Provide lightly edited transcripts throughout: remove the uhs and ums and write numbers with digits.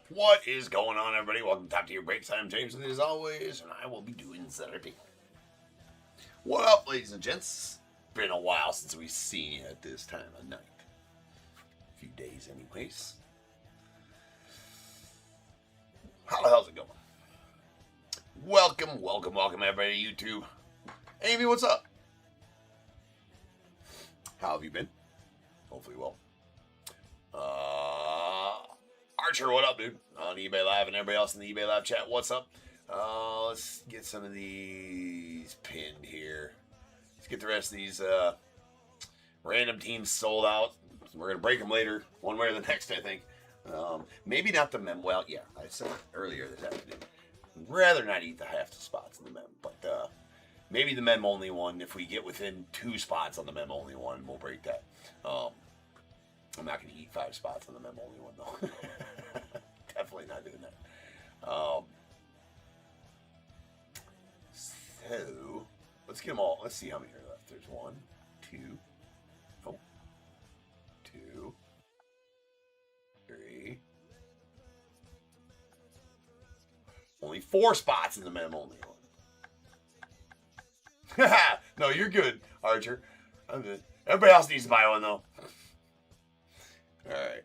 What is going on, everybody? Welcome to Top Tier Breaks. I'm James, and as always, and I will be doing therapy. What up, ladies and gents? Been a while since we've seen you at this time of night. A few days, anyways. How the hell's it going? Welcome, everybody to YouTube. Amy, what's up? How have you been? Hopefully well. Archer, what up, dude? On eBay Live and everybody else in the eBay Live chat, what's up? Let's get some of these pinned here. Let's get the rest of these random teams sold out. We're going to break them later, one way or the next, I think. Maybe not the mem. Well, yeah, I said earlier this afternoon. I'd rather not eat the half the spots in the mem, but maybe the mem only one. If we get within 2 spots on the mem only one, we'll break that. I'm not going to eat 5 spots on the mem only one, though. Definitely not doing that. So, let's get them all. Let's see how many are left. There's 1, 2, 2, 3. Only 4 spots in the mem only one. No, you're good, Archer. I'm good. Everybody else needs to buy one, though. All right.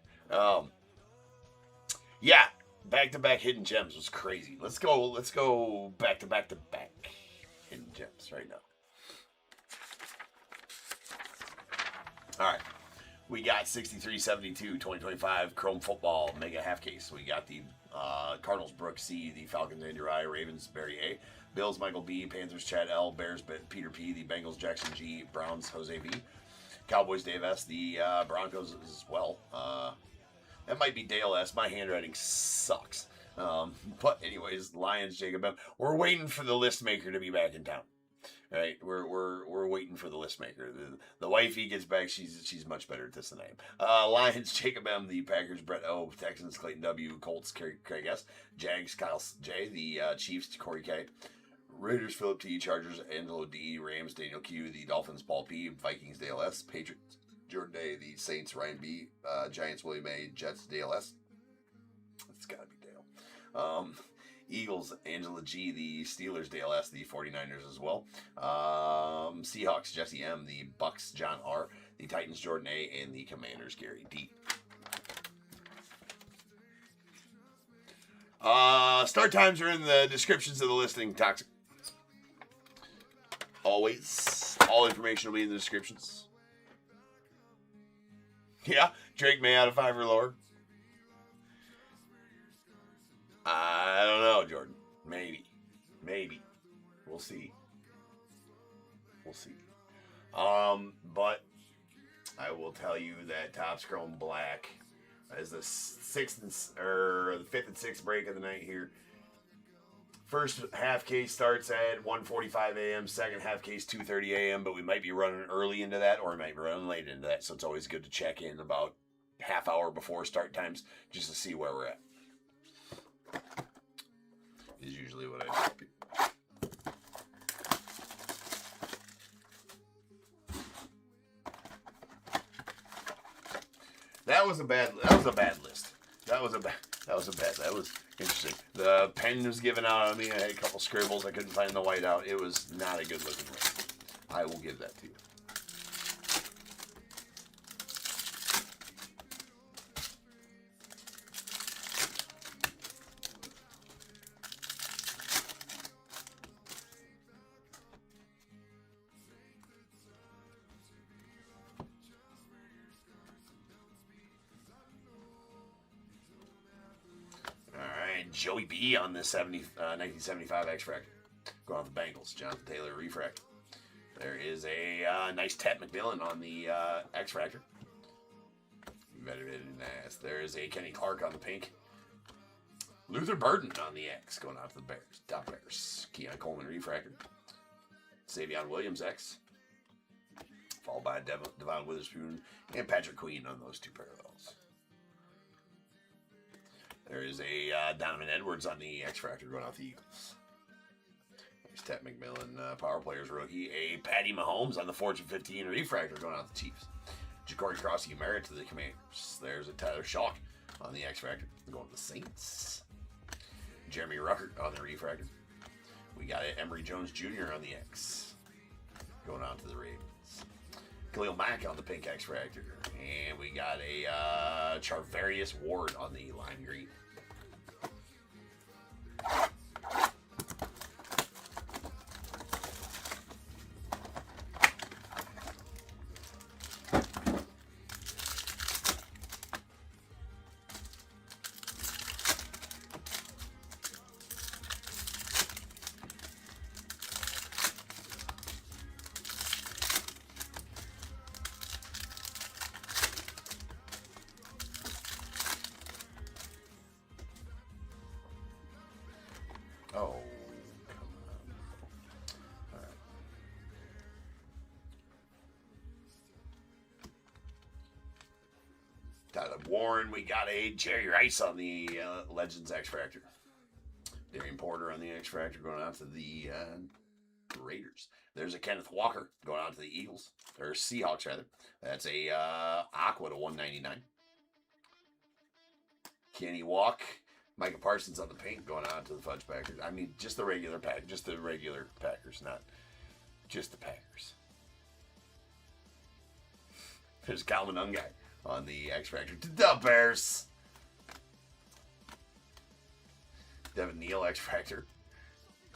Yeah, back-to-back hidden gems was crazy. Let's go back-to-back hidden gems right now. All right. We got 63-72 2025 Chrome Football Mega Half Case. We got the Cardinals Brooke C, the Falcons Andrew I, Ravens Barry A, Bills Michael B, Panthers Chad L, Bears Peter P, the Bengals Jackson G, Browns Jose V, Cowboys Dave S, the Broncos as well. That might be Dale S. My handwriting sucks. But anyways, Lions Jacob M. We're waiting for the list maker to be back in town. Right? We're waiting for the list maker. The wifey gets back. She's much better at this than I am. Lions Jacob M. The Packers Brett O. Texans Clayton W. Colts Craig S. Jags Kyle J. The Chiefs Corey K. Raiders Philip T, Chargers Angelo D, Rams Daniel Q, the Dolphins Paul P, Vikings Dale S, Patriots Jordan Day, the Saints Ryan B, Giants William A, Jets Dale S. It's gotta be Dale. Eagles Angela G, the Steelers Dale S, the 49ers as well. Seahawks Jesse M, the Bucks John R, the Titans Jordan A, and the Commanders Gary D. Start times are in the descriptions of the listing. Toxic. Always. All information will be in the descriptions. Yeah, Drake May out of 5 or lower. I don't know, Jordan. Maybe. We'll see. But I will tell you that Topps Chrome Black is the 5th and 6th break of the night here. First half case starts at 1:45 a.m., second half case 2:30 a.m., but we might be running early into that or we might be running late into that, so it's always good to check in about half hour before start times just to see where we're at. Is usually what I do. That was a bad list. That was interesting. The pen was given out on me. I had a couple scribbles. I couldn't find the whiteout. It was not a good looking list. I will give that to you. Joey B on the 1975 X-Fractor. Going off the Bengals. Jonathan Taylor Refractor. There is a nice Ted McMillan on the X-Fractor. Better than that. There is a Kenny Clark on the pink. Luther Burden on the X. Going out to the Bears. Top Bears. Keon Coleman Refractor. Savion Williams X. Followed by Devon Witherspoon and Patrick Queen on those 2 parallels. There is a Donovan Edwards on the X-Fractor going off the Eagles. There's Ted McMillan, Power Players rookie. A Patty Mahomes on the Fortune 15 Refractor going off the Chiefs. Ja'Cory Cross Merritt to the Commanders. There's a Tyler Shock on the X-Fractor. Going to the Saints. Jeremy Ruckert on the refractor. We got Emory Jones Jr. on the X. Going on to the Ravens. Khalil Mack on the pink X-Fractor. And we got a Charvarius Ward on the lime green. Oh, come on. All right. Tyler Warren, we got a Jerry Rice on the Legends X-Fractor. Darian Porter on the X-Fractor going out to the Raiders. There's a Kenneth Walker going out to the Eagles, or Seahawks rather. That's a Aqua to 199. Kenny Walk. Micah Parsons on the pink going on to the Fudge Packers. I mean, just the regular Packers, not just the Packers. There's Calvin Ungai on the X-Fractor to the Bears. Devin Neal X-Fractor.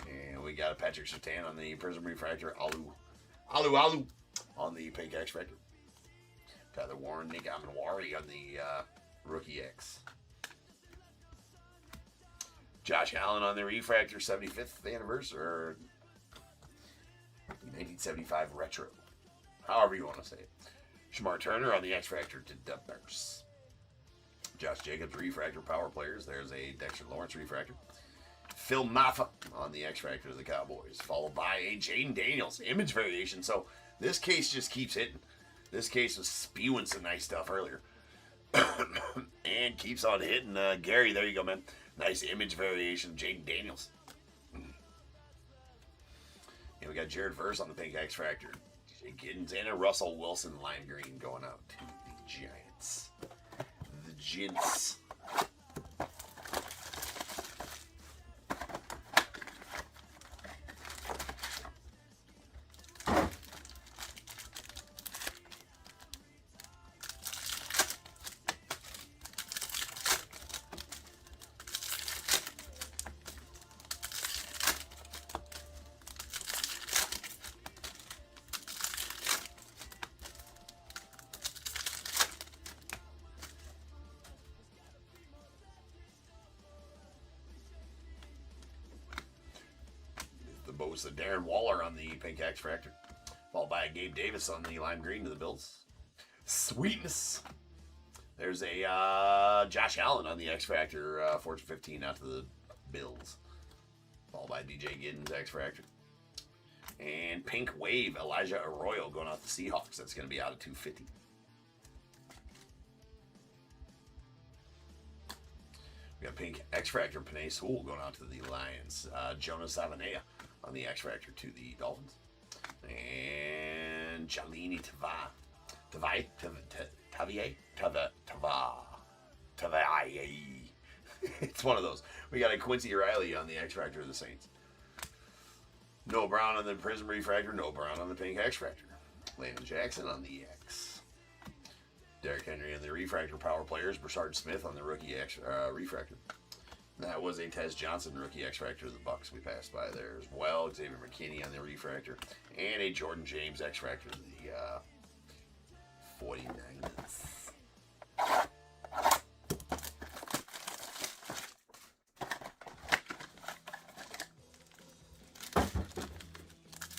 And we got a Patrick Surtain on the Prism Refractor. Alu on the pink X-Fractor. Tyler Warren, Nick Amenwari on the rookie X. Josh Allen on the refractor, 75th anniversary, or 1975 retro. However you want to say it. Shamar Turner on the X-Fractor to the Bears. Josh Jacobs refractor power players. There's a Dexter Lawrence refractor. Phil Maffa on the X-Fractor to the Cowboys, followed by a Jaden Daniels image variation. So this case just keeps hitting. This case was spewing some nice stuff earlier. And keeps on hitting. Gary, there you go, man. Nice image variation of Jaden Daniels. And we got Jared Verse on the pink X-Fractor. Giddens and a Russell Wilson lime green going out to the Giants. The Gents. Bosa Darren Waller on the pink X-Fractor, followed by a Gabe Davis on the lime green to the Bills. Sweetness. There's a Josh Allen on the X-Fractor, Fortune 15 out to the Bills, followed by DJ Giddens X-Fractor. And pink wave Elijah Arroyo going out the Seahawks. That's going to be out of 250. We got pink X-Fractor Panay Sewell going out to the Lions. Jonas Savanea on the X-Fractor to the Dolphins. And Jalini Tavai. It's one of those. We got a Quincy Riley on the X-Fractor of the Saints. Noah Brown on the Prism Refractor. Noah Brown on the pink X-Fractor. Landon Jackson on the X. Derrick Henry on the Refractor Power Players. Broussard Smith on the rookie Refractor. That was a Tez Johnson rookie X-Fractor of the Bucks we passed by there as well. Xavier McKinney on the Refractor. And a Jordan James X-Fractor of the 49ers.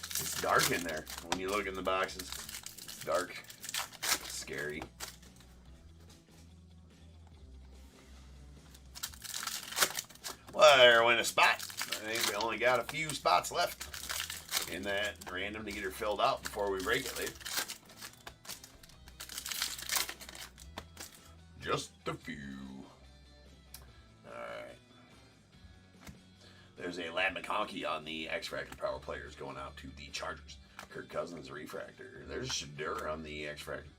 It's dark in there. When you look in the boxes, it's dark. Scary. Well, there went a spot. I think we only got a few spots left in that random to get her filled out before we break it later. Just a few. Alright. There's a Ladd McConkey on the X-Fractor Power Players going out to the Chargers. Kirk Cousins Refractor. There's Shadur on the X-Fractor.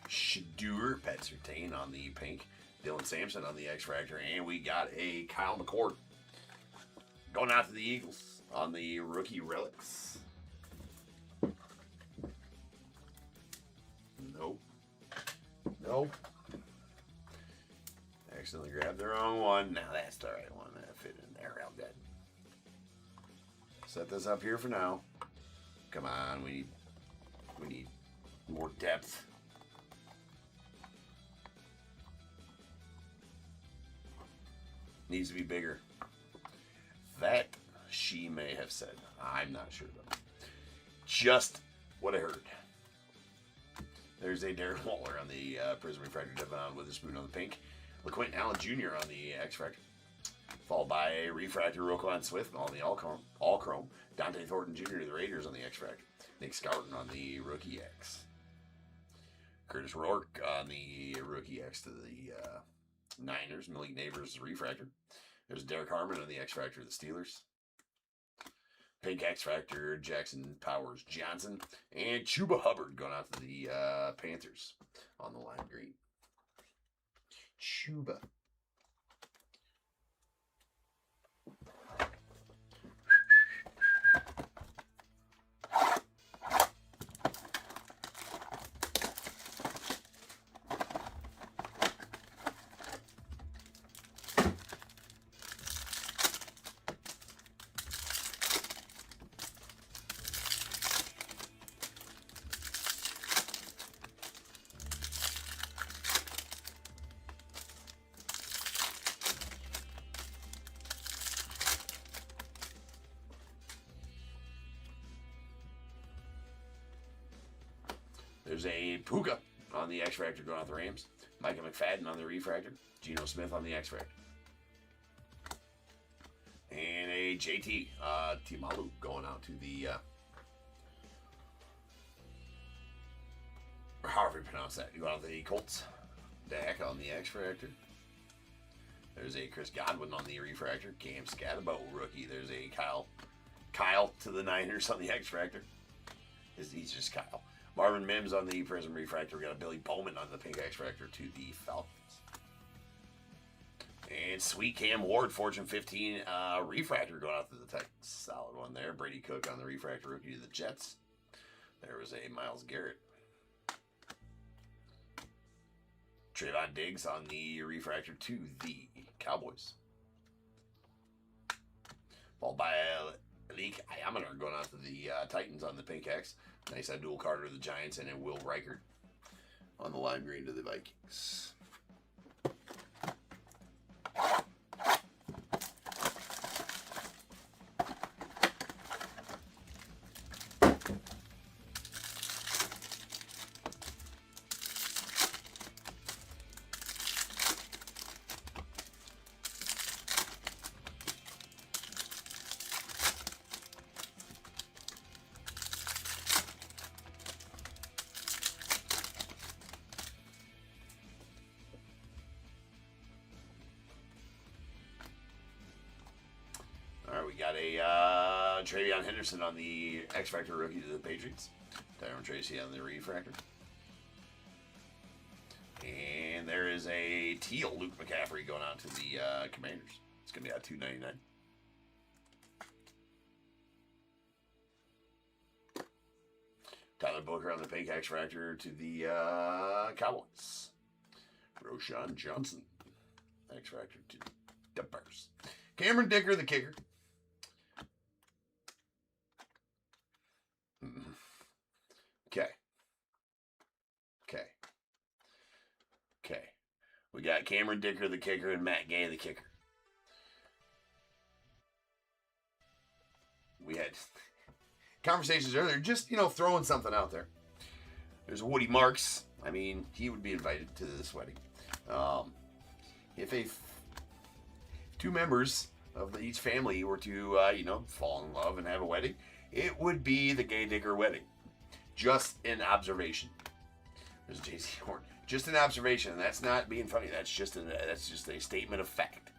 Shadur, Pat Surtain on the pink. Dylan Sampson on the X-Fractor. And we got a Kyle McCord going out to the Eagles on the rookie relics. Nope. Nope. Accidentally grabbed the wrong one. Now that's the right one. That fit in there real good. Set this up here for now. Come on, we need more depth. Needs to be bigger. That she may have said. I'm not sure though. Just what I heard. There's a Darren Waller on the Prism Refractor, Devon Witherspoon on the pink, LaQuint Allen Jr. on the X-Fractor, followed by a Refractor Roquan Swift on the all chrome, Dante Thornton Jr. to the Raiders on the X-Fractor, Nick Scarton on the Rookie X, Curtis Rourke on the Rookie X to the Niners, Malik Neighbors Refractor. There's Derek Harmon on the X-Fractor, the Steelers. Pink X-Fractor, Jackson Powers Johnson. And Chuba Hubbard going out to the Panthers on the lime green. Chuba. There's a Puka on the X-Fractor going out the Rams. Micah McFadden on the Refractor. Geno Smith on the X-Fractor. And a JT Timalu going out to the however you pronounce that. You go out to the Colts. Dak on the X-Fractor. There's a Chris Godwin on the Refractor. Cam Scatabo rookie. There's a Kyle to the Niners on the X-Fractor. He's just Kyle. Marvin Mims on the Prism Refractor. We got a Billy Bowman on the pink X-Fractor to the Falcons. And Sweet Cam Ward, Fortune 15 Refractor going out to the Titans. Solid one there. Brady Cook on the Refractor rookie to the Jets. There was a Myles Garrett. Trayvon Diggs on the Refractor to the Cowboys. Followed by Malik Ayamaner going out to the Titans on the pink X. Nice Abdul Carter to the Giants, and then Will Reichert on the lime green to the Vikings. We got a Travion Henderson on the X-Fractor rookie to the Patriots. Tyrone Tracy on the Refractor. And there is a teal Luke McCaffrey going out to the Commanders. It's going to be at $2.99. Tyler Booker on the pink X-Fractor to the Cowboys. Roshan Johnson, X-Fractor to the Bears. Cameron Dicker, the kicker. Okay. We got Cameron Dicker, the kicker, and Matt Gay, the kicker. We had conversations earlier, just, throwing something out there. There's Woody Marks. I mean, he would be invited to this wedding. If two members of each family were to, fall in love and have a wedding, it would be the Gay Dicker wedding. Just an observation. There's J.C. Horn. Just an observation, and that's not being funny. That's just a statement of fact.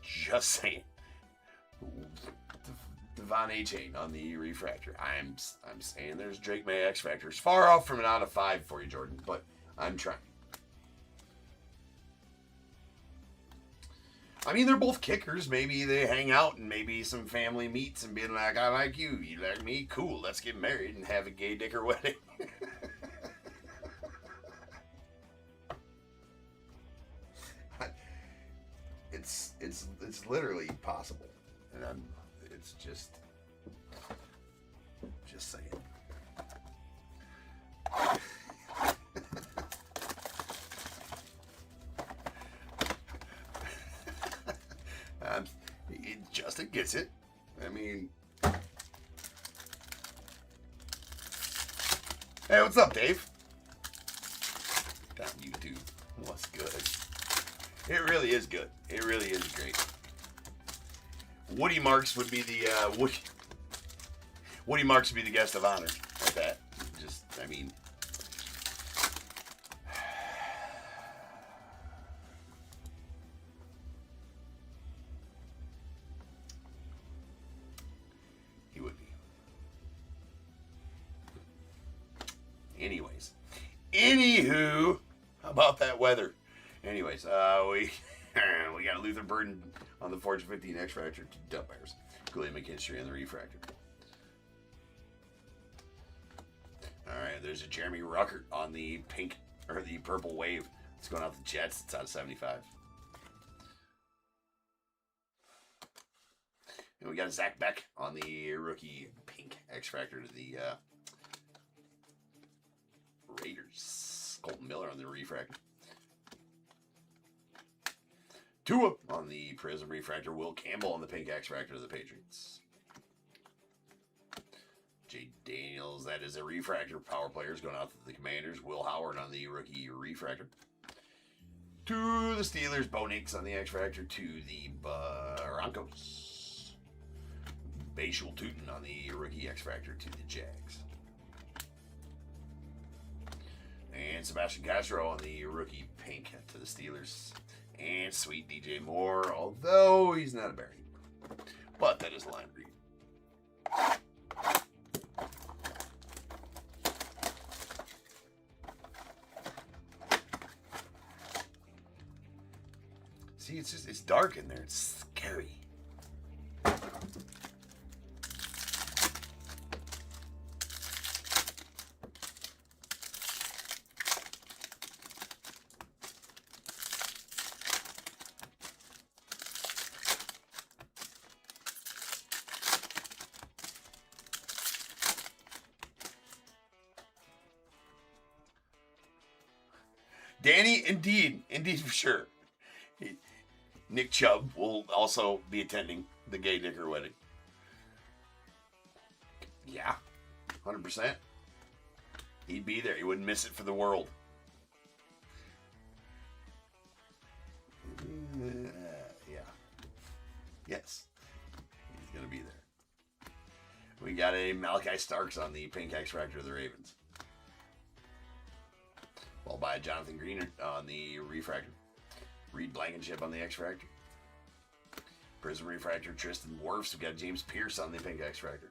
Just saying. Devon A-Chain on the Refractor. I'm saying there's Drake May X-Fractor. It's far off from an out of 5 for you, Jordan, but I'm trying. I mean, they're both kickers. Maybe they hang out and maybe some family meets and being like, I like you, you like me, cool, let's get married and have a gay dicker wedding. It's literally possible, and it's just saying. Justin gets it. I mean, hey, what's up, Dave? Down YouTube. What's good? It really is good. It really is great. Woody Marks would be the Woody Marks would be the guest of honor at that. Just, I mean, he would be. Anyways, anywho, how about that weather? Anyways, we got Luther Burden on the Forge 15 X Fractor to Dumpers. Gillian McKinstry on the Refractor. Alright, there's a Jeremy Ruckert on the pink, or the purple wave. It's going out the Jets. It's out of 75. And we got a Zach Beck on the rookie pink X Fractor to the Raiders. Colton Miller on the Refractor. Tua on the Prism Refractor. Will Campbell on the pink X Fractor to the Patriots. Jay Daniels, that is a Refractor. Power players going out to the Commanders. Will Howard on the rookie Refractor. To the Steelers. Bo Nix on the X Fractor. To the Broncos. Bashul Tootin on the rookie X Fractor to the Jags. And Sebastian Castro on the rookie pink to the Steelers. And sweet DJ Moore, although he's not a Bear anymore. But that is lime green. See, it's dark in there. It's scary. Danny, indeed for sure. Nick Chubb will also be attending the gay dicker wedding. Yeah, 100%. He'd be there. He wouldn't miss it for the world. Yeah. Yes, he's gonna be there. We got a Malachi Starks on the pink X Fractor of the Ravens. Followed by Jonathan Green on the Refractor. Reed Blankenship on the X Fractor. Prism Refractor, Tristan Wirfs. We got James Pierce on the pink X Fractor.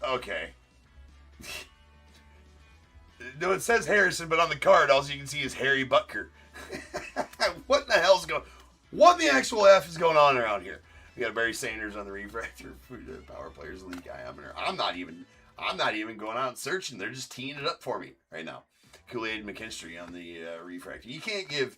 Okay. No, it says Harrison, but on the card, all you can see is Harry Butker. What the hell's going on? What the actual F is going on around here? We got Barry Sanders on the Refractor for the Power Players League guy. I'm not even going out and searching. They're just teeing it up for me right now. Kool-Aid McKinstry on the Refractor. You can't give.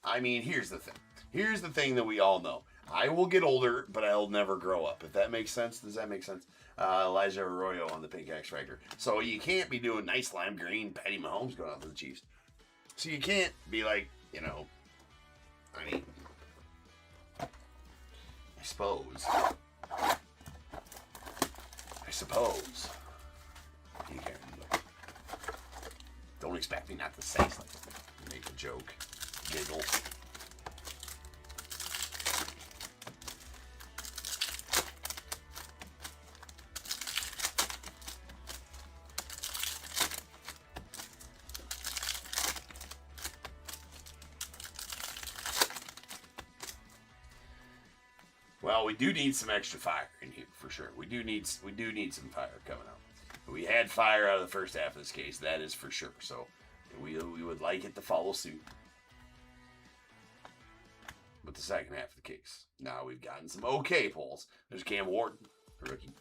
I mean, here's the thing. Here's the thing that we all know. I will get older, but I'll never grow up. If that makes sense, does that make sense? Elijah Arroyo on the pink X Fractor. So you can't be doing nice lime green Patty Mahomes going out to the Chiefs. So you can't be like, I mean, I suppose you can. Don't expect me not to say something. Make a joke. Giggle. Well, we do need some extra fire in here for sure. We do need some fire coming out. We had fire out of the first half of this case, that is for sure. So We would like it to follow suit with the second half of the case. Now we've gotten some okay pulls. There's Cam Ward, rookie.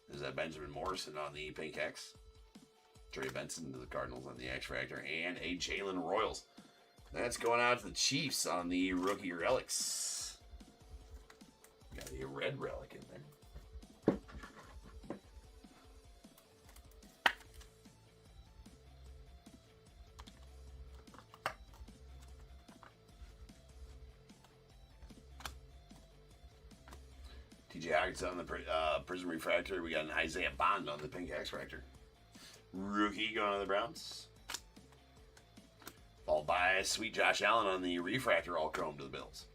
There's that Benjamin Morrison on the pink X. Trey Benson to the Cardinals on the X Factor. And a Jalen Royals. That's going out to the Chiefs on the rookie relics. Got a red relic in there. TJ Hawkinson on the Prism Refractor. We got an Isaiah Bond on the pink X Factor. Rookie going on the Browns. Followed by sweet Josh Allen on the Refractor, all chrome to the Bills.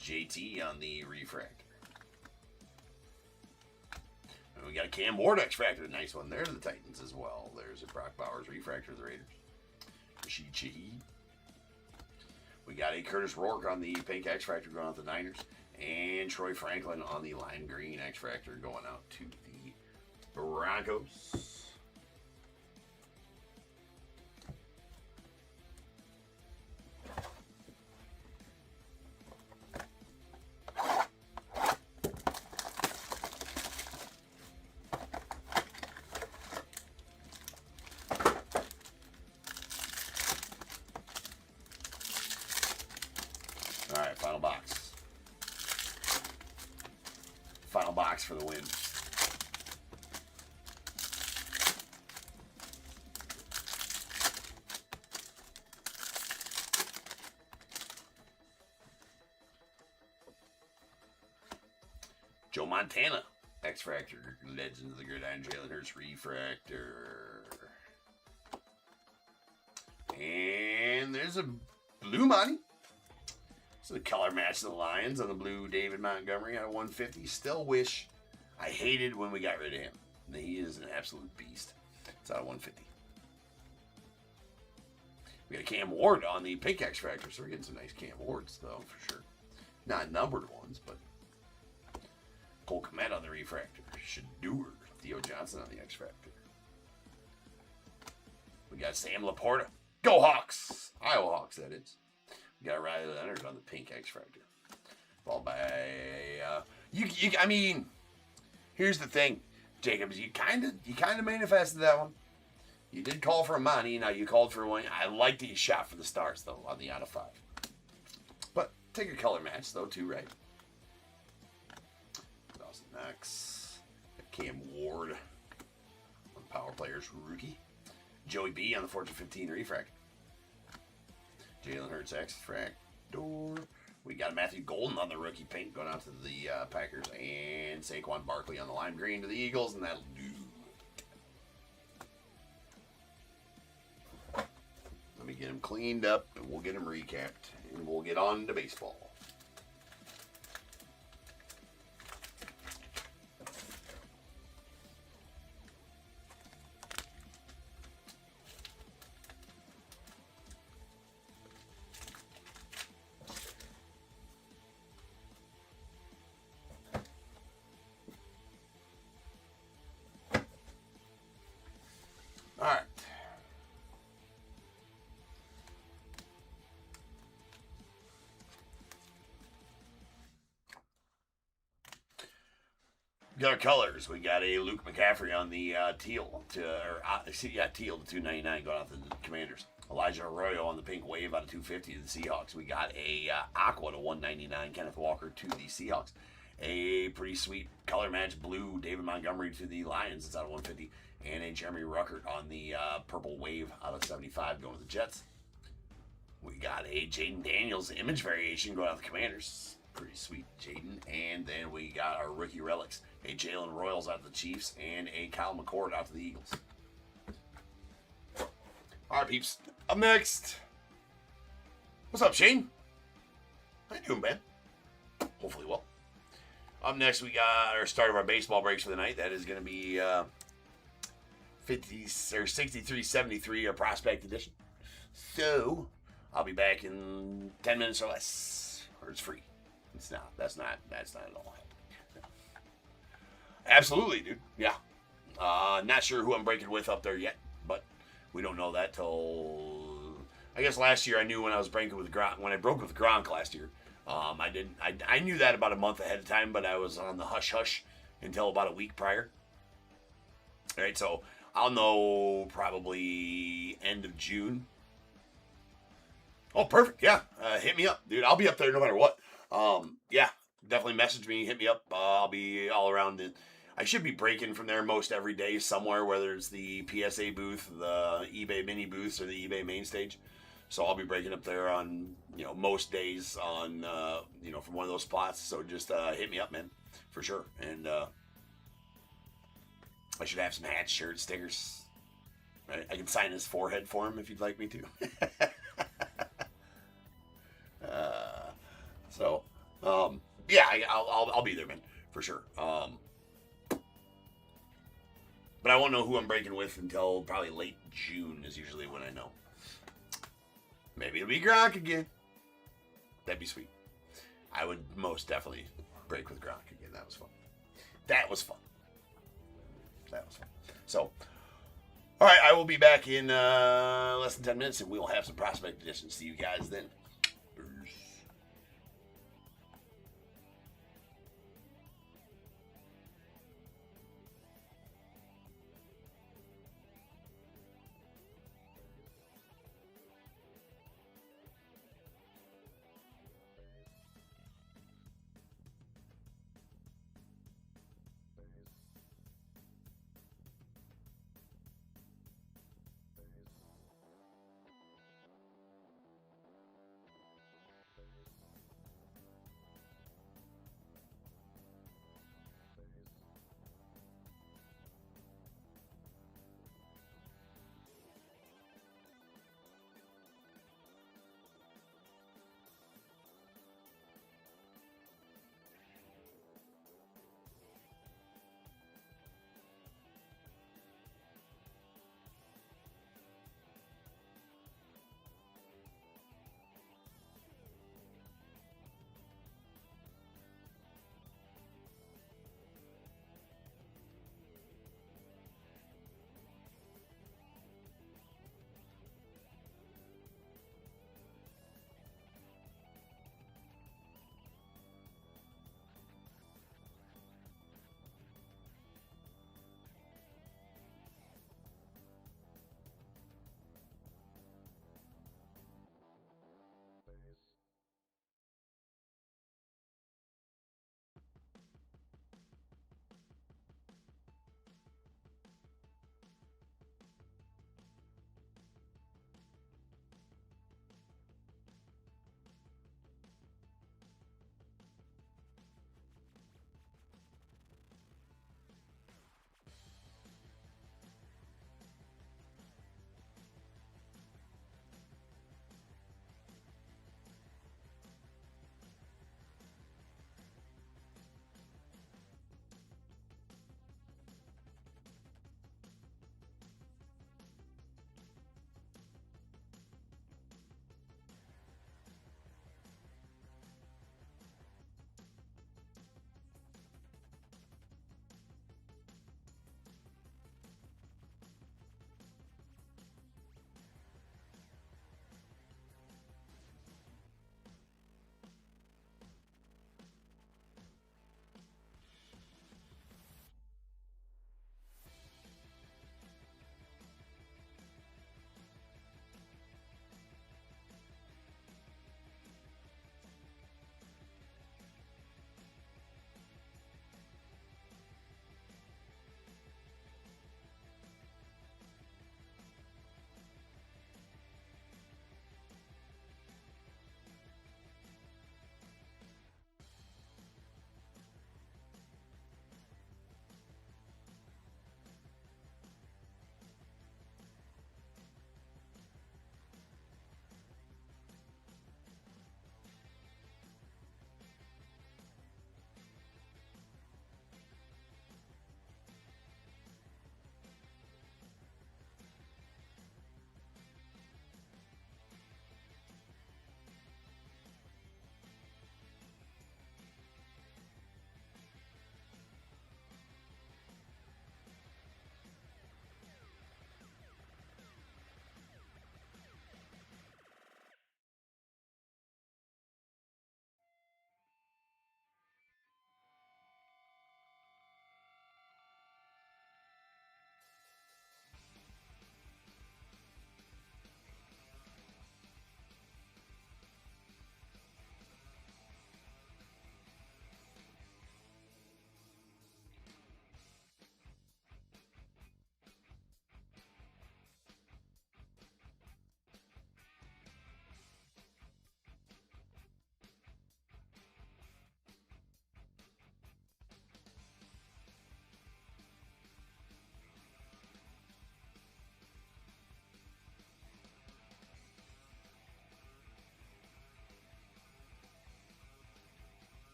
JT on the Refractor. And we got a Cam Ward X Factor. Nice one there to the Titans as well. There's a Brock Bowers Refractor to the Raiders. Rashid Shaheed. We got a Curtis Rourke on the pink X Factor going out to the Niners. And Troy Franklin on the lime green X Factor going out to the Broncos. All right, final box. Final box for the win. Joe Montana, X Factor, Legends of the Gridiron, Jalen Hurts Refractor. And there's a blue money. So the color match the Lions on the blue David Montgomery out of 150. Still wish I hated when we got rid of him. He is an absolute beast. It's out of 150. We got a Cam Ward on the pink X Factor, so we're getting some nice Cam Wards though, for sure. Not numbered ones, but Cole Kmet on the Refractor. Shadeur, Theo Johnson on the X Factor. We got Sam Laporta. Go Hawks! Iowa Hawks, that is. We got Riley Leonard on the pink X Factor. Followed by I mean, here's the thing, Jacobs. You kind of manifested that one. You did call for a money. Now you called for one. I like that you shot for the stars though on the out of 5. But take a color match though too, right? Dawson Knox, Cam Ward on Power Players rookie. Joey B on the Fortune 15 Refractor. Jalen Hurts X Factor. We got Matthew Golden on the rookie pink going out to the Packers. And Saquon Barkley on the lime green to the Eagles. And that'll do it. Let me get him cleaned up and we'll get him recapped. And we'll get on to baseball. All right. We got our colors. We got a Luke McCaffrey on the teal to 299 going out to the Commanders. Elijah Arroyo on the pink wave out of 250 to the Seahawks. We got a Aqua to 199 Kenneth Walker to the Seahawks. A pretty sweet color match blue David Montgomery to the Lions. It's out of 150. And a Jeremy Ruckert on the purple wave out of 75 going to the Jets. We got a Jaden Daniels image variation going out to the Commanders. Pretty sweet, Jaden. And then we got our rookie relics. A Jalen Royals out to the Chiefs and a Kyle McCord out to the Eagles. All right, peeps. Up next. What's up, Shane? How you doing, man? Hopefully well. Up next, we got our start of our baseball breaks for the night. That is going to be 63-73, a prospect edition. So I'll be back in 10 minutes or less, or it's free. It's not. That's not at all. No. Absolutely, dude. Yeah. Not sure who I'm breaking with up there yet, but we don't know that till I guess last year I knew when I was breaking with Gronk. When I broke with Gronk last year, I didn't. I knew that about a month ahead of time, but I was on the hush hush until about a week prior. All right, so I'll know probably end of June. Oh, perfect. Yeah, hit me up, dude. I'll be up there no matter what. Yeah, definitely message me. Hit me up. I'll be all around it. I should be breaking from there most every day somewhere, whether it's the PSA booth, the eBay mini booths, or the eBay main stage. So I'll be breaking up there on most days on from one of those spots. So just hit me up, man, for sure. And I should have some hats, shirts, stickers. Right? I can sign his forehead for him if you'd like me to. So yeah, I'll be there, man, for sure. But I won't know who I'm breaking with until probably late June is usually when I know. Maybe it'll be Gronk again. That'd be sweet. I would most definitely break with Gronk again. That was fun. That was fun. So, all right, I will be back in less than 10 minutes, and we'll have some prospect editions. See you guys then.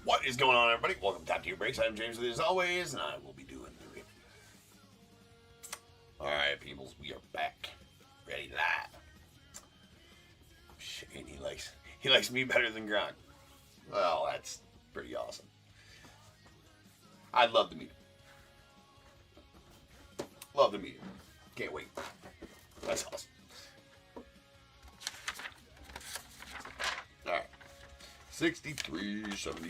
What is going on, everybody? Welcome to Top Tier Breaks. I'm James with you as always, and I will be doing the review. Alright, peoples, we are back. Ready live. Shit, he likes me better than Gronk. Well, that's pretty awesome. I'd love to meet him. Love to meet him. Can't wait. That's awesome. Alright. 63-72.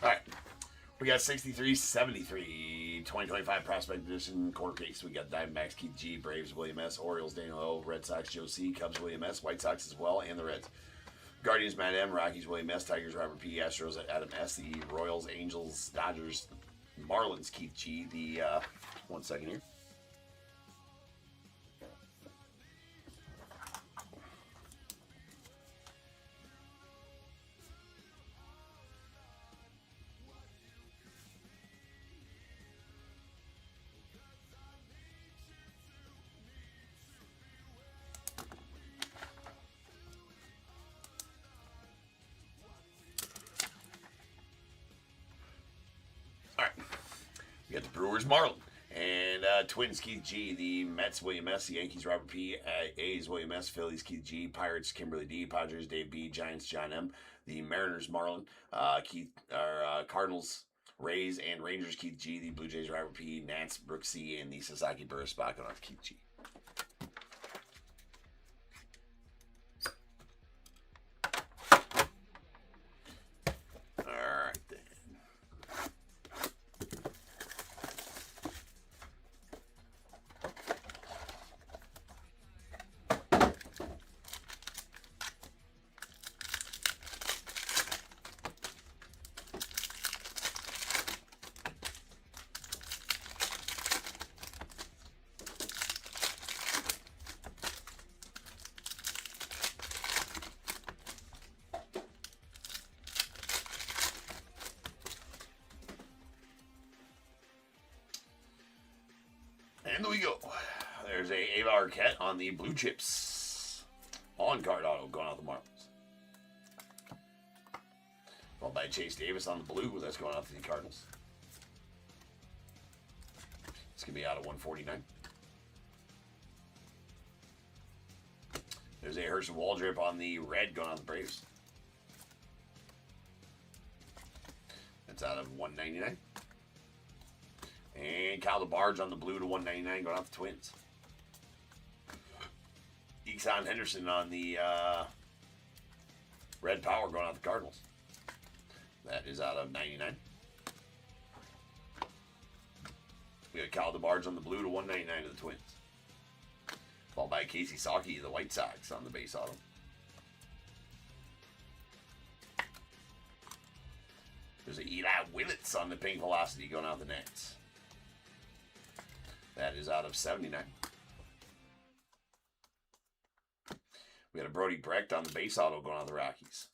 Alright. We got 63-73, 2025 Prospect Edition quarter case. We got Diamondbacks, Keith G, Braves, William S, Orioles, Daniel O, Red Sox, Joe C, Cubs, William S, White Sox as well, and the Reds. Guardians, Matt M, Rockies, William S, Tigers, Robert P, Astros, Adam S, the Royals, Angels, Dodgers, Marlins, Keith G. The, 1 second here. We got the Brewers, Marlin, and Twins, Keith G, the Mets, William S, the Yankees, Robert P, A's, William S, Phillies, Keith G, Pirates, Kimberly D, Padres, Dave B, Giants, John M, the Mariners, Marlin, Cardinals, Rays, and Rangers, Keith G, the Blue Jays, Robert P, Nats, Brooke C, and the Sasaki Burris spot going off Keith G. And there we go. There's a Ava Arquette on the Blue Chips. On-card auto going out the Marlins. Followed by Chase Davis on the blue. That's going out to the Cardinals. It's going to be out of 149. There's a Herschel Waldrip on the red going out the Braves. That's out of 199. And Kyle DeBarge on the blue to 199 going off the Twins. Exxon Henderson on the red power going off the Cardinals. That is out of 99. We got Kyle DeBarge on the blue to 199 to the Twins. Followed by Casey Saki, the White Sox on the base auto. There's a Eli Willits on the pink velocity going out the Nats. That is out of 79. We got a Brody Brecht on the base auto going on the Rockies.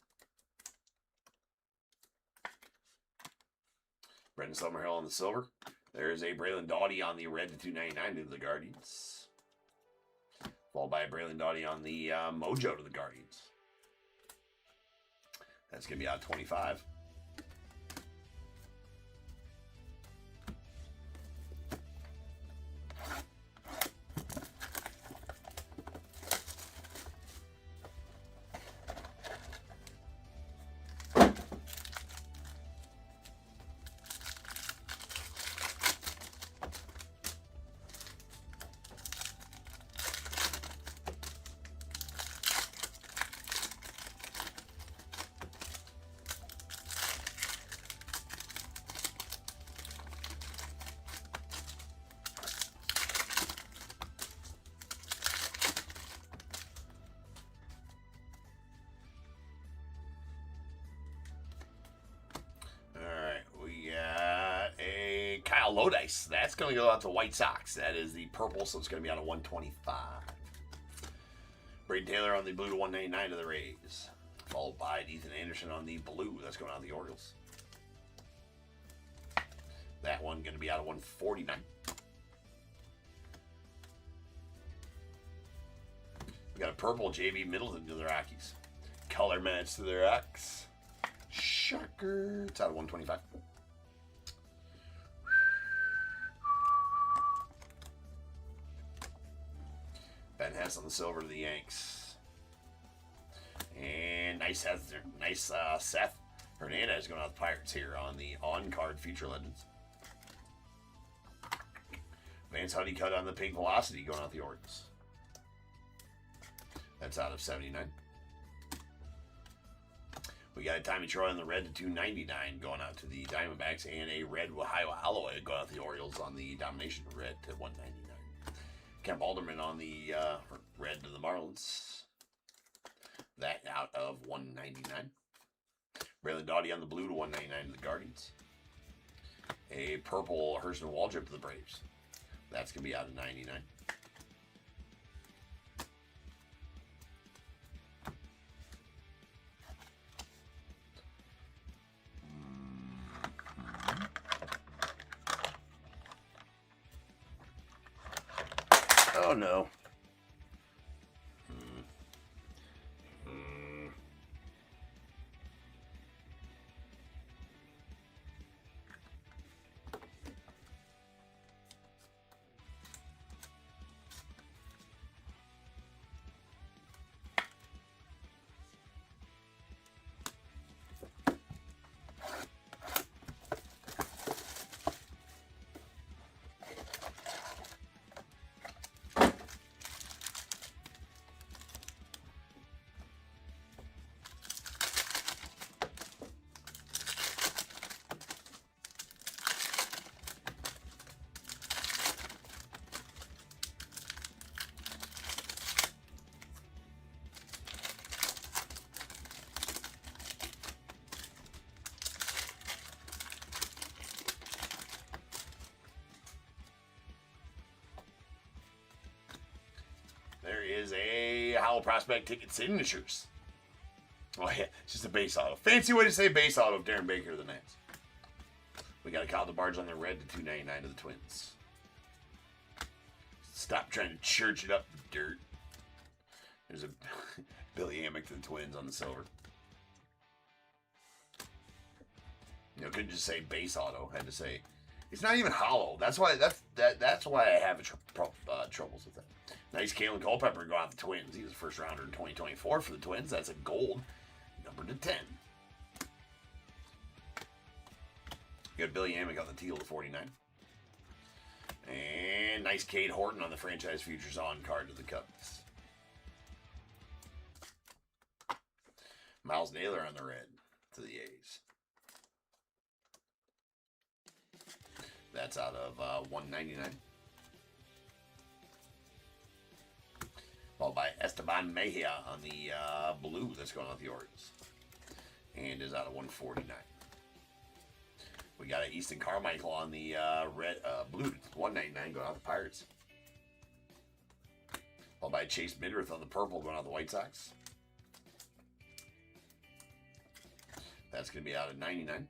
Brendan Summerhill on the silver. There's a Braylon Doughty on the red to 299 to the Guardians. Followed by a Braylon Doughty on the Mojo to the Guardians. That's going to be out of 25. Kyle Lodice. That's going to go out to White Sox. That is the purple, so it's going to be out of 125. Braden Taylor on the blue to 199 to the Rays. Followed by Ethan Anderson on the blue. That's going out to the Orioles. That one going to be out of 149. We got a purple JB Middleton to the Rockies. Color match to the Rocks. Shocker. It's out of 125. Ben Hess on the silver to the Yanks. And nice Seth Hernandez going out the Pirates here on the on-card Future Legends. Vance Honeycutt on the pink Velocity going out the Orioles. That's out of 79. We got a Tommy Troy on the red to 299 going out to the Diamondbacks, and a red Ohio Alloy going out to the Orioles on the Domination red to 199. Kemp Alderman on the red to the Marlins. That out of 199. Braylon Doughty on the blue to 199 to the Guardians. A purple Hurston Waldrop to the Braves. That's going to be out of 99. Oh no. There is a Howell Prospect ticket signatures. Oh yeah, it's just a base auto. Fancy way to say base auto of Darren Baker of the Nats. We got a Kyle DeBarge on the red to 299 to the Twins. Stop trying to church it up, dirt. There's a Billy Amick to the Twins on the silver. You know, couldn't just say base auto. Had to say it's not even hollow. That's why I have troubles with that. Nice Kalen Culpepper going out the Twins. He was a first rounder in 2024 for the Twins. That's a gold, number to 10. You got Billy Amick on the teal to 49. And nice Cade Horton on the franchise futures on card to the Cubs. Miles Naylor on the red to the A's. That's out of 199. Followed by Esteban Mejia on the blue that's going on the Orioles. And is out of 149. We got an Easton Carmichael on the blue 199 going out the Pirates. Followed by Chase Midrith on the purple going out the White Sox. That's going to be out of 99.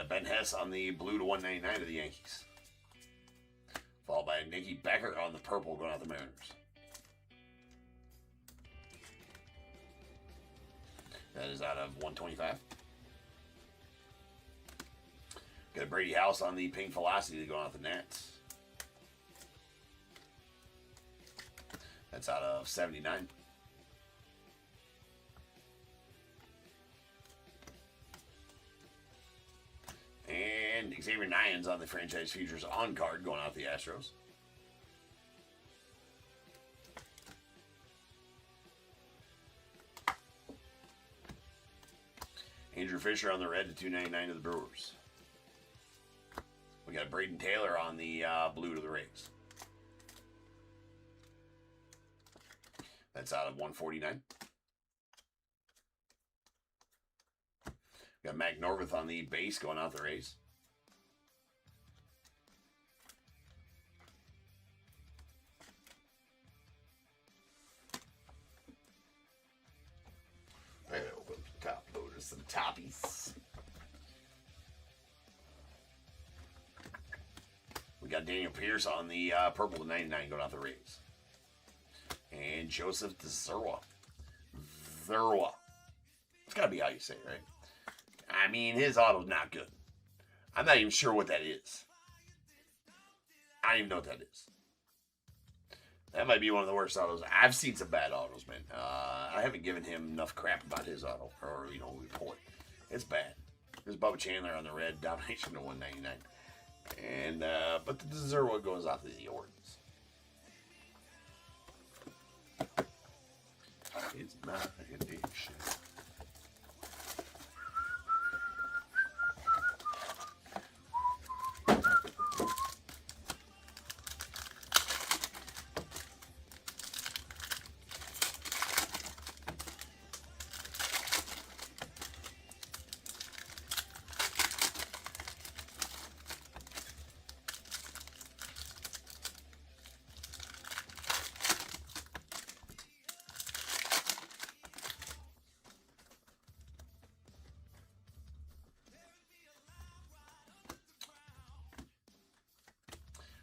a Ben Hess on the blue to 199 of the Yankees. Followed by Nicky Becker on the purple going out the Mariners. That is out of 125. Got a Brady House on the pink Velocity going out the Nats. That's out of 79. And Xavier Nyans on the franchise futures on card going out the Astros. Andrew Fisher on the red to 299 to the Brewers. We got Braden Taylor on the blue to the Rays. That's out of 149. We got Mac Norvith on the base going out the Rays. I gotta open the top loader, some toppies. We got Daniel Pierce on the purple to 99 going out the Rays. And Joseph DeZerwa. Zerwa. It's gotta be how you say it, right? I mean, his auto's not good. I'm not even sure what that is. I don't even know what that is. That might be one of the worst autos. I've seen some bad autos, man. I haven't given him enough crap about his auto, or, report. It's bad. There's Bubba Chandler on the red, domination to 199. And, but the Zerwa goes out to the Orioles. It's not an addiction.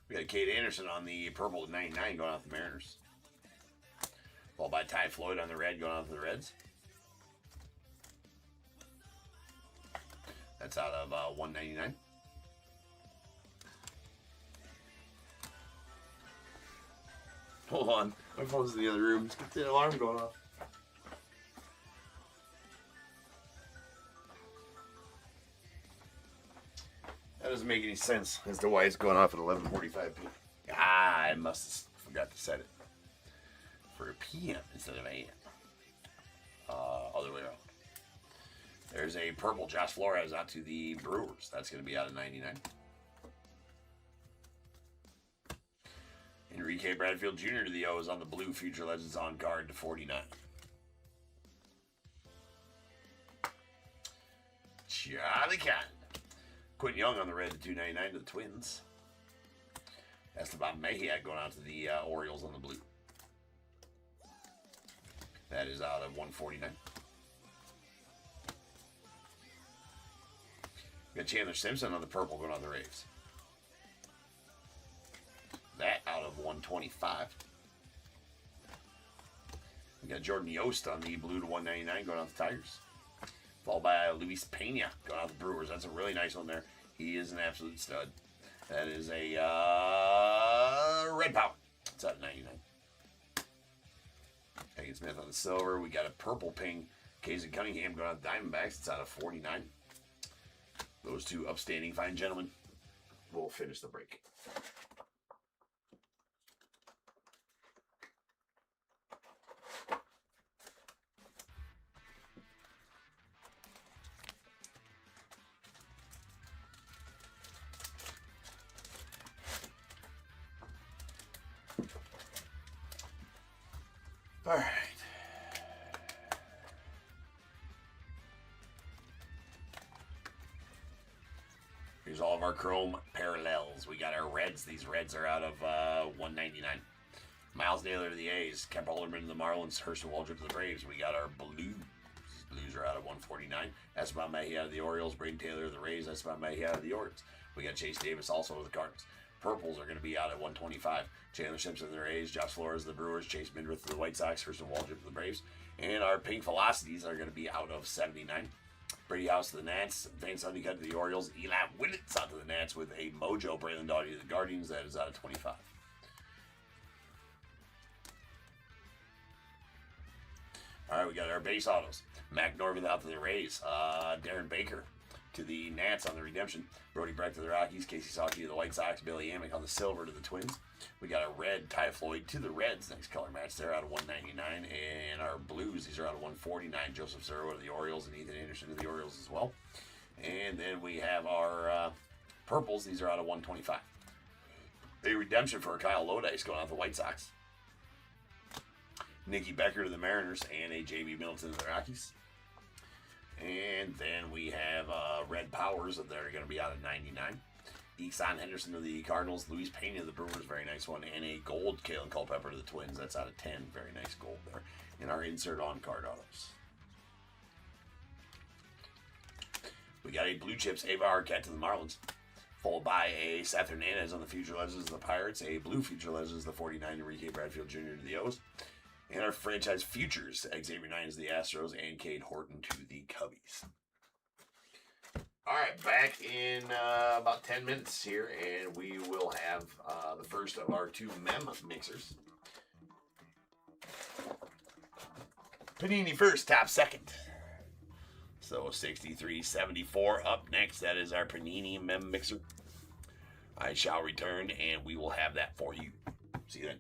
We got Kate Anderson on the purple to 99 going out the Mariners. Followed by Ty Floyd on the red going out to the Reds. That's out of 199. Hold on. My phone's in the other room. Let's get the alarm going off. That doesn't make any sense as to why it's going off at 11:45 p.m. I must have forgot to set it for a p.m. instead of a.m. Other way around. There's a purple Josh Flores out to the Brewers. That's going to be out of 99. Enrique Bradfield Jr. to the O's on the blue. Future Legends on card to 49. Charlie Cotton. Quinn Young on the red to 299 to the Twins. Esteban Mejia going out to the Orioles on the blue. That is out of 149. We got Chandler Simpson on the purple going on the Rays. That out of 125. We got Jordan Yost on the blue to 199 going out the Tigers. Followed by Luis Pena going out the Brewers. That's a really nice one there. He is an absolute stud. That is a red power. It's out of 99. Hagen Smith on the silver. We got a purple ping. Casey Cunningham going out the Diamondbacks. It's out of 49. Those two upstanding fine gentlemen will finish the break. All right. Here's all of our chrome parallels. We got our reds. These reds are out of 199. Miles Naylor to the A's. Kemp Holderman to the Marlins. Herschel Waldrop to the Braves. We got our blues. Blues are out of 149. Esteban Mejia of the Orioles. Braden Taylor of the Rays. Esteban Mejia of the Orioles. We got Chase Davis also of the Cardinals. Purples are going to be out at 125. Chandler Simpson of the Rays. Josh Flores of the Brewers. Chase Mindrith of the White Sox. Kirsten Waldrop of the Braves. And our pink velocities are going to be out of 79. Brady House to the Nats. Vance Honeycutt to the Orioles. Eli Willits out to the Nats with a Mojo. Braylon Doughty to the Guardians. That is out of 25. All right, we got our base autos. Mac Norman out to the Rays. Darren Baker to the Nats on the redemption. Brody Breck to the Rockies. Casey Sawkey to the White Sox. Billy Amick on the silver to the Twins. We got a red Ty Floyd to the Reds. Next color match there out of 199. And our blues, these are out of 149. Joseph Zerro to the Orioles and Ethan Anderson to the Orioles as well. And then we have our purples. These are out of 125. A redemption for Kyle Lodice going out to the White Sox. Nicky Becker to the Mariners and a J.B. Middleton to the Rockies. And then we have Red Powers that are going to be out of 99. Eason Henderson to the Cardinals. Luis Pena to the Brewers, very nice one. And a gold Kalen Culpepper to the Twins. That's out of 10. Very nice gold there. And our insert on card autos. We got a blue chips Ava Arquette to the Marlins. Followed by a Seth Hernandez on the Future Legends of the Pirates. A blue Future Legends, the 49, Enrique Bradfield Jr. to the O's. And our franchise futures, Xavier Nines to the Astros and Cade Horton to the Cubbies. All right, back in about 10 minutes here, and we will have the first of our two mem mixers. Panini first, top second. So 63-74 up next. That is our Panini mem mixer. I shall return, and we will have that for you. See you then.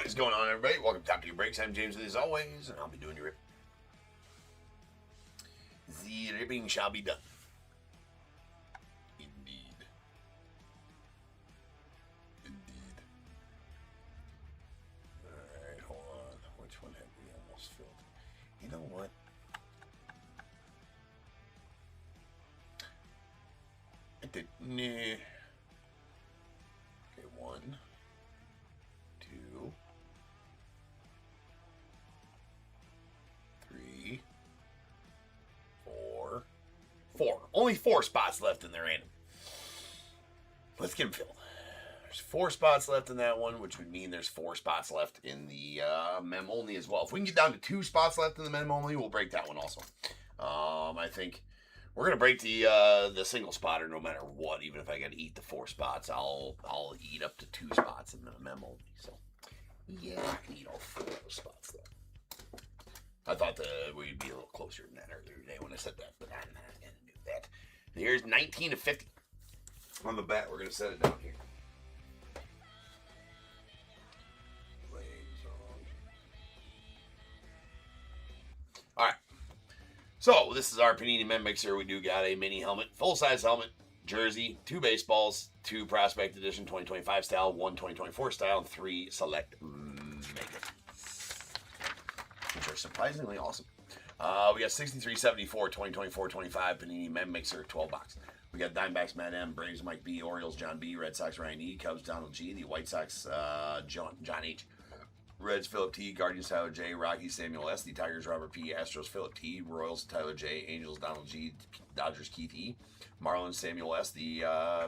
What is going on, everybody? Welcome to Top Tier Breaks. I'm James, as always, and I'll be doing your rip. The ripping shall be done. Indeed. Alright, hold on. Which one have we almost filled? You know what? I did. Nah. Okay, 1, 2, 3, 4. Only 4 spots left in there, random. Let's get them filled. There's 4 spots left in that one, which would mean there's 4 spots left in the mem only as well. If we can get down to 2 spots left in the mem only, we'll break that one also. I think we're gonna break the single spotter no matter what. Even if I gotta eat the 4 spots, I'll eat up to 2 spots in the mem only. So yeah, I can eat all 4 of those spots though. I thought that we'd be a little closer than that earlier today when I said that, but I'm not gonna do that. Here's 19 to 50 on the bat. We're gonna set it down here. All right. So this is our Panini Mem Mixer. We do got a mini helmet, full-size helmet, jersey, 2 baseballs, 2 Prospect Edition 2025 style, 1 2024 style, and 3 select Megas, which are surprisingly awesome. We got 6374 2024-25 Panini Mem Mixer 12 box. We got Diamondbacks Matt M, Braves Mike B, Orioles John B, Red Sox Ryan E, Cubs Donald G, the White Sox John H, Reds Philip T, Guardians Tyler J, Rockies Samuel S, the Tigers Robert P, Astros Philip T, Royals Tyler J, Angels Donald G, Dodgers Keith E, Marlins Samuel S, the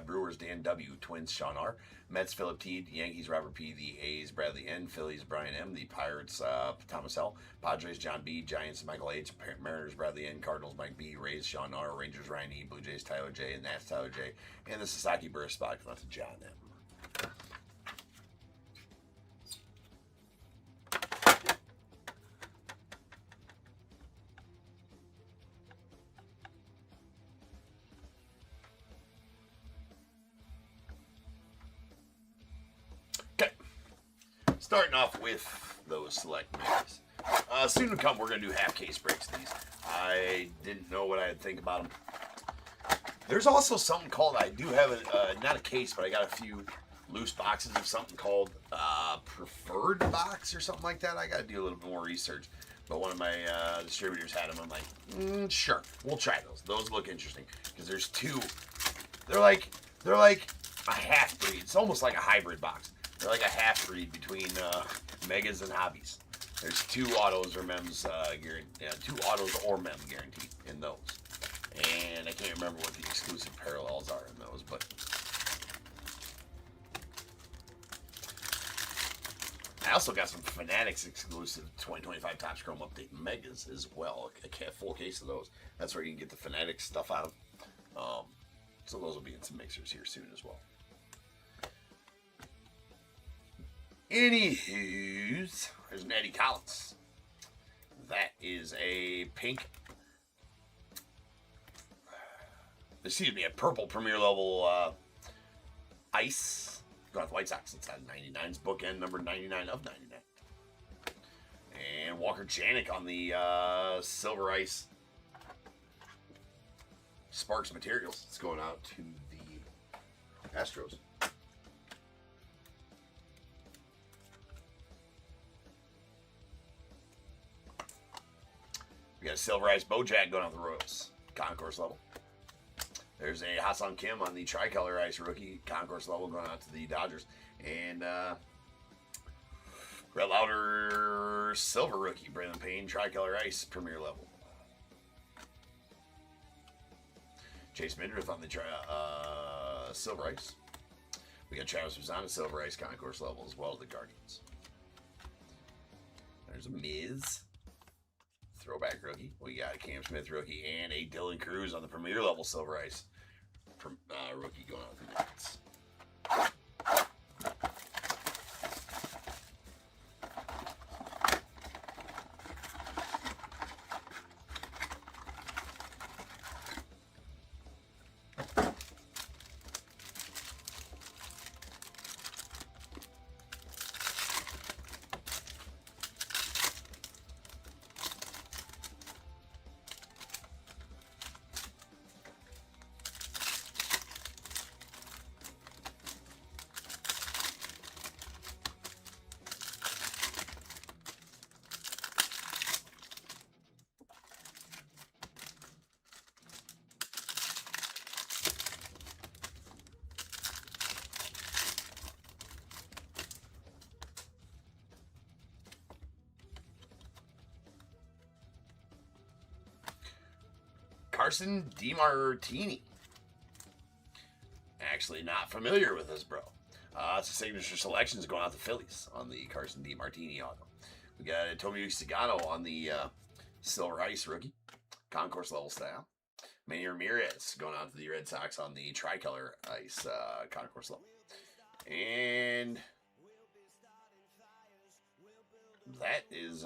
Brewers Dan W, Twins Sean R, Mets Philip T, Yankees Robert P, the A's Bradley N, Phillies Brian M, the Pirates Thomas L, Padres John B, Giants Michael H, Mariners Bradley N, Cardinals Mike B, Rays Sean R, Rangers Ryan E, Blue Jays Tyler J, and Nats Tyler J, and the Sasaki Burris spot going to John M. Starting off with those select Megas. Soon to come, we're going to do half case breaks of these. I didn't know what I'd think about them. There's also something called, I do have, not a case, but I got a few loose boxes of something called preferred box or something like that. I got to do a little bit more research. But one of my distributors had them. I'm like, sure, we'll try those. Those look interesting because there's 2. They're like a half breed. It's almost like a hybrid box. They're like a half-breed between Megas and Hobbies. There's 2 autos or mems, 2 autos or mem guaranteed in those. And I can't remember what the exclusive parallels are in those, but I also got some Fanatics exclusive 2025 Topps Chrome Update Megas as well. A full case of those. That's where you can get the Fanatics stuff out of. So those will be in some mixers here soon as well. Anywho's, there's an Eddie Collins. That is a pink, a purple Premier Level ice. Going with White Sox. It's at 99's bookend number 99 of 99. And Walker Janik on the silver ice Sparks Materials. It's going out to the Astros. We got a silver ice Bojack going on the Royals, concourse level. There's a Hassan Kim on the tricolor ice rookie, concourse level, going out to the Dodgers. And Red Lauder silver rookie, Brandon Payne, tricolor ice, premier level. Chase Midrith on the silver ice. We got Travis Mazzana, silver ice, concourse level, as well as the Guardians. There's a Miz. Throwback rookie. We got a Cam Smith rookie and a Dylan Cruz on the premier level silver ice rookie going on with the Nets. Carson DiMartini. Actually not familiar with this, bro. It's a signature selections going out to Phillies on the Carson DiMartini auto. We got a Tomoyuki Sagano on the Silver Ice rookie. Concourse level style. Manny Ramirez going out to the Red Sox on the Tricolor Ice Concourse level. And that is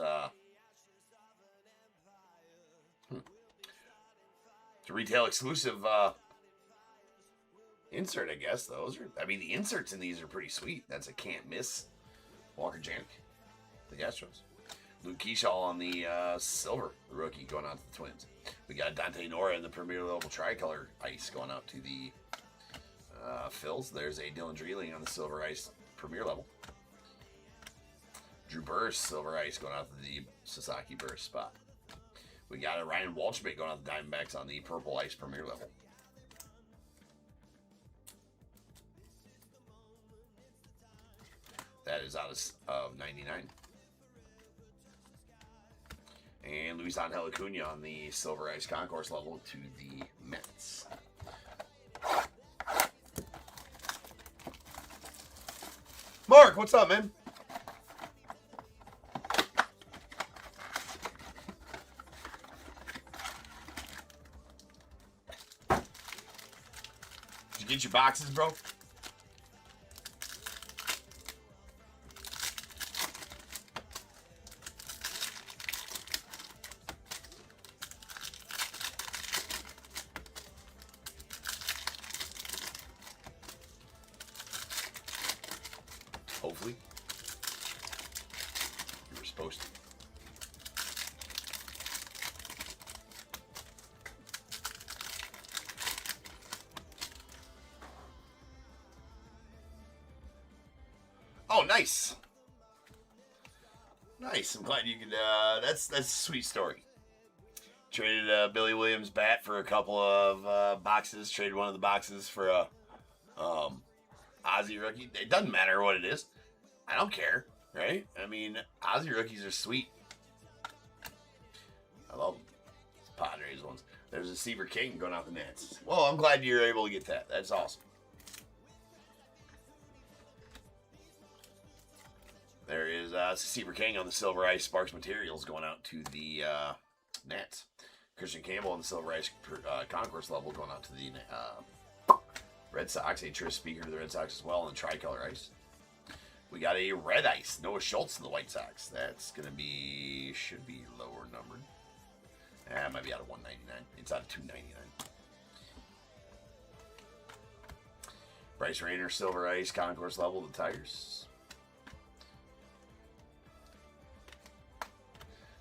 it's a retail exclusive insert, I guess. The inserts in these are pretty sweet. That's a can't miss. Walker Janik, the Astros. Luke Keyshaw on the silver rookie going out to the Twins. We got Dante Nora in the Premier Level Tricolor Ice going out to the Phils. There's a Dylan Dreeling on the Silver Ice Premier Level. Drew Burris, Silver Ice going out to the Sasaki Burris spot. We got a Ryan Walshbit going out to the Diamondbacks on the Purple Ice Premier Level. That is out of 99. And Luis Angel Acuna on the Silver Ice Concourse level to the Mets. Mark, what's up, man? Did you get your boxes, bro? Hopefully. You were supposed to. Oh, nice. Nice. I'm glad you could, that's a sweet story. Traded Billy Williams bat for a couple of boxes. Traded one of the boxes for a Ozzy rookie. It doesn't matter what it is. I don't care, right? I mean, Ozzy rookies are sweet. I love them. It's Padres ones. There's a Seaver King going out the Nets. Well, I'm glad you're able to get that. That's awesome. There is Seaver King on the Silver Ice Sparks Materials going out to the Nets. Christian Campbell on the Silver Ice Concourse level going out to the Red Sox. A Tris Speaker to the Red Sox as well on the Tricolor Ice. We got a Red Ice Noah Schultz to the White Sox. That's going to be, should be lower numbered. It might be out of 199. It's out of 299. Bryce Rayner Silver Ice Concourse level to the Tigers.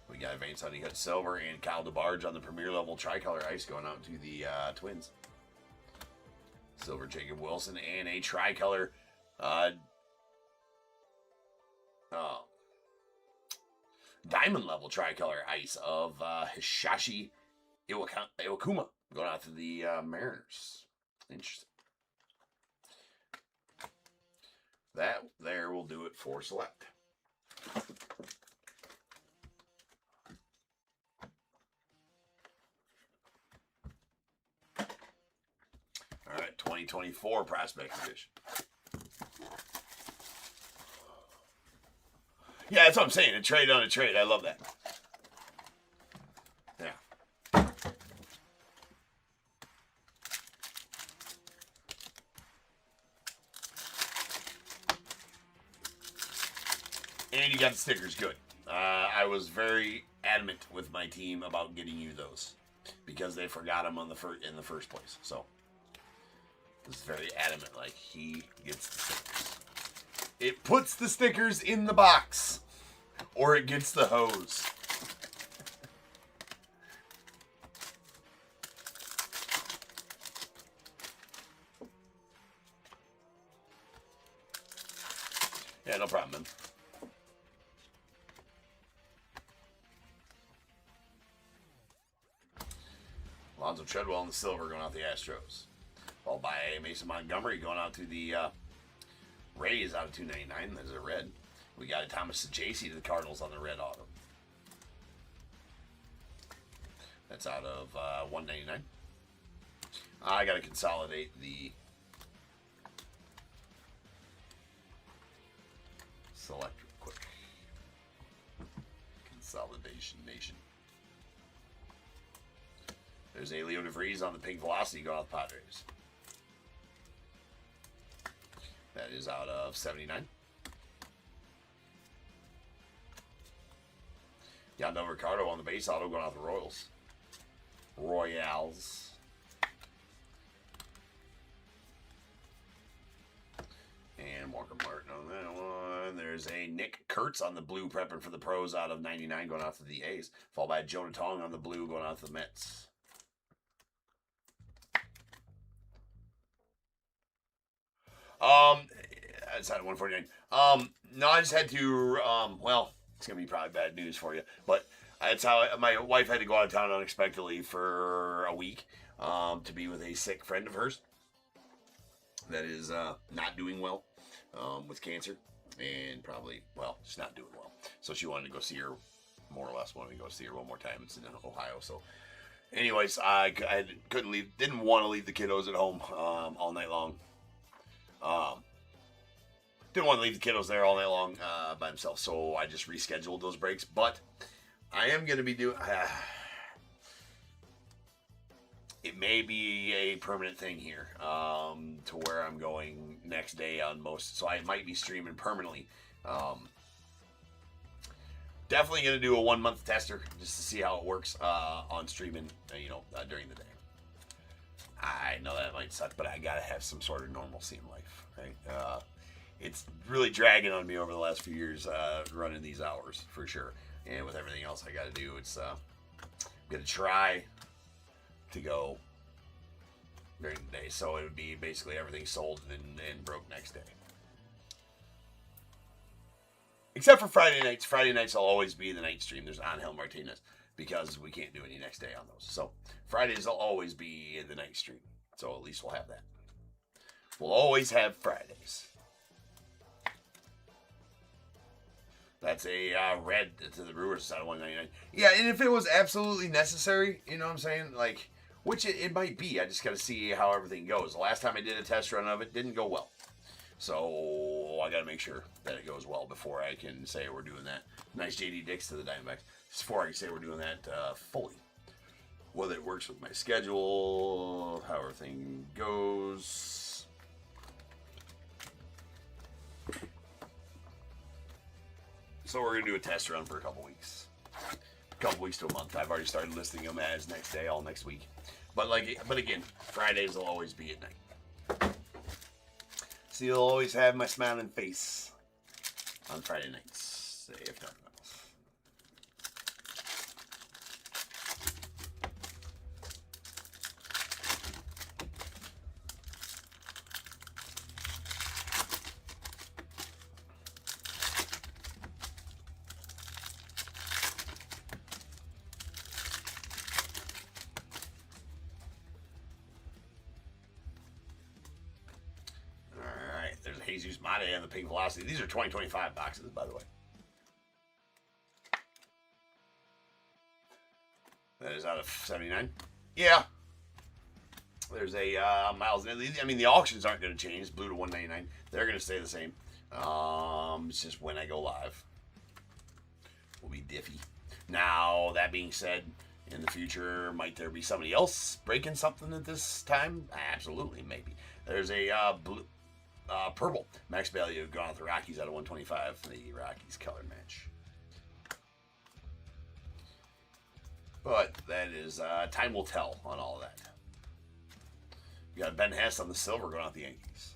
We got Advanced Honeycutt Silver and Kyle DeBarge on the Premier Level Tricolor Ice going out to the Twins. Silver Jacob Wilson and a Tricolor Diamond Level Tricolor Ice of Hisashi Iwakuma going out to the Mariners. Interesting. That there will do it for Select. All right, 2024 Prospect Edition. Yeah, that's what I'm saying. A trade on a trade. I love that. Yeah. And you got the stickers. Good. I was very adamant with my team about getting you those because they forgot them on in the first place. So I was very adamant. Like, he gets the stickers. It puts the stickers in the box, or it gets the hose. Yeah, no problem, man. Alonzo Treadwell in the silver going out the Astros. Followed by Mason Montgomery going out to the Rays out of 299. There's a red. We got a Thomas Sajacy to the Cardinals on the red auto. That's out of 199. I got to consolidate the select real quick. Consolidation Nation. There's a Leo DeVries on the pink velocity going out the Padres. That is out of 79. Yandel Ricardo on the base auto going out the Royals. Royals. And Walker Martin on that one. There's a Nick Kurtz on the blue prepping for the pros out of 99 going out to the A's. Followed by Jonah Tong on the blue going out to the Mets. It's at 149. No, I just had to, well, it's going to be probably bad news for you, but that's how my wife had to go out of town unexpectedly for a week, to be with a sick friend of hers that is, not doing well, with cancer, and probably, well, just not doing well. So she wanted to go see her, more or less wanted to go see her one more time. It's in Ohio, so anyways, I couldn't leave, didn't want to leave the kiddos at home, all night long. Didn't want to leave the kiddos there all night long by himself, so I just rescheduled those breaks. But I am going to be doing... it may be a permanent thing here, to where I'm going next day on most... So I might be streaming permanently. Definitely going to do a 1-month tester just to see how it works on streaming, during the day. I know that might suck, but I got to have some sort of normalcy in life, right? It's really dragging on me over the last few years, running these hours, for sure. And with everything else I got to do, it's going to try to go during the day. So it would be basically everything sold and broke next day. Except for Friday nights. Friday nights will always be the night stream. There's Angel Martinez, because we can't do any next day on those. So Fridays will always be the night stream. So at least we'll have that. We'll always have Fridays. That's a red to the Brewers out of 199. Yeah, and if it was absolutely necessary, you know what I'm saying? Like, which it might be. I just got to see how everything goes. The last time I did a test run of it, didn't go well. So I got to make sure that it goes well before I can say we're doing that. Nice JD Dix to the Diamondbacks. Just before I can say we're doing that fully. Whether it works with my schedule, how everything goes. So we're going to do a test run for a couple weeks. A couple weeks to a month. I've already started listing them as next day, all next week. But again, Fridays will always be at night. So you'll always have my smiling face on Friday nights, if nothing else. Jesus Mate and the pink velocity. These are 2025 boxes, by the way. That is out of 79. Yeah. There's a Miles. I mean, the auctions aren't going to change. Blue to 199. They're going to stay the same. It's just when I go live will be diffy. Now, that being said, in the future, might there be somebody else breaking something at this time? Absolutely, maybe. There's a blue. Purple. Max Bailey gone with the Rockies out of 125 for the Rockies color match. But that is, time will tell on all of that. You got Ben Hess on the silver going out the Yankees.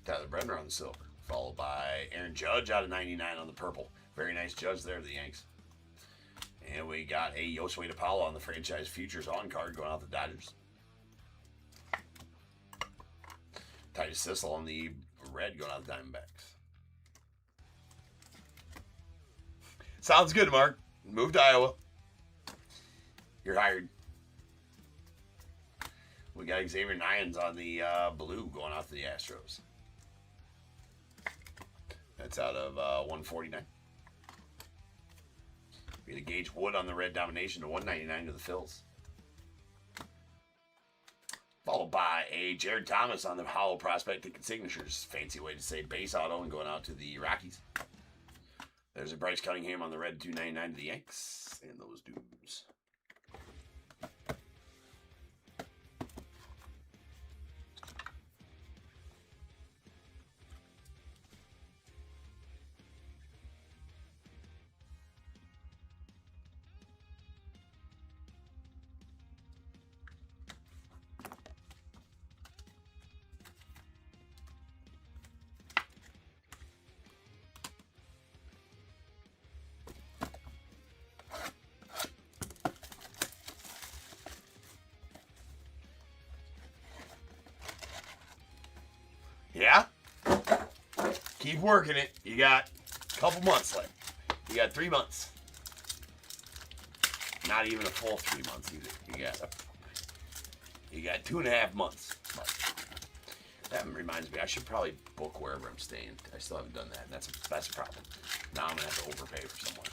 Tyler Brenner on the silver. Followed by Aaron Judge out of 99 on the purple. Very nice Judge there, the Yanks. And we got a Yosway DePaulo on the franchise futures on card going out the Dodgers. Titus Sissel on the red going out the Diamondbacks. Sounds good, Mark. Move to Iowa. You're hired. We got Xavier Nyans on the blue going out to the Astros. That's out of 149. We get a Gage Wood on the red domination to 199 to the Phils. Followed by a Jared Thomas on the hollow prospect ticket signatures. Fancy way to say base auto and going out to the Rockies. There's a Bryce Cunningham on the red 299 to the Yanks. And those dudes. Yeah? Keep working it. You got a couple months left. You got 3 months. Not even a full 3 months either. You got 2.5 months. That reminds me, I should probably book wherever I'm staying. I still haven't done that. That's a problem. Now I'm gonna have to overpay for somewhere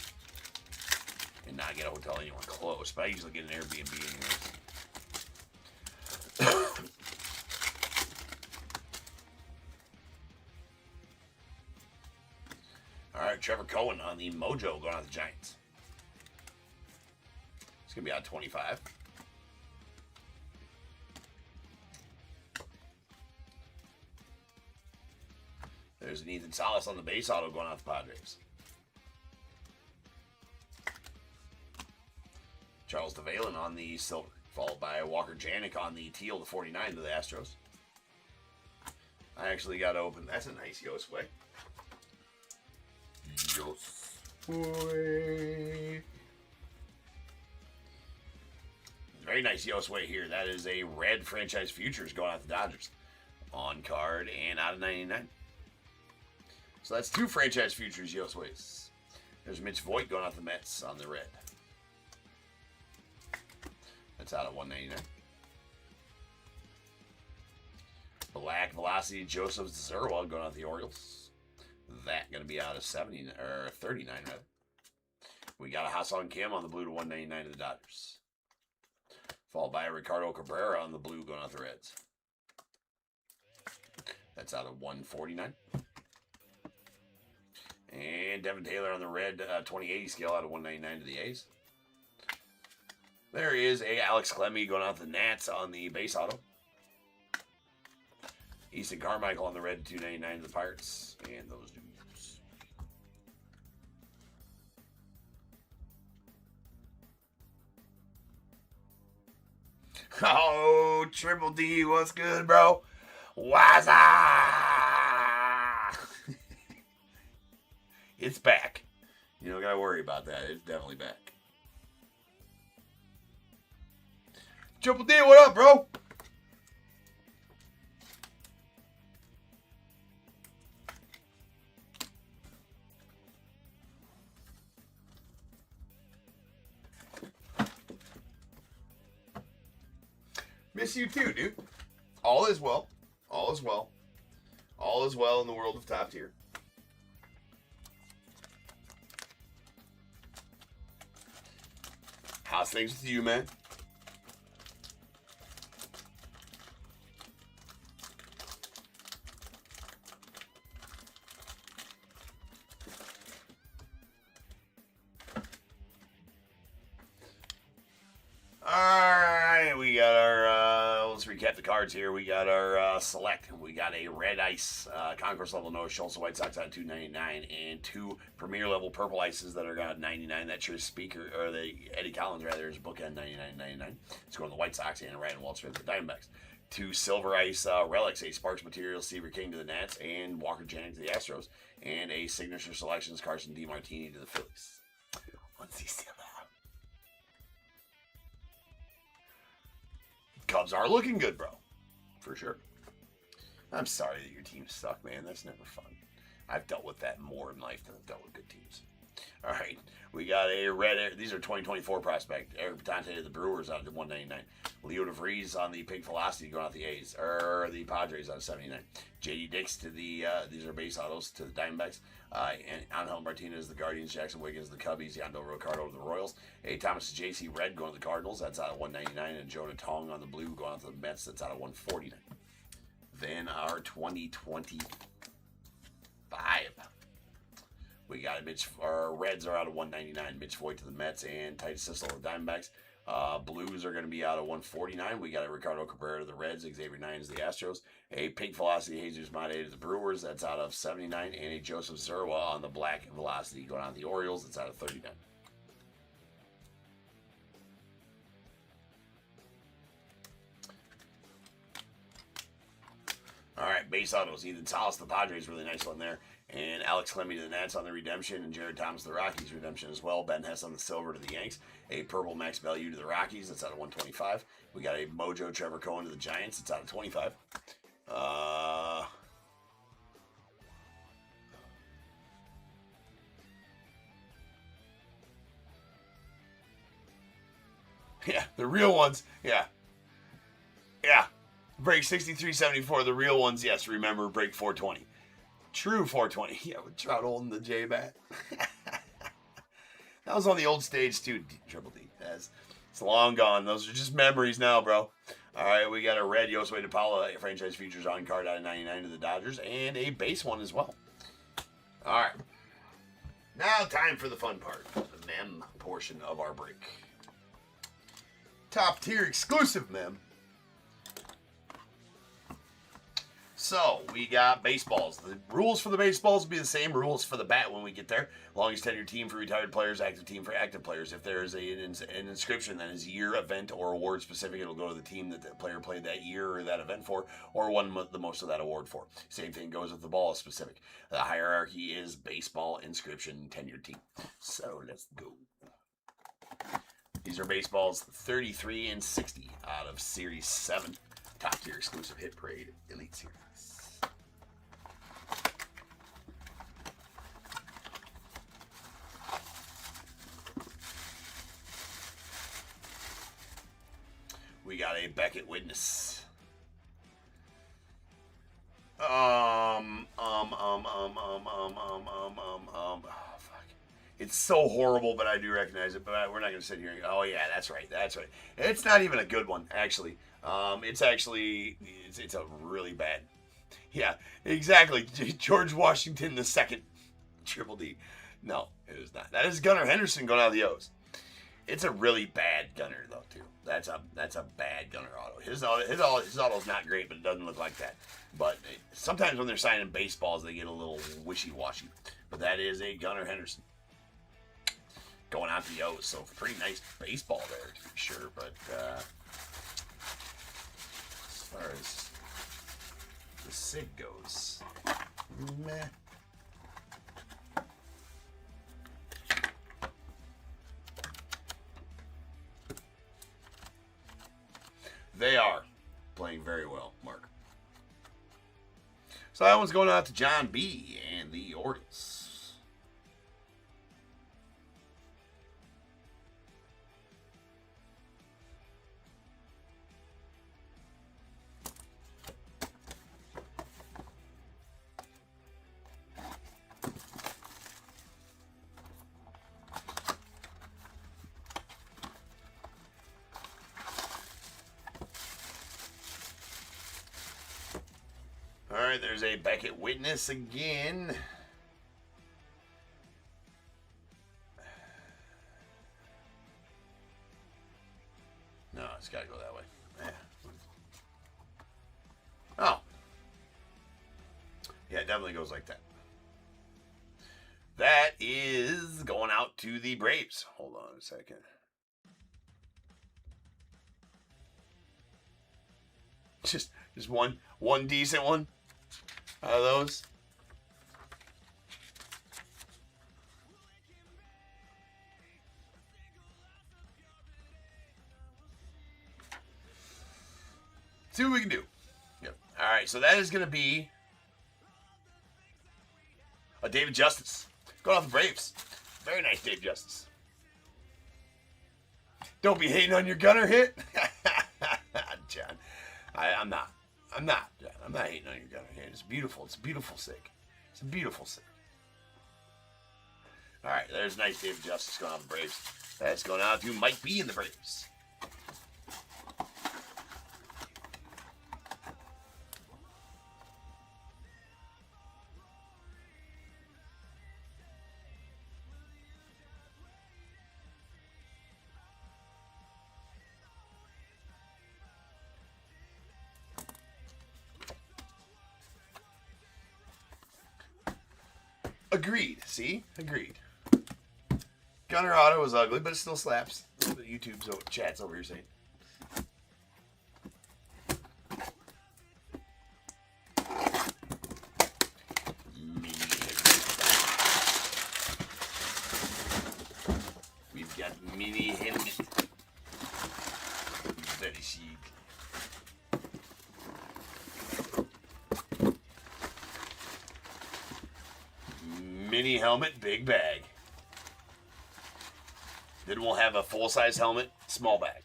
and not get a hotel anywhere close. But I usually get an Airbnb anyways. All right, Trevor Cohen on the Mojo going out the Giants. It's going to be out 25. There's an Ethan Salas on the base auto going out the Padres. Charles DeValen on the silver, followed by Walker Janik on the teal, the 49 to the Astros. I actually got to open. That's a nice Yosway. Very nice Yosway here. That is a red franchise futures going out the Dodgers. On card and out of 99. So that's 2 franchise futures Yosways. There's Mitch Voigt going out the Mets on the red. That's out of 199. Black Velocity Joseph Zerwa going out the Orioles. That going to be out of 70 or 39 rather. We got a Hassan Kim on the blue to 199 to the Dodgers. Followed by a Ricardo Cabrera on the blue going out the Reds. That's out of 149. And Devin Taylor on the red 2080 scale out of 199 to the A's. There is a Alex Clemmy going out the Nats on the base auto. Easton Carmichael on the red 299 to the Pirates. And those dudes. Oh, Triple D, what's good, bro? Wazza! It's back. You don't gotta worry about that. It's definitely back. Triple D, what up, bro? Miss you too, dude. All is well. All is well. All is well in the world of top tier. How's things with you, man? Alright, we got our, let's recap the cards here. We got our select. We got a red ice concourse level Noah Schultz, White Sox out 299, and 2 premier level purple ices that are got 99. That's your speaker, or the Eddie Collins rather, is bookend 99.99. It's going to the White Sox and Ryan Walsh for the Diamondbacks. 2 silver ice relics, a Sparks Material Seaver King to the Nats, and Walker Janik to the Astros, and a signature selections Carson DiMartini to the Phillies. Let's see silver. Cubs are looking good, bro. For sure. I'm sorry that your teams suck, man. That's never fun. I've dealt with that more in life than I've dealt with good teams. All right. We got a red. These are 2024 prospect. Eric Batante of the Brewers out to 199. Leo DeVries on the Pink Velocity going out the A's, or the Padres on 79. J.D. Dix to the, these are base autos to the Diamondbacks. And Angel Martinez, the Guardians. Jackson Wiggins, the Cubbies. Yandel Ricardo to the Royals. A. Thomas J.C. Red going to the Cardinals. That's out of 199. And Jonah Tong on the blue going out to the Mets. That's out of 149. Then our 2025. We got our Reds are out of 199. Mitch Voigt to the Mets and Titus Sissel to the Diamondbacks. Blues are going to be out of 149. We got a Ricardo Cabrera to the Reds. Xavier Nines to the Astros. A Pink Velocity Jesus Mate to the Brewers. That's out of 79. And a Joseph Zerwa on the Black Velocity going on to the Orioles. That's out of 39. All right, base autos. Ethan Salas, the Padres, really nice one there. And Alex Clemmy to the Nats on the redemption, and Jared Thomas to the Rockies redemption as well. Ben Hess on the silver to the Yanks. A purple Max Bellew to the Rockies. That's out of 125. We got a Mojo Trevor Cohen to the Giants. It's out of 25. Yeah, the real ones. Yeah. Break 6374. The real ones, yes. Remember, break 420. True 420. Yeah, with Trout holding the J-Bat. That was on the old stage, too, Triple D. It's long gone. Those are just memories now, bro. All right, we got a red Josue DePaula franchise features on card out of 99 to the Dodgers, and a base one as well. All right. Now time for the fun part, the mem portion of our break. Top tier exclusive mem. So, we got baseballs. The rules for the baseballs will be the same rules for the bat when we get there. Longest tenure team for retired players, active team for active players. If there is an inscription that is year, event, or award specific, it'll go to the team that the player played that year or that event for, or won the most of that award for. Same thing goes if the ball is specific. The hierarchy is baseball, inscription, tenured team. So, let's go. These are baseballs 33 and 60 out of Series 7. Top tier exclusive hit parade Elite Series. We got a Beckett Witness. Oh, fuck. It's so horrible, but I do recognize it. But we're not going to sit here and go, oh, yeah, that's right. It's not even a good one, actually. It's a really bad. Yeah, exactly. George Washington II, Triple D. No, it is not. That is Gunnar Henderson going out of the O's. It's a really bad Gunnar, though, too. That's a bad Gunnar auto. His auto's not great, but it doesn't look like that. But sometimes when they're signing baseballs, they get a little wishy-washy. But that is a Gunnar Henderson going out the O's. So pretty nice baseball there, to be sure. But as far as the SIG goes, meh. They are playing very well, Mark. So that one's going out to John B. and the Orioles. All right, there's a Beckett Witness again. No, it's got to go that way. Yeah. Oh. Yeah, it definitely goes like that. That is going out to the Braves. Hold on a second. Just one decent one out of those. See what we can do. Yep. All right, so that is going to be a David Justice. Going off the Braves. Very nice, Dave Justice. Don't be hating on your Gunner hit. John. I'm not. I'm not, John. I'm not hating on your gun. It's beautiful. It's a beautiful sig. It's a beautiful sig. All right, there's nice David Justice going out to the Braves. That's going out to Mike B in the Braves. Agreed. See? Agreed. Gunner Auto is ugly, but it still slaps. YouTube's chat's over here saying. We've got mini helmet. Very chic. Mini helmet, big bag. Then we'll have a full-size helmet, small bag.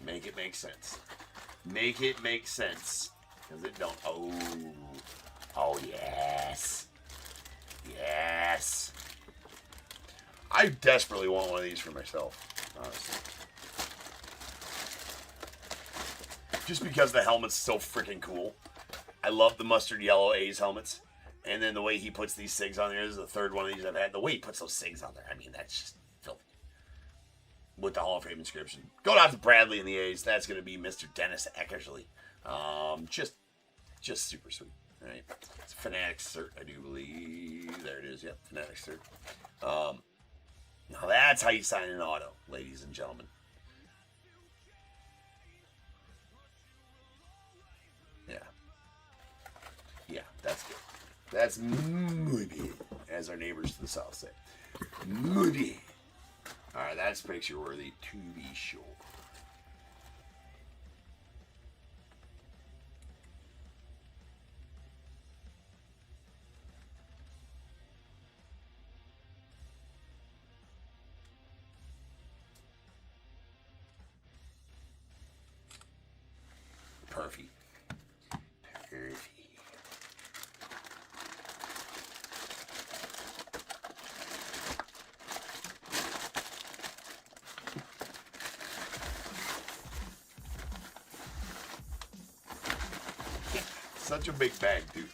Make it make sense. Make it make sense. Because it don't... Oh. Oh, yes. Yes. I desperately want one of these for myself, honestly. Just because the helmet's so freaking cool. I love the mustard yellow A's helmets. And then the way he puts these SIGs on there, this is the third one of these I've had. The way he puts those SIGs on there, I mean, that's just filthy. With the Hall of Fame inscription. Going out to Bradley in the A's. That's going to be Mr. Dennis Eckersley. Just super sweet. All right. It's a Fanatics cert, I do believe. There it is. Yep, Fanatics cert. Now that's how you sign an auto, ladies and gentlemen. Yeah. Yeah, that's good. That's muy bien, as our neighbors to the south say. Muy bien. All right, that's picture worthy to be sure. Perfect. Perfect. Such a big bag, dude.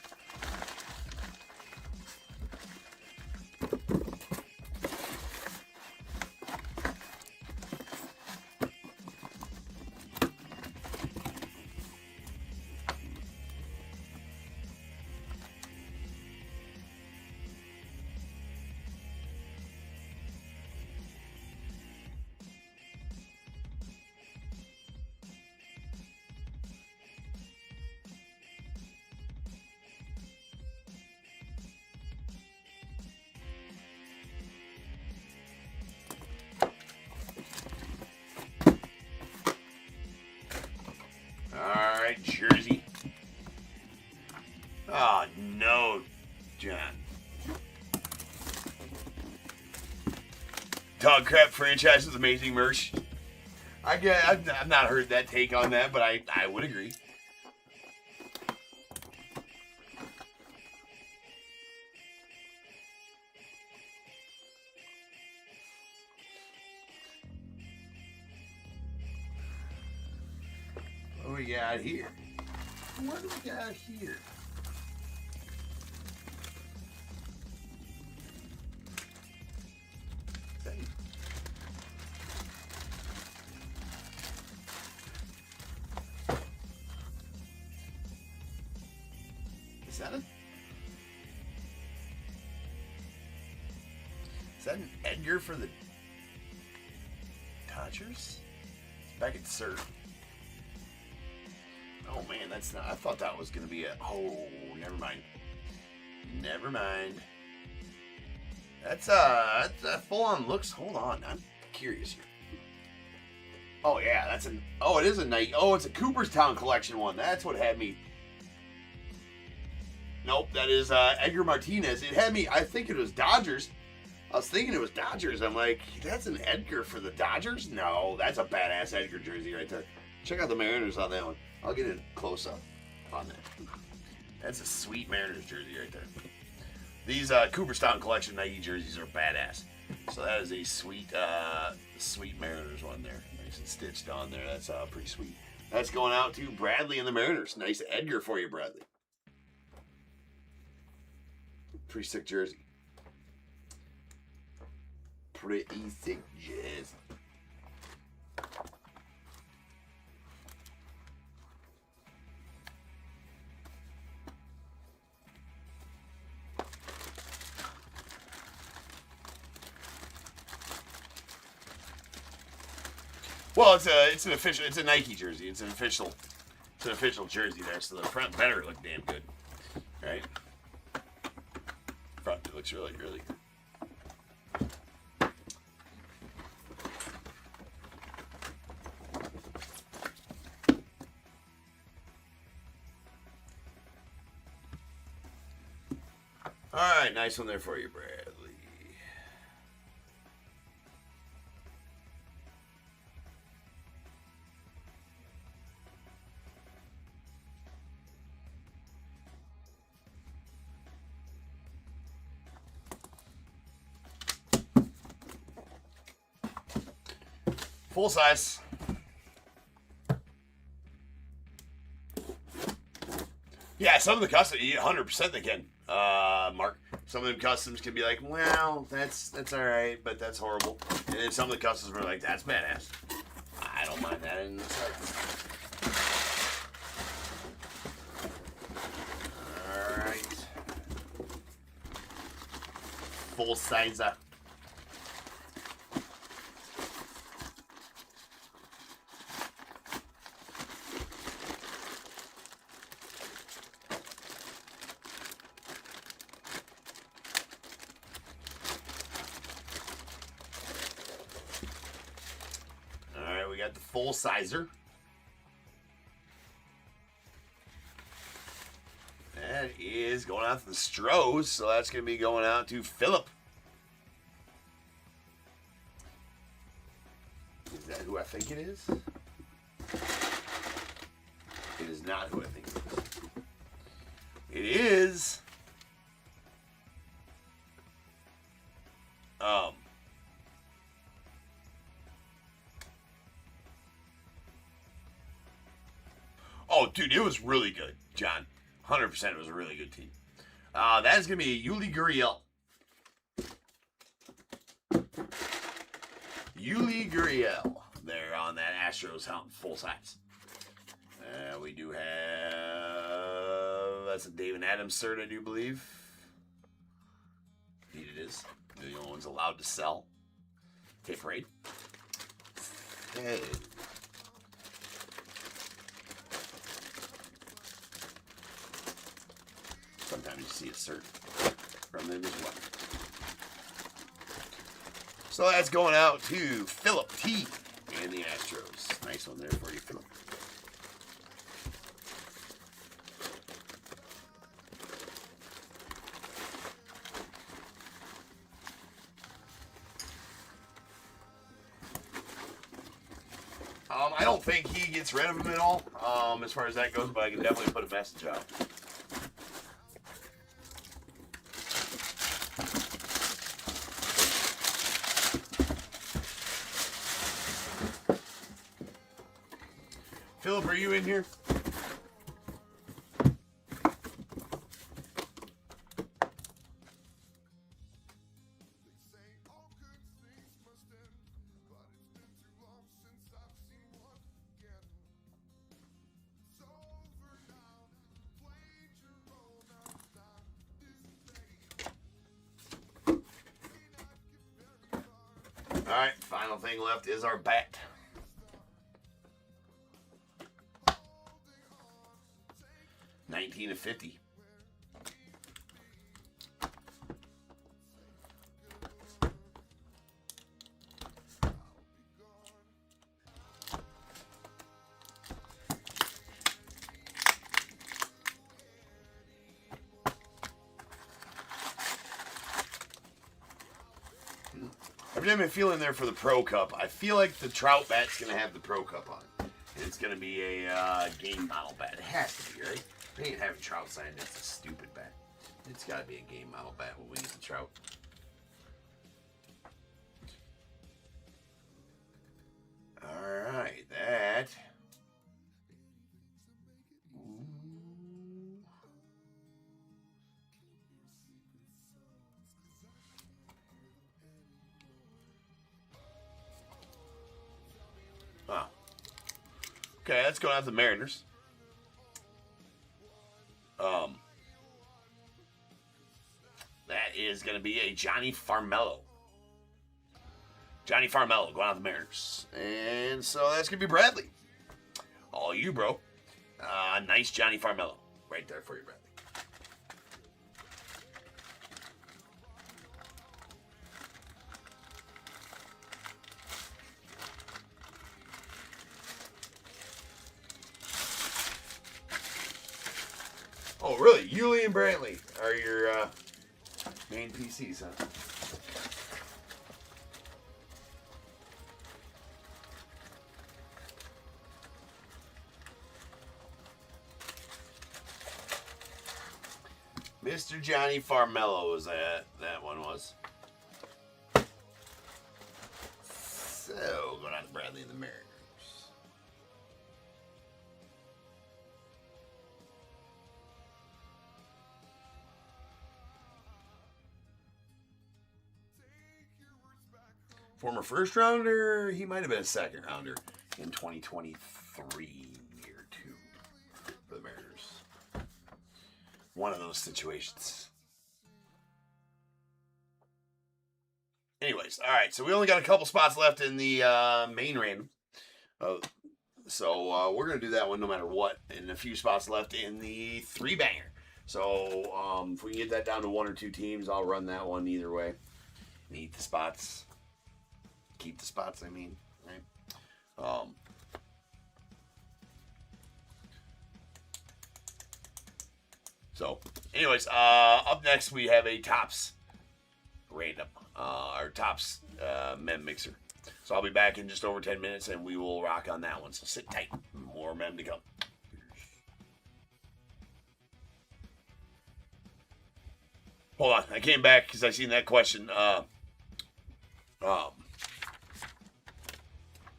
Jersey. Oh, no, John. Dog Crap franchise with amazing merch. I've not heard that take on that, but I would agree. What do we got here? What do we got here? Is that it? Is that an Edgar for the Dodgers? It's back at Sir. Oh man, that's not. I thought that was gonna be a. Oh, never mind. Never mind. That's full on looks. Hold on, I'm curious here. Oh yeah, that's an. Oh, it is a night. Oh, it's a Cooperstown collection one. That's what had me. Nope, that is Edgar Martinez. It had me. I think it was Dodgers. I was thinking it was Dodgers. I'm like, that's an Edgar for the Dodgers? No, that's a badass Edgar jersey right there. Check out the Mariners on that one. I'll get a close up on that. That's a sweet Mariners jersey right there. These Cooperstown Collection Nike jerseys are badass. So that is a sweet, sweet Mariners one there. Nice and stitched on there. That's pretty sweet. That's going out to Bradley and the Mariners. Nice Edgar for you, Bradley. Pretty sick jersey. Pretty sick jersey. Well, it's a Nike jersey. It's an official jersey there, so the front better look damn good, right? Front looks really, really good. All right, nice one there for you, Bradley. Full size. Yeah, some of the customs, 100% they can, Mark. Some of them customs can be like, well, that's all right, but that's horrible. And then some of the customs are like, that's badass. I don't mind that in the slightest. All right. Full size. We got the full sizer. That is going out to the Stros, so that's going to be going out to Philip. Is that who I think it is? It is not who I think it is. It is... Oh, dude, it was really good, John. 100% it was a really good team. That is going to be Yuli Gurriel. Yuli Gurriel there on that Astros helmet, full size. We do have... That's a David Adams cert, I do believe. Indeed it is. The only one's allowed to sell. Tape parade. Hey. Sometimes you see a cert from them as well. So that's going out to Philip T. and the Astros. Nice one there for you, Philip. I don't think he gets rid of him at all, as far as that goes, but I can definitely put a message out. Philip, are you in here? All right, final thing left is our bat. $19/50. I've never been feeling there for the Pro Cup. I feel like the Trout bat's going to have the Pro Cup on it. It's going to be a game model bat. It has to be, right? They ain't having Trout signed. That's a stupid bat. It's got to be a game model bat when we get the Trout. All right, that. Oh. Okay, let's go out to the Mariners. That is going to be a Johnny Farmello. Johnny Farmello going out to the Mariners. And so that's going to be Bradley. All you, bro. Nice Johnny Farmello. Right there for you, Bradley. Oh, really? Yuli and Brantley are your main PCs, huh? Mr. Johnny Farmello was that one was. So, going on to Bradley and the Mariners. Former first rounder, he might have been a second rounder in 2023 year two for the Mariners. One of those situations. Anyways, all right, so we only got a couple spots left in the main random. So we're going to do that one no matter what. And a few spots left in the three-banger. So if we can get that down to one or two teams, I'll run that one either way. And eat the spots. Keep the spots, I mean. Right? So, anyways, up next we have a Topps random. Our Topps mem mixer. So I'll be back in just over 10 minutes and we will rock on that one. So sit tight. More mem to come. Hold on. I came back because I seen that question.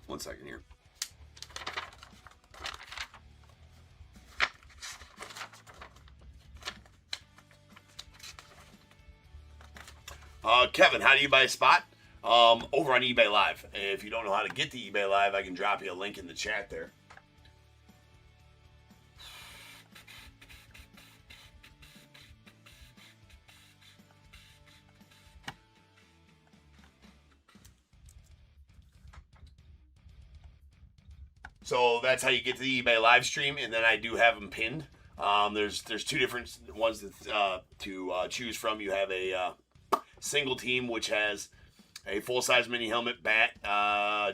One second here. Kevin, how do you buy a spot? Over on eBay Live. If you don't know how to get to eBay Live, I can drop you a link in the chat there. So that's how you get to the eBay live stream, and then I do have them pinned. There's two different ones to choose from. You have a single team, which has a full-size mini helmet, bat,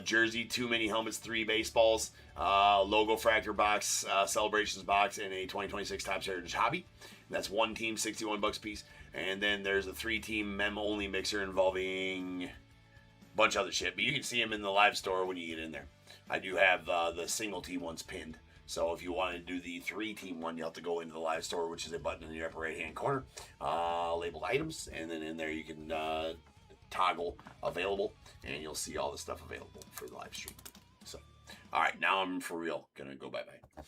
jersey, 2 mini helmets, 3 baseballs, logo fractor box, celebrations box, and a 2026 Topps Heritage Hobby. That's one team, $61 a piece. And then there's a 3-team mem-only mixer involving a bunch of other shit. But you can see them in the live store when you get in there. I do have the single team ones pinned. So if you want to do the 3-team one, you have to go into the live store, which is a button in the upper right-hand corner, labeled items. And then in there you can toggle available, and you'll see all the stuff available for the live stream. So, all right, now I'm for real going to go bye-bye.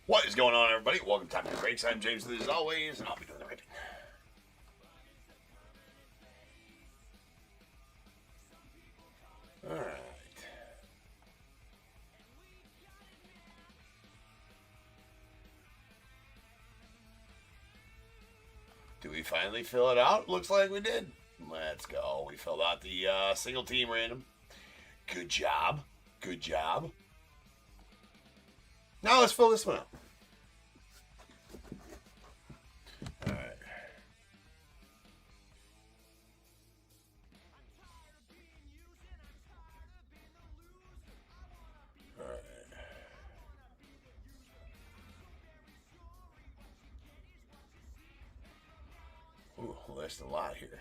What is going on, everybody? Welcome to Top 10 Breaks. I'm James, as always, and I'll be doing the ripping. All right. Do we finally fill it out? Looks like we did. Let's go. We filled out the single team random. Good job. Good job. Now let's fill this one out. All right. All right. Ooh, well, there's a lot here.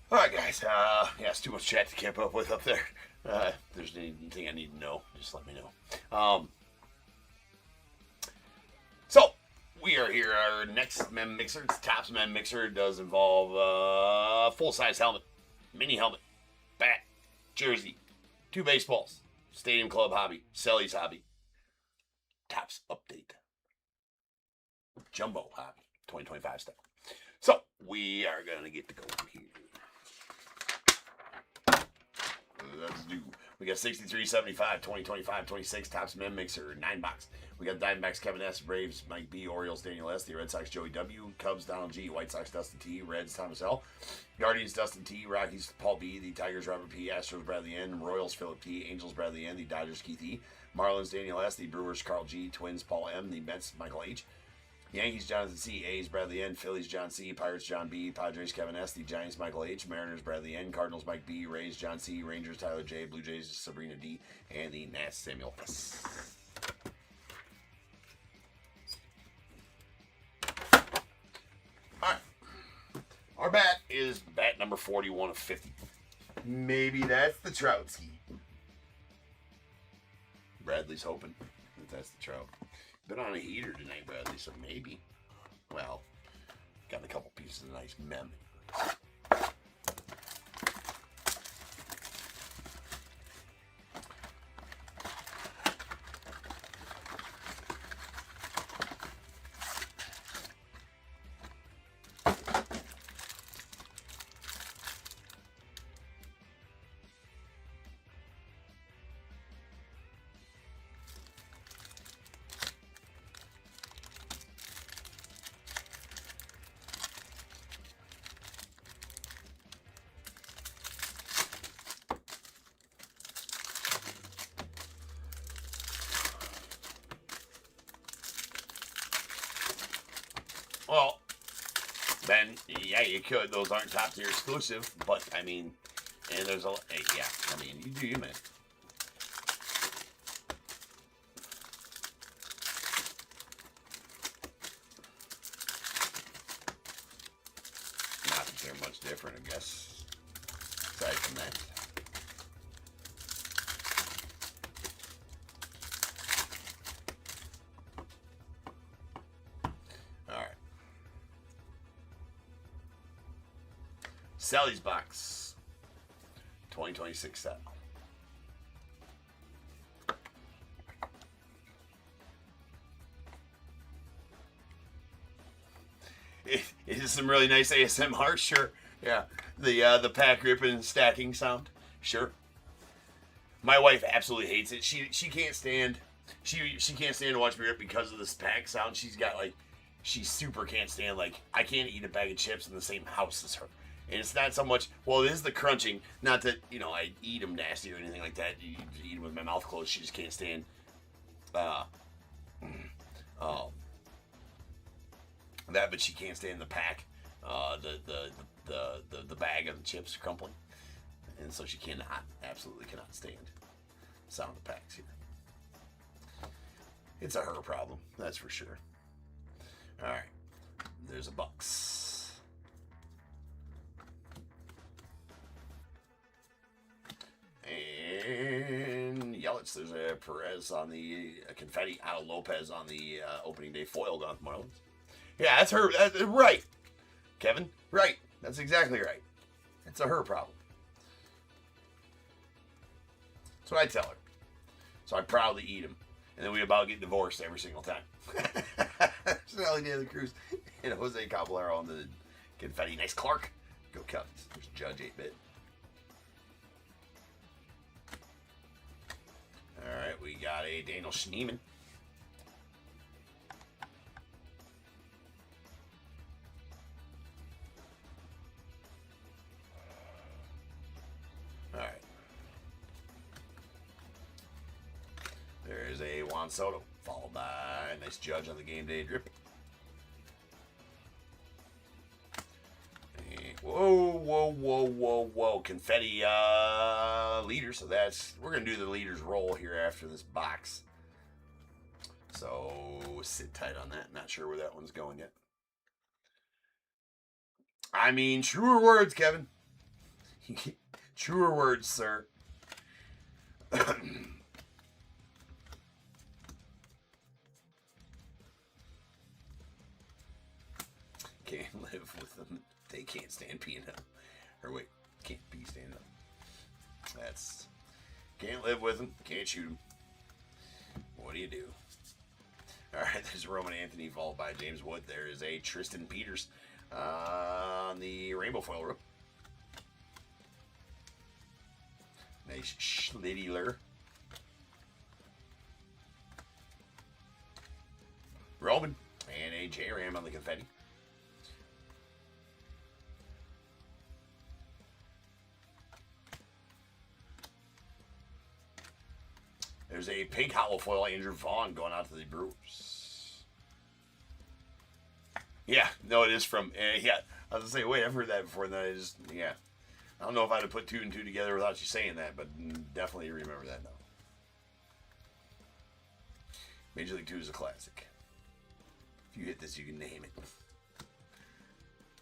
All right, guys. Yeah, it's too much chat to keep up with up there. If there's anything I need to know, just let me know. So, we are here. Our next Mem Mixer, it's TOPP's Mem Mixer, does involve full-size helmet, mini helmet, bat, jersey, 2 baseballs, Stadium Club hobby, Selly's hobby, TOPP's update, Jumbo hobby, 2025 style. So, we are going to get to go here. Let's do. We got 63, 75, 20, 25, 26, TOPP's Mem Mixer, 9 box. We got Diamondbacks, Kevin S., Braves, Mike B., Orioles, Daniel S., the Red Sox, Joey W., Cubs, Donald G., White Sox, Dustin T., Reds, Thomas L., Guardians, Dustin T., Rockies, Paul B., the Tigers, Robert P., Astros, Bradley N., Royals, Philip T., Angels, Bradley N., the Dodgers, Keith E., Marlins, Daniel S., the Brewers, Carl G., Twins, Paul M., the Mets, Michael H., Yankees, Jonathan C., A's, Bradley N., Phillies, John C., Pirates, John B., Padres, Kevin S., the Giants, Michael H., Mariners, Bradley N., Cardinals, Mike B., Rays, John C., Rangers, Tyler J., Blue Jays, Sabrina D., and the Nats, Samuel S. All right. Our bat is bat number 41 of 50. Maybe that's the Troutski. Bradley's hoping that that's the Trout. Been on a heater tonight, Bradley, so maybe. Well, got a couple pieces of nice mem. Well, then, yeah, you could. Those aren't top tier exclusive, but, I mean, and there's a, yeah, I mean, you do you, man. Not that they're much different, I guess, aside from that. Sally's box, 2026 style. It is some really nice ASMR, sure. Yeah, the pack ripping stacking sound, sure. My wife absolutely hates it. She can't stand she can't stand to watch me rip because of this pack sound. She's got like she super can't stand like I can't eat a bag of chips in the same house as her. And it's not so much, well, it is the crunching. Not that, you know, I eat them nasty or anything like that. You eat them with my mouth closed. She just can't stand that, but she can't stand the pack, the bag of the chips crumpling. And so she absolutely cannot stand the sound of packs here. It's a her problem, that's for sure. All right, there's a box. There's a Perez on the confetti. Out of Lopez on the opening day foil gone from Marlins. Yeah, that's her. That's right, Kevin. Right. That's exactly right. It's a her problem. That's what I tell her. So I proudly eat them. And then we about get divorced every single time. Sally De La Cruz and Jose Caballero on the confetti. Nice Clark. Go Cubs. There's Judge 8-bit. Alright, we got a Daniel Schneemann. Alright. There's a Juan Soto, followed by a nice Judge on the game day drip. And whoa. Confetti leader. So we're going to do the leader's roll here after this box. So sit tight on that. Not sure where that one's going yet. I mean, truer words, Kevin. Truer words, sir. Can't live with them. They can't stand peeing up. Or wait, can't be standing up. That's... Can't live with them. Can't shoot them. What do you do? Alright, there's Roman Anthony followed by James Wood. There is a Tristan Peters on the rainbow foil rope. Nice Schlittiler. Roman. And a J-Ram on the confetti. There's a pink hollow foil Andrew Vaughn going out to the Brewers. Yeah, no, it is from, yeah. I was going to say, wait, I've heard that before, and then I just, yeah. I don't know if I'd have put 2 and 2 together without you saying that, but definitely remember that now. Major League 2 is a classic. If you hit this, you can name it.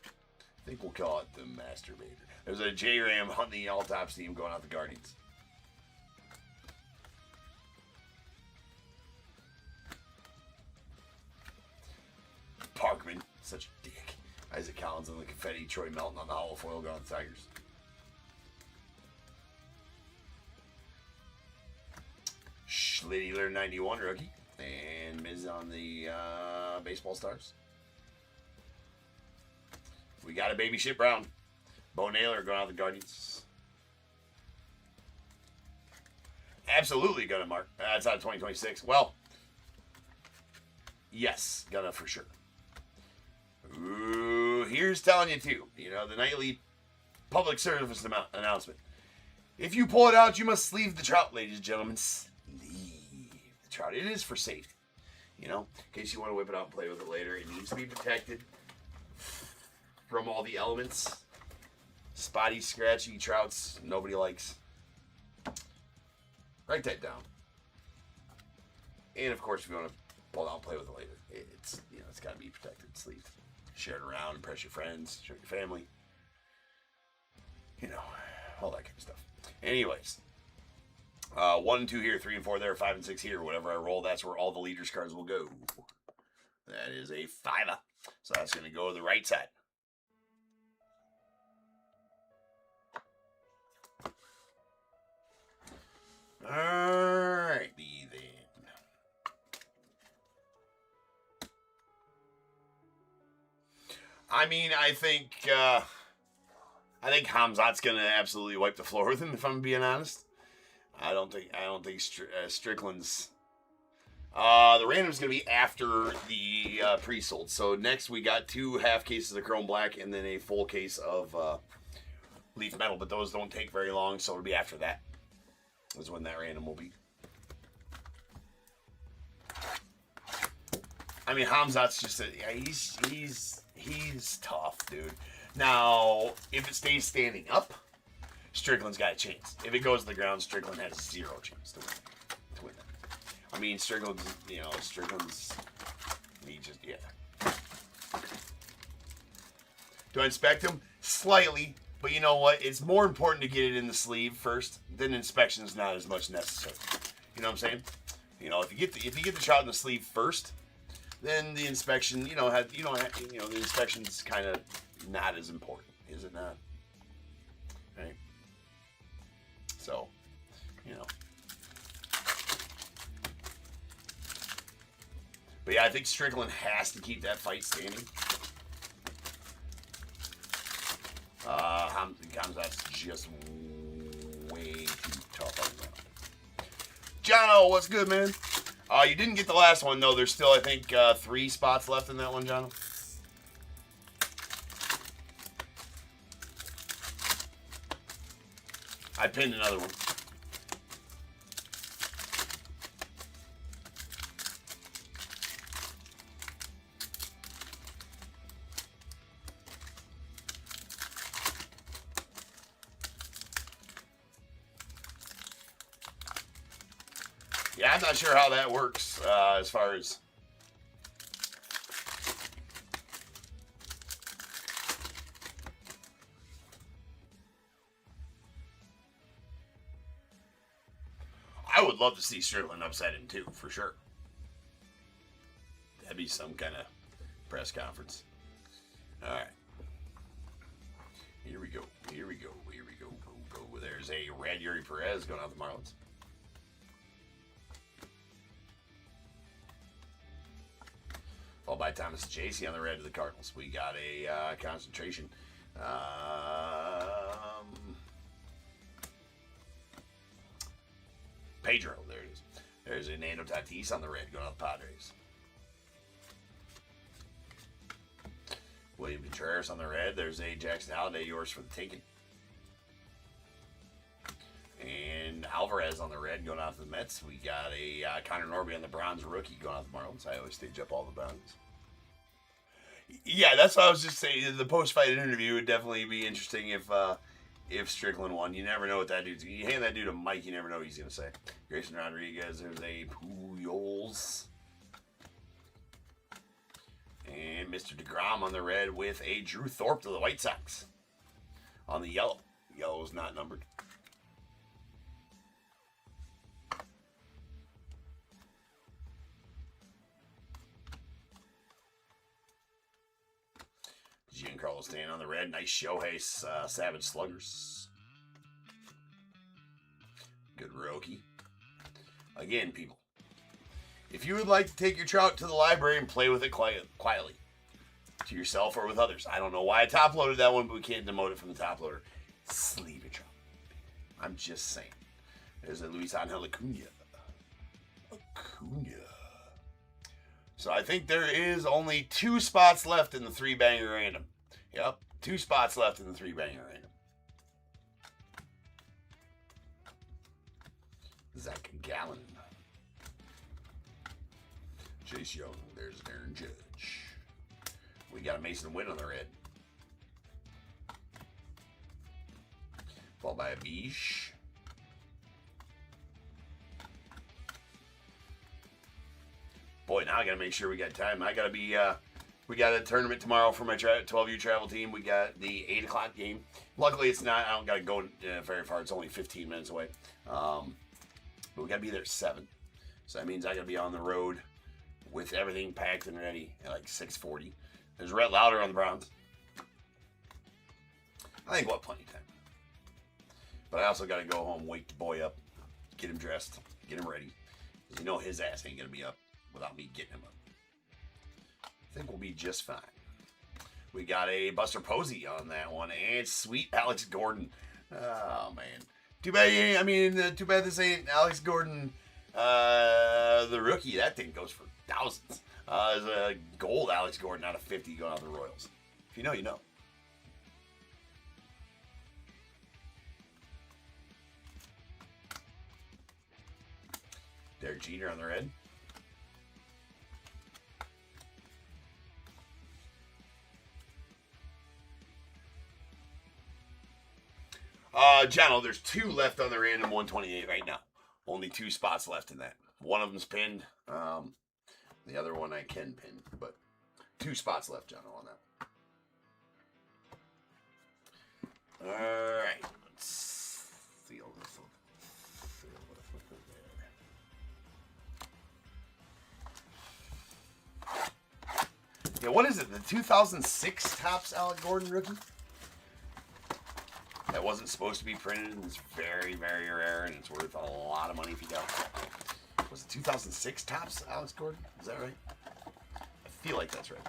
I think we'll call it the Masturbator. There's a J-Ram hunting the all-top team going out the Guardians. Parkman, such a dick. Isaac Collins on the confetti. Troy Melton on the hollow foil going to the Tigers. Schlittiler 91 rookie. And Miz on the baseball stars. We got a baby shit Brown. Bo Naylor going out the Guardians. Absolutely gonna mark. That's out of 2026. Well, yes, gonna for sure. Ooh, here's telling you too. You know, the nightly public service announcement. If you pull it out, you must sleeve the trout, ladies and gentlemen. Sleeve the trout. It is for safety. You know, in case you want to whip it out and play with it later. It needs to be protected from all the elements. Spotty, scratchy trouts nobody likes. Write that down. And of course, if you want to pull it out and play with it later, it's, you know, it's got to be protected, sleeved. Share it around, impress your friends, show your family. You know, all that kind of stuff. Anyways, 1 and 2 here, 3 and 4 there, 5 and 6 here. Whatever I roll, that's where all the leaders cards will go. That is a 5. So that's going to go to the right side. Alright, then. I mean, I think Hamzat's gonna absolutely wipe the floor with him. If I'm being honest, I don't think Strickland's. The random's gonna be after the pre-sold. So next we got 2 half cases of Chrome Black and then a full case of Leaf Metal. But those don't take very long, so it'll be after that. Is when that random will be. I mean, Hamzat's just he's tough, dude. Now, if it stays standing up, Strickland's got a chance. If it goes to the ground, Strickland has 0 chance to win it. I mean, Strickland's, he just, yeah. Do I inspect him? Slightly. But you know what? It's more important to get it in the sleeve first. Then inspection's not as much necessary. You know what I'm saying? You know, if you get the shot in the sleeve first, then the inspection, the inspection's kind of not as important, is it not? Right? So, you know. But yeah, I think Strickland has to keep that fight standing. Hamzat's just way too tough on that. Jono, what's good, man? You didn't get the last one, though. There's still, I think, 3 spots left in that one, Jono. I pinned another one. Yeah, I'm not sure how that works as far as... I would love to see Strickland upset him, too, for sure. That'd be some kind of press conference. All right. Here we go. Here we go. Here we go. Go. There's a red Yuri Perez going out the Marlins. Followed by Thomas Jaycee on the red of the Cardinals. We got a concentration. Pedro, there it is. There's a Nando Tatis on the red going out the Padres. William Contreras on the red. There's a Jackson Holliday, yours for the taking. And Alvarez on the red going out to the Mets. We got a Connor Norby on the bronze rookie going out to the Marlins. I always stage up all the Browns. Yeah, that's what I was just saying. The post-fight interview would definitely be interesting if Strickland won. You never know what that dude's... You hand that dude a mic, you never know what he's going to say. Grayson Rodriguez, there's a Pujols. And Mr. DeGrom on the red with a Drew Thorpe to the White Sox. On the yellow. Yellow's not numbered. Giancarlo Stanton on the red. Nice Shohei Savage Sluggers. Good Roki. Again, people, if you would like to take your trout to the library and play with it quietly, to yourself or with others. I don't know why I top-loaded that one, but we can't demote it from the top loader. Sleeve your trout. I'm just saying. There's a Luis Angel Acuna. So I think there is only 2 spots left in the 3-banger random. Yep, 2 spots left in the 3-banger random. Zach Gallen. Chase Young. There's Aaron Judge. We got a Mason Wynn on the red. Followed by a Biche. Boy, now I got to make sure we got time. I got to be, we got a tournament tomorrow for my 12U travel team. We got the 8 o'clock game. Luckily, it's not, I don't got to go very far. It's only 15 minutes away. But we got to be there at 7. So that means I got to be on the road with everything packed and ready at like 6:40. There's Rhett Lauder on the Browns. I think we'll have plenty of time. But I also got to go home, wake the boy up, get him dressed, get him ready. Because you know his ass ain't going to be up without me getting him up. I think we'll be just fine. We got a Buster Posey on that one. And sweet Alex Gordon. Oh, man. Too bad, too bad this ain't Alex Gordon, the rookie. That thing goes for thousands. There's a gold Alex Gordon out of 50 going out the Royals. If you know, you know. Derek Jeter on the red. Jono, there's 2 left on the random 128 right now. Only 2 spots left in that. One of them's pinned. The other one I can pin, but 2 spots left, Jono, on that. All right. Let's seal this up. Seal this there. 2006 Topps Alec Gordon rookie. That wasn't supposed to be printed, and it's very, very rare, and it's worth a lot of money if you got it. Was it 2006 Topps Alex Gordon? Is that right? I feel like that's right.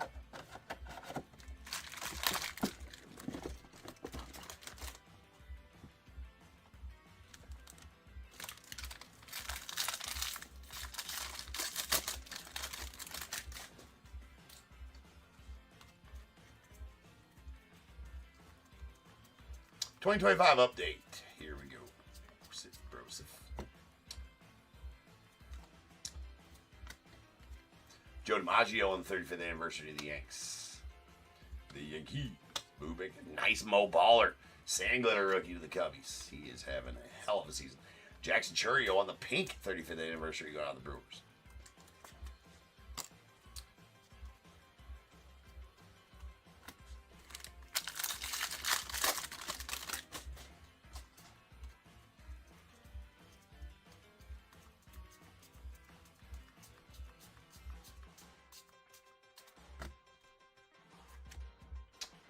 '25 update. Here we go. Broseph. Joe DiMaggio on the 35th anniversary of the Yanks. The Yankee. Bubik. Nice Mo Baller. Sandglitter rookie to the Cubbies. He is having a hell of a season. Jackson Chourio on the pink 35th anniversary going on the Brewers.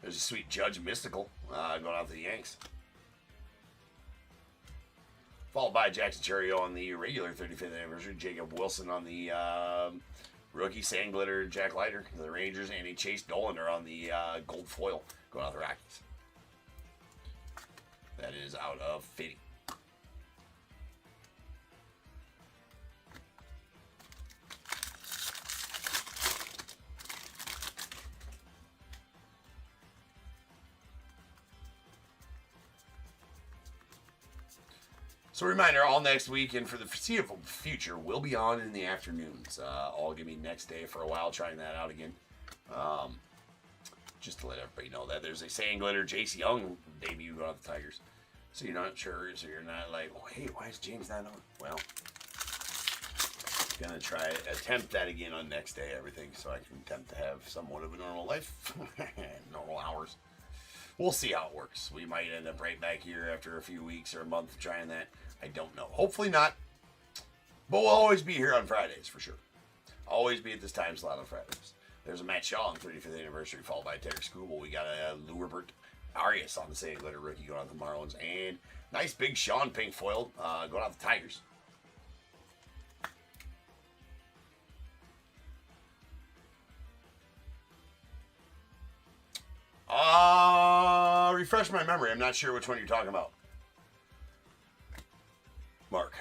There's a sweet Judge Mystical going out to the Yanks. Followed by Jackson Chourio on the regular 35th anniversary. Jacob Wilson on the rookie Sandglitter Jack Leiter, the Rangers, and a Chase Dolan on the gold foil going out the Rockies. That is out of 50. So reminder, all next week and for the foreseeable future, we'll be on in the afternoons. All give me next day for a while, trying that out again. Just to let everybody know that there's a Sandglitter Jace Young debut on the Tigers. So you're not sure, so you're not like, oh, hey, why is James not on? Well, gonna attempt that again on next day, everything, so I can attempt to have somewhat of a normal life, normal hours. We'll see how it works. We might end up right back here after a few weeks or a month trying that. I don't know. Hopefully not. But we'll always be here on Fridays for sure. Always be at this time slot on Fridays. There's a Matt Shaw on 35th anniversary, followed by Terry Skubal. We got a Luerbert Arias on the Sandglitter rookie going out to the Marlins. And nice big Sean pink foil going out to the Tigers. Refresh my memory. I'm not sure which one you're talking about. Mark.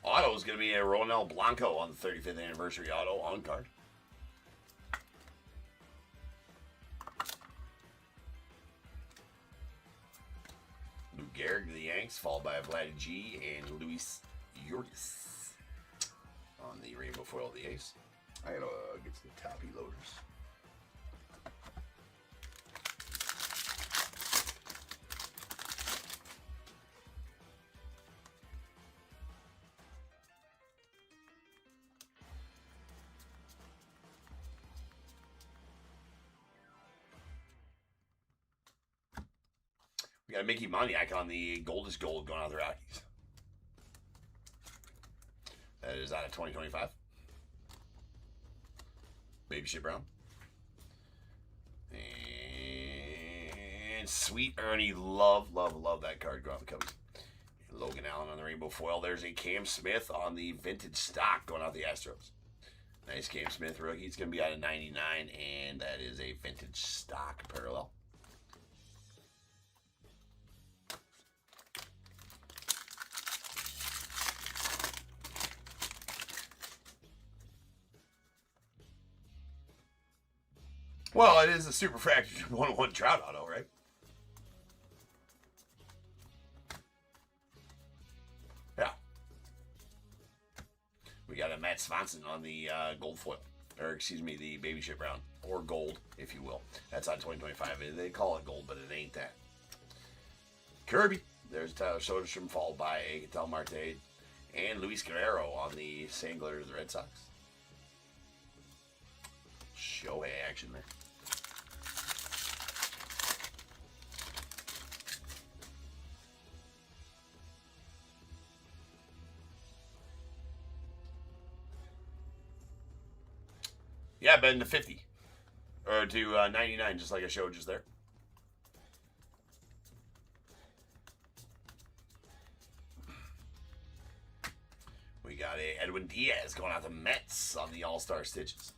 Auto is going to be a Ronel Blanco on the 35th anniversary auto on card. Garrick to the Yanks, followed by Vladdy G and Luis Urias on the rainbow foil of the Ace. I gotta get some toppy loaders. We got Mickey Moniak on the Gold is Gold going out of the Rockies. That is out of 2025. Baby Shit Brown. And Sweet Ernie, love that card going out the Cubbies. Logan Allen on the rainbow foil. There's a Cam Smith on the vintage stock going out the Astros. Nice Cam Smith rookie. It's going to be out of 99, and that is a vintage stock parallel. Well, it is a super fractured 101 Trout auto, right? Yeah. We got a Matt Swanson on the gold foil. Or, excuse me, the Baby Shit Brown. Or gold, if you will. That's on 2025. They call it gold, but it ain't that. Kirby. There's Tyler Soderstrom, followed by Ketel Marte and Luis Guerrero on the Sandglitter of the Red Sox. Shohei action there. Yeah, been to 50. Or to 99, just like I showed just there. We got a Edwin Diaz going out to Mets on the All-Star stitches.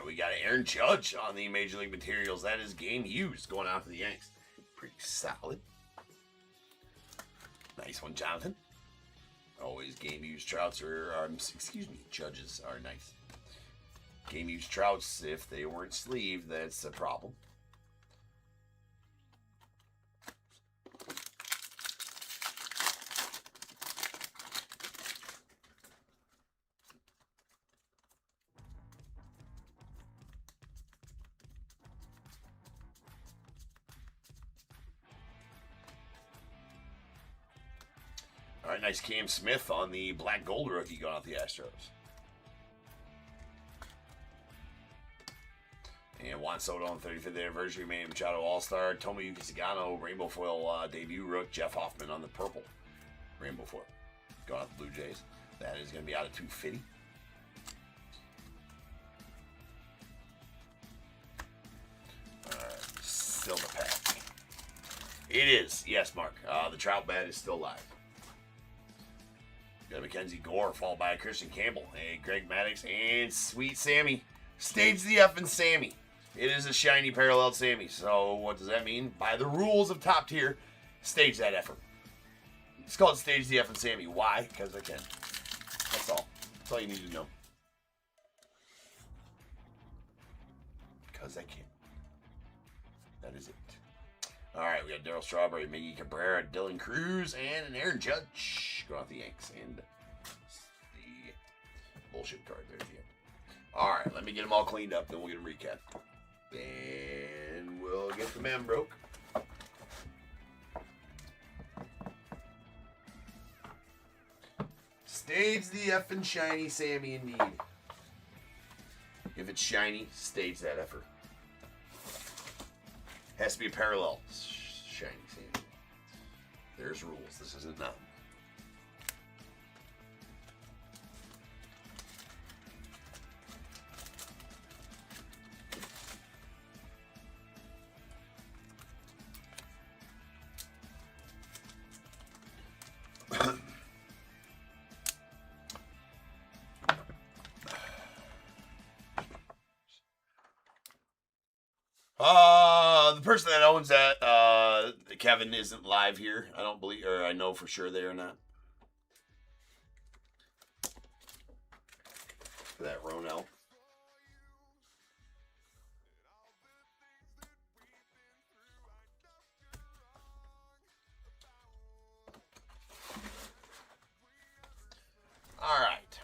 We got Aaron Judge on the Major League Materials. That is game used going out to the Yanks. Pretty solid. Nice one, Jonathan. Always game used Trouts Judges are nice. Game used Trouts, if they weren't sleeved, that's a problem. All right, nice Cam Smith on the black gold rookie going out the Astros. And Juan Soto on 35th anniversary, Manny Machado All-Star, Tomoyuki Sagano, Rainbow Foil debut rook, Jeff Hoffman on the purple Rainbow Foil. Going out the Blue Jays. That is going to be out of 250. All right, still the pack. It is. Yes, Mark. The Trout bat is still live. Got Mackenzie Gore, followed by Christian Campbell, hey, Greg Maddux, and Sweet Sammy. Stage the F and Sammy. It is a shiny parallel Sammy. So what does that mean? By the rules of top tier, stage that effort. It's called Stage the F and Sammy. Why? Because I can. That's all. That's all you need to know. Because I can. That is it. All right, we got Darryl Strawberry, Miggy Cabrera, Dylan Cruz, and an Aaron Judge going off the Yanks. And the bullshit card there at the end. All right, let me get them all cleaned up, then we'll get a recap. And we'll get the man broke. Stage the effing shiny Sammy indeed. If it's shiny, stage that effort. Has to be parallel. Shiny Sammy. There's rules. This isn't nothing. The person that owns that, Kevin, isn't live here. I don't believe, or I know for sure they are not. That Ronell. All right.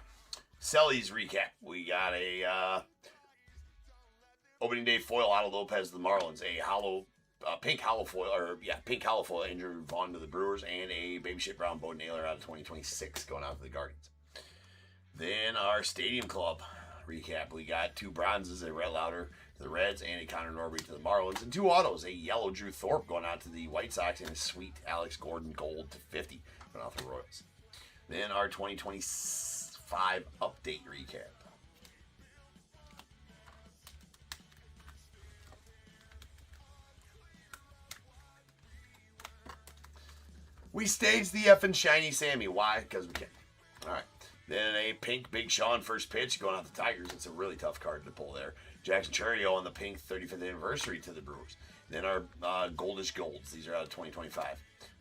Selly's recap. We got a opening day foil Otto Lopez to the Marlins, a pink hollow foil Andrew Vaughn to the Brewers, and a baby shit brown Bo Naylor out of 2026 going out to the Guardians. Then our Stadium Club recap. We got two bronzes, a Rhett Lauder to the Reds, and a Connor Norby to the Marlins, and two autos, a yellow Drew Thorpe going out to the White Sox, and a sweet Alex Gordon gold to 50 going out to the Royals. Then our 2025 update recap. We staged the effing shiny Sammy. Why? Because we can. All right. Then a pink Big Sean first pitch going out the Tigers. It's a really tough card to pull there. Jackson Churio on the pink 35th anniversary to the Brewers. Then our goldish golds. These are out of 2025.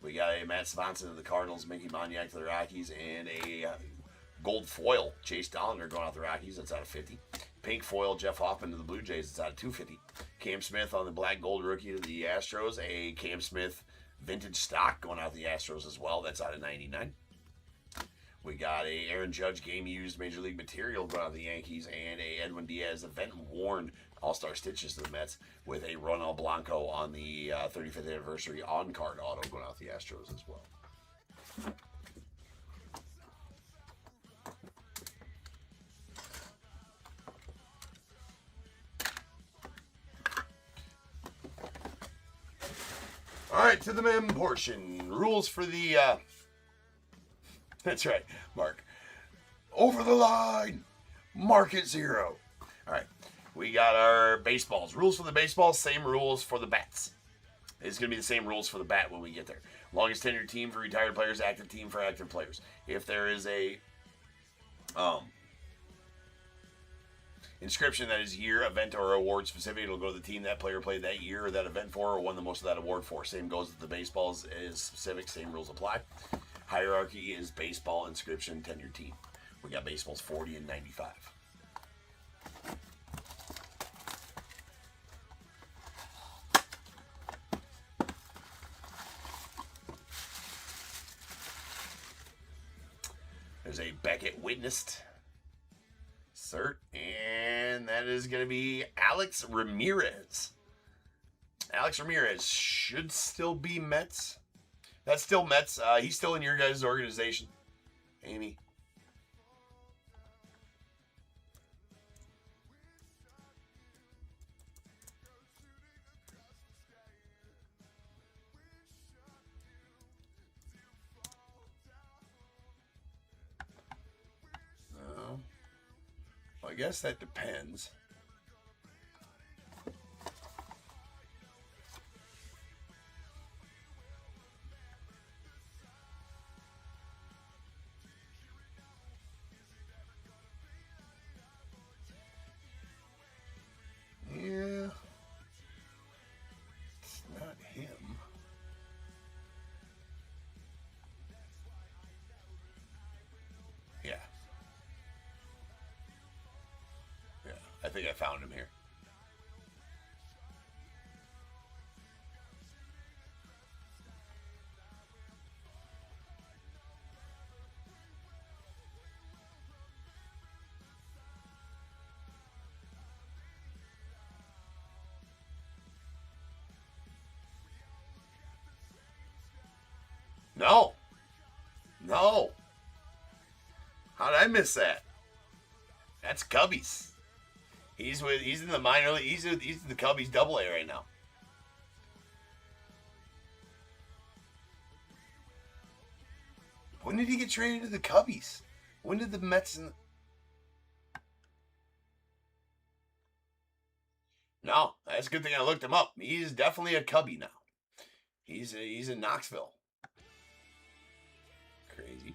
We got a Matt Swanson to the Cardinals, Mickey Moniak to the Rockies, and a Gold foil, Chase Dollander going out the Rockies. That's out of 50. Pink foil, Jeff Hoffman to the Blue Jays. It's out of 250. Cam Smith on the black gold rookie to the Astros. A Cam Smith vintage stock going out the Astros as well. That's out of 99. We got a Aaron Judge game used Major League material going out the Yankees, and a Edwin Diaz event worn All-Star stitches to the Mets with a Ronald Blanco on the 35th anniversary on-card auto going out the Astros as well. All right, to the mem portion. Rules for the, that's right, Mark. Over the line. Market 0. All right, we got our baseballs. Rules for the baseballs, same rules for the bats. It's going to be the same rules for the bat when we get there. Longest tenured team for retired players, active team for active players. If there is a inscription that is year, event, or award specific, it'll go to the team that player played that year or that event for or won the most of that award for. Same goes with the baseballs is specific, same rules apply. Hierarchy is baseball, inscription, tenured team. We got baseballs 40 and 95. There's a Beckett witnessed cert, and that is going to be Alex Ramirez. Alex Ramirez should still be Mets. That's still Mets. He's still in your guys' organization, Amy. I guess that depends. Yeah. It's not him. Yeah. I think I found him here. No. No. How did I miss that? That's Cubbies. He's in the minor league. He's the Cubbies Double-A right now. When did he get traded to the Cubbies? When did the Mets? No, that's a good thing I looked him up. He's definitely a Cubby now. He's in Knoxville. Crazy.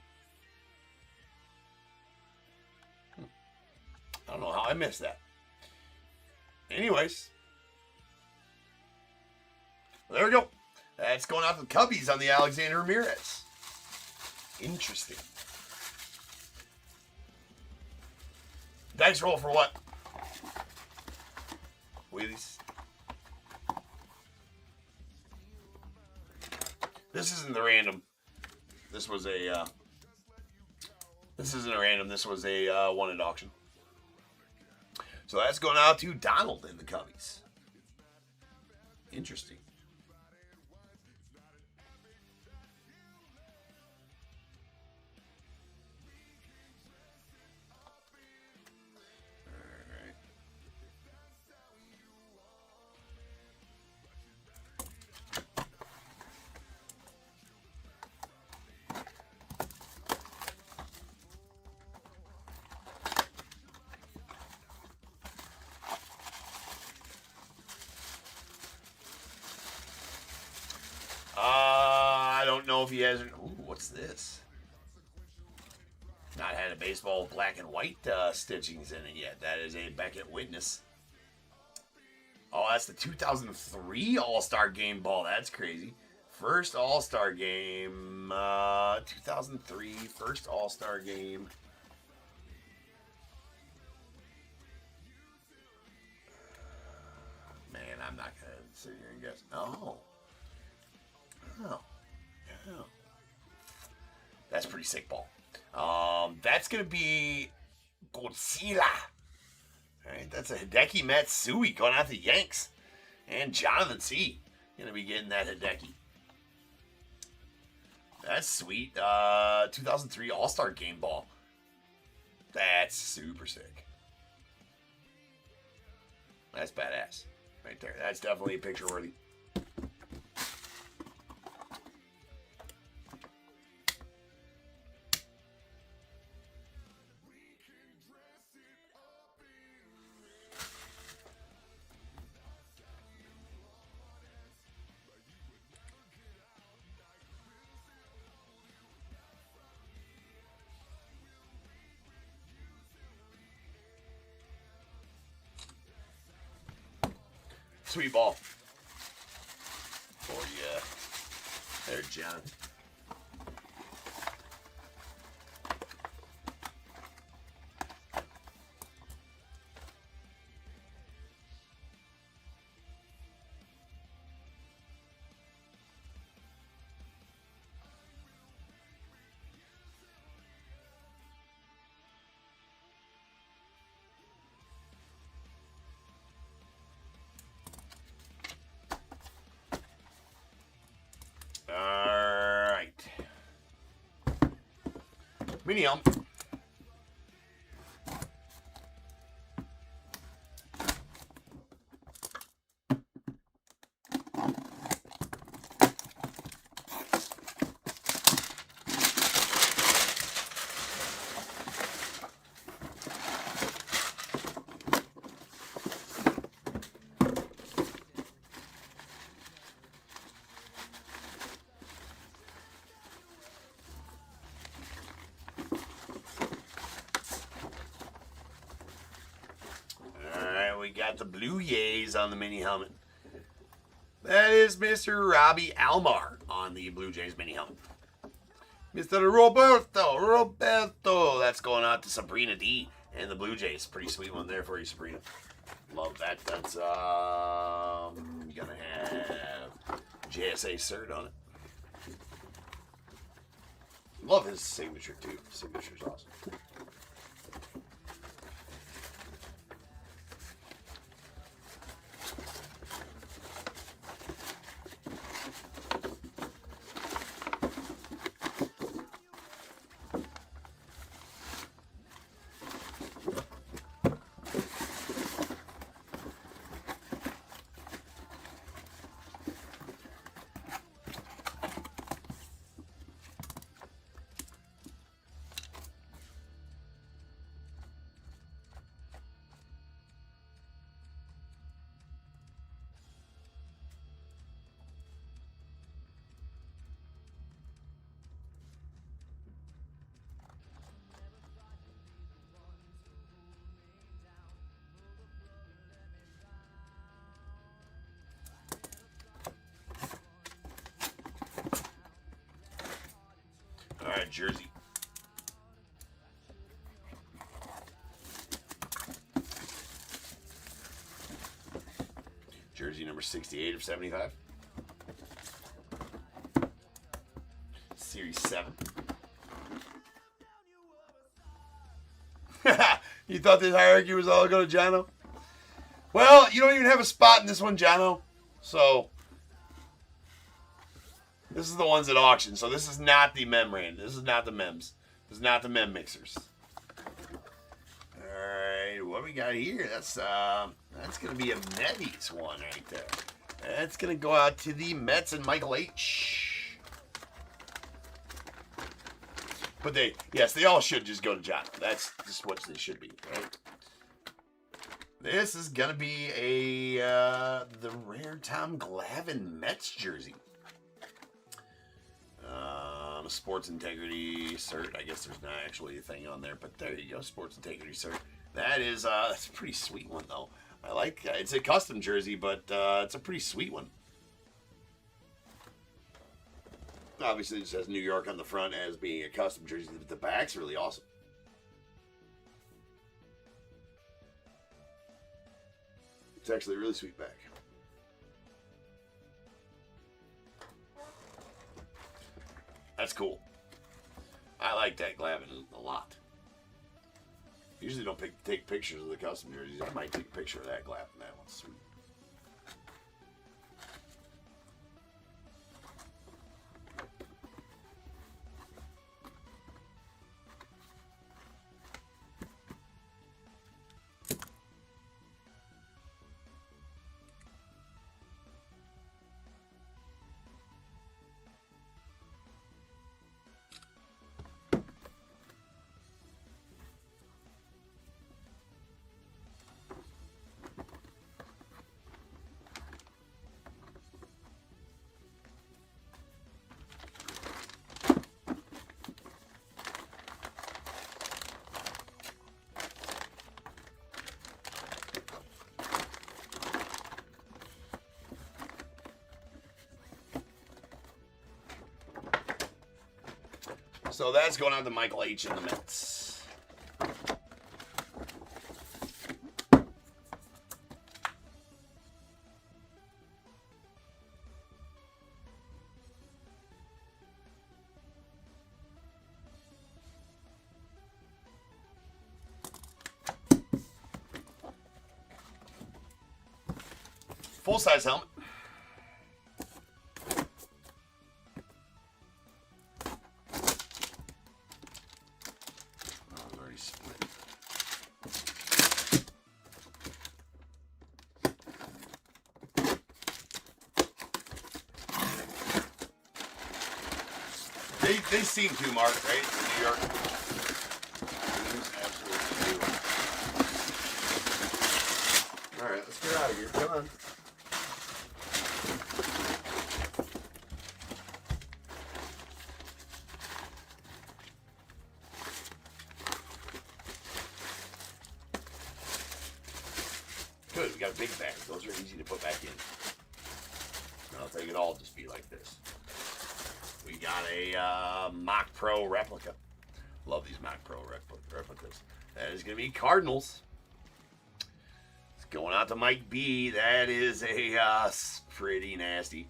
I don't know how I missed that. Anyways, there we go. That's going out to the Cubbies on the Alexander Ramirez. Interesting. Dice roll for what? Wheelies. This isn't the random. This was a. This isn't a random. This was a one at auction. So that's going out to Donald in the Cubbies. Interesting. I don't know if he has. Ooh, what's this? Not had a baseball black and white stitchings in it yet. That is a Beckett witness. Oh, that's the 2003 All-Star Game ball. That's crazy. First All-Star Game, 2003, first All-Star Game. not gonna sit here and guess. Oh. Oh. Yeah. That's pretty sick ball. That's gonna be Godzilla. Alright, that's a Hideki Matsui going out to Yanks. And Jonathan C. gonna be getting that Hideki. That's sweet. 2003 All-Star Game ball. That's super sick. That's badass. Right there. That's definitely picture worthy. Sweet ball. For you. There, John. Alright. Mini hump. We got the Blue Jays on the mini helmet. That is Mr. Robbie Alomar on the Blue Jays mini helmet. Mr. Roberto. That's going out to Sabrina D and the Blue Jays. Pretty sweet one there for you, Sabrina. Love that. That's gonna have JSA cert on it. Love his signature too. Signature's awesome. All right, jersey. Jersey number 68 of 75. Series 7. You thought this hierarchy was all going to Jono? Well, you don't even have a spot in this one, Jono. So, this is the ones at auction. So this is not the membrane. This is not the mems. This is not the mem mixers. Alright, what we got here? That's gonna be a Metis one right there. That's gonna go out to the Mets and Michael H. But they all should just go to John. That's just what they should be, right? This is gonna be the rare Tom Glavine Mets jersey. Sports integrity cert. I guess there's not actually a thing on there, but there you go. Sports integrity cert. That is that's a pretty sweet one though. I like it's a custom jersey, but it's a pretty sweet one. Obviously, it just has New York on the front as being a custom jersey, but the back's really awesome. It's actually a really sweet back. That's cool. I like that Glavin a lot. Usually don't take pictures of the custom jerseys. I might take a picture of that Glavin. That one's sweet. So that's going on to Michael H. in the Mets. Full-size helmet. They seem to, Mark, right? In New York. Absolutely do. All right, let's get out of here. Come on. Good, we got a big bag. Those are easy to put back in. I'll take it all just be like this. We got a Mock Pro replica. Love these Mock Pro replicas. That is going to be Cardinals. It's going out to Mike B. That is a pretty nasty.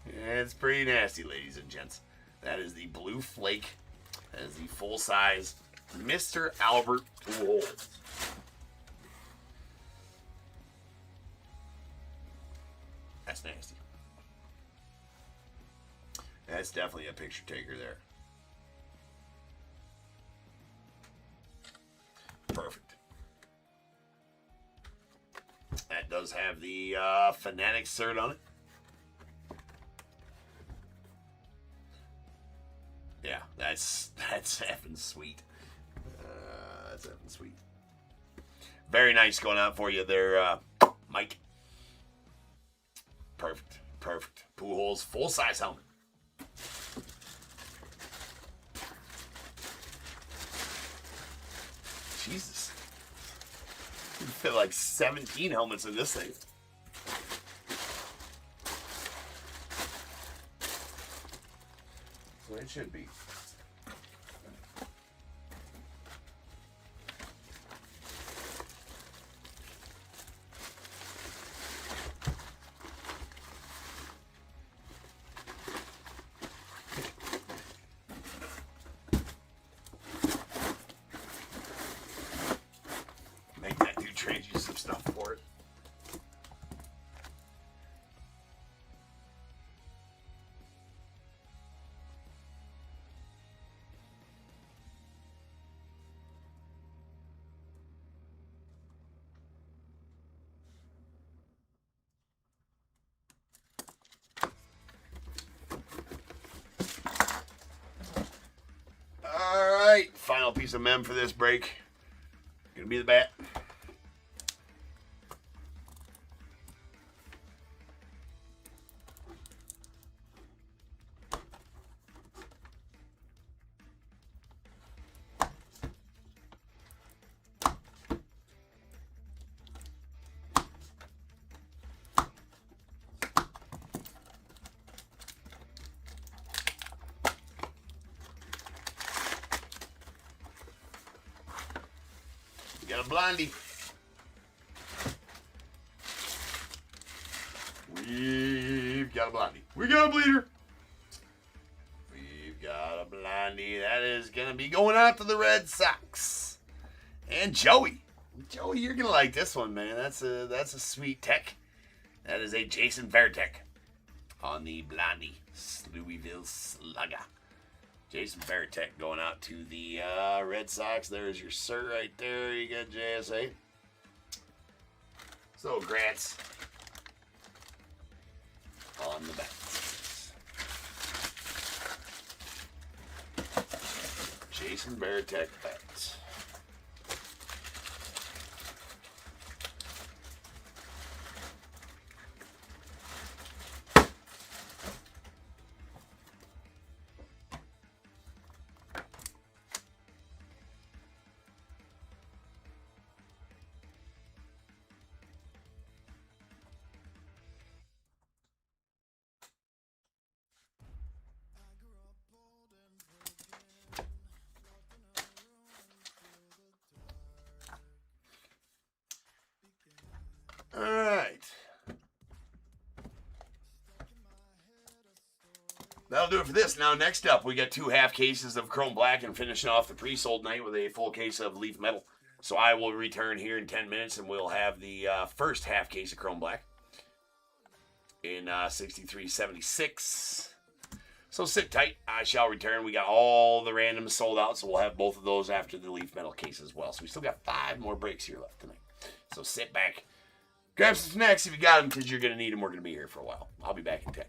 It's pretty nasty, ladies and gents. That is the Blue Flake. That is the full-size Mr. Albert Pujols. That's nasty. That's definitely a picture taker there. Perfect. That does have the Fanatic cert on it. Yeah, that's effing sweet. That's effing sweet. Very nice going out for you there, Mike. Perfect. Perfect. Pujols full-size helmet. Jesus. You fit like 17 helmets in this thing. That's the way it should be. Trade you some stuff for it. All right, final piece of mem for this break. Gonna be the bat. Got a blondie. We've got a blondie. We got a bleeder. We've got Blondie. That is going to be going out to the Red Sox. And Joey. Joey, you're going to like this one, man. That's a sweet tech. That is a Jason Varitek on the Blondie Louisville Slugger. Jason Varitek going out to the Red Sox. There's your sir right there. You got JSA. So, grants on the back. Jason Varitek bats. All right. That'll do it for this. Now, next up, we got 2 half cases of Chrome Black and finishing off the pre-sold night with a full case of Leaf Metal. So I will return here in 10 minutes, and we'll have the first half case of Chrome Black in 6376. So sit tight. I shall return. We got all the randoms sold out, so we'll have both of those after the Leaf Metal case as well. So we still got 5 more breaks here left tonight. So sit back. Grab some snacks if you got them, because you're going to need them. We're going to be here for a while. I'll be back in 10.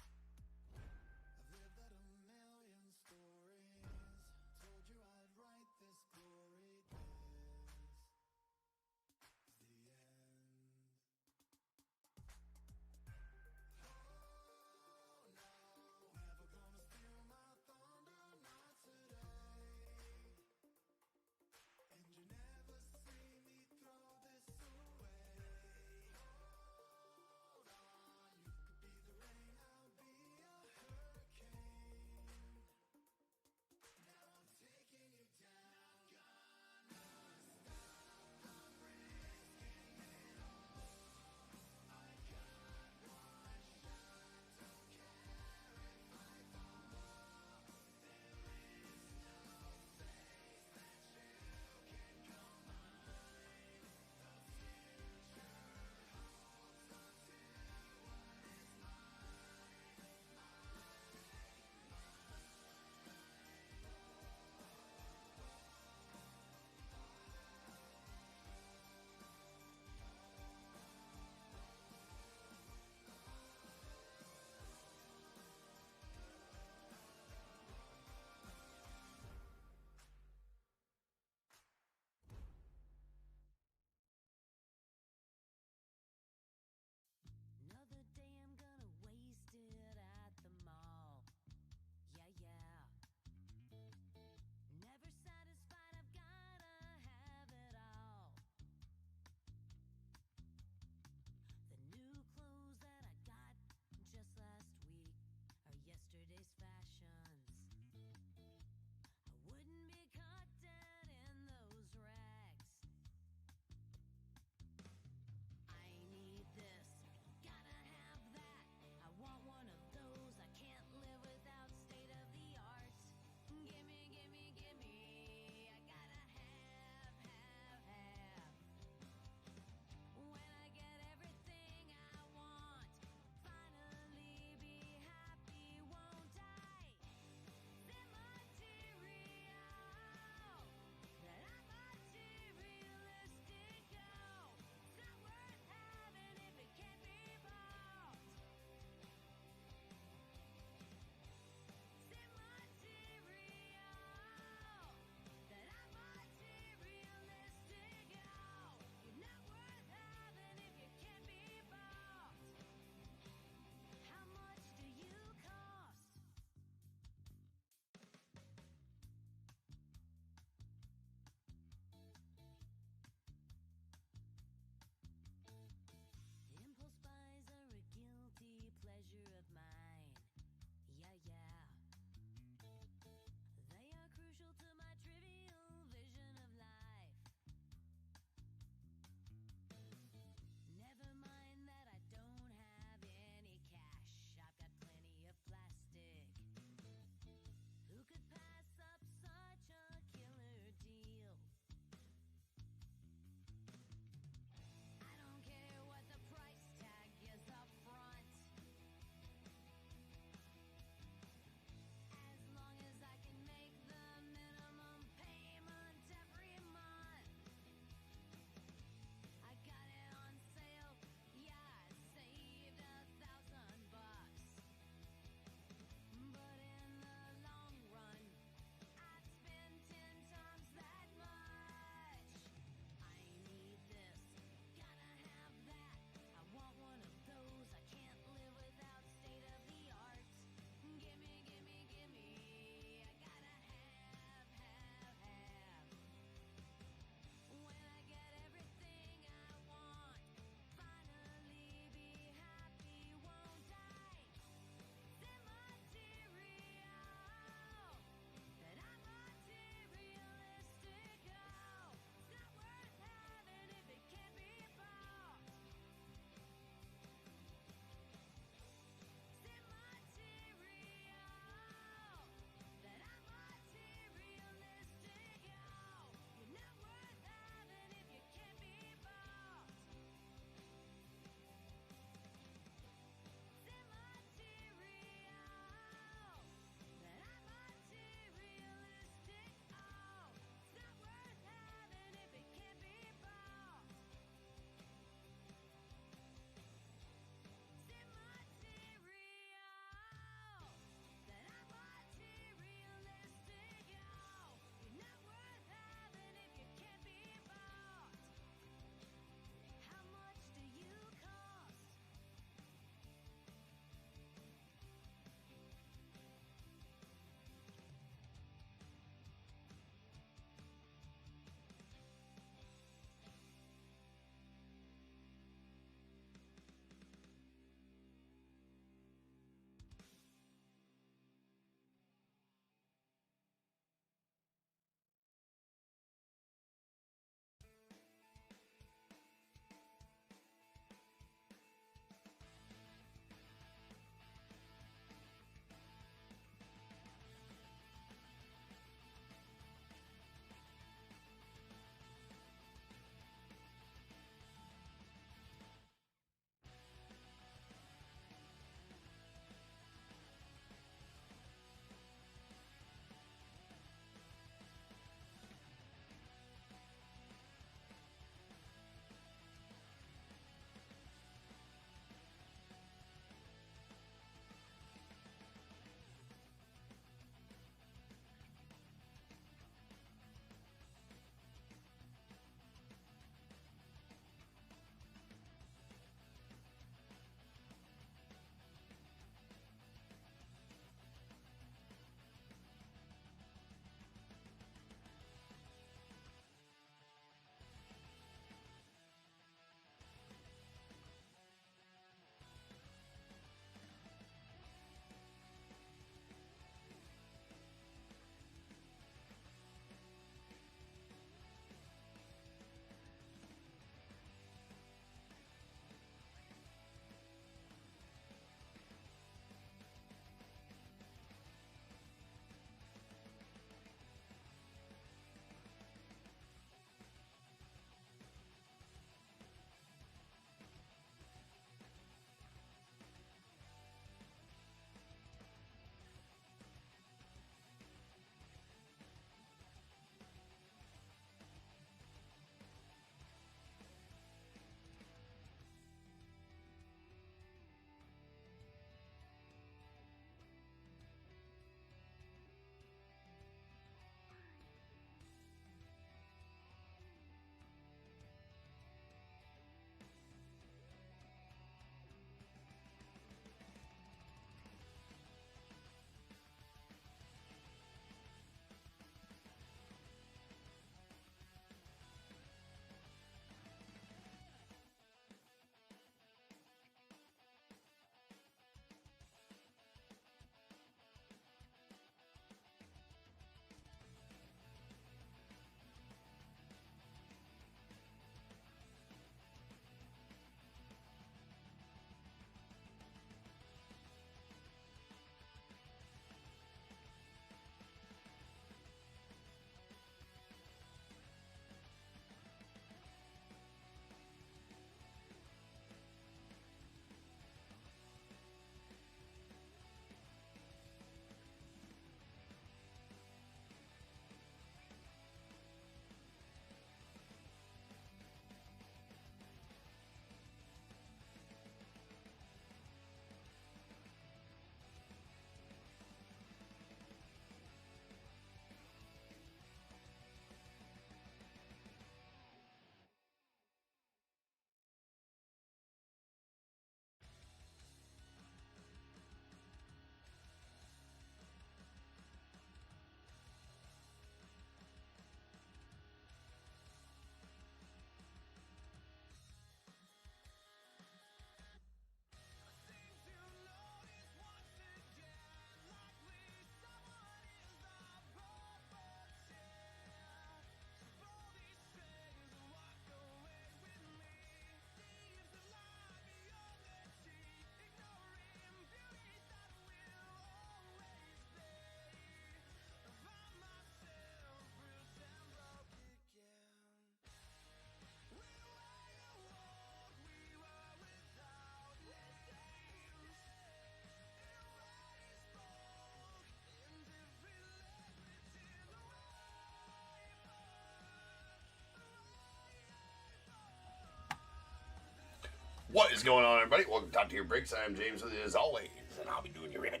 What is going on, everybody? Welcome to Top Tier Breaks. I am James with you as always, and I'll be doing your ribbon.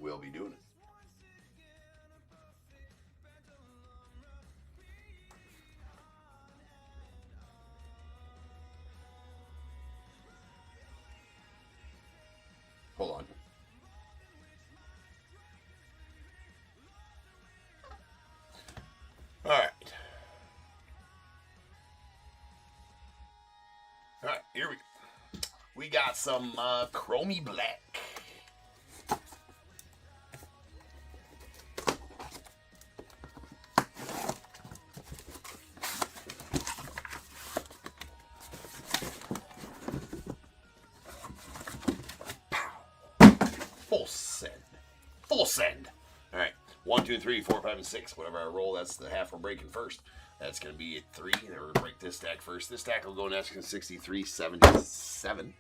We'll be doing it. Hold on. All right. All right, here we go. We got some Chromey Black. Full send. Full send. All right. 1, 2, 3, 4, 5, and 6. Whatever I roll, that's the half we're breaking first. That's going to be at 3. We're going to break this stack first. This stack will go next in 6377.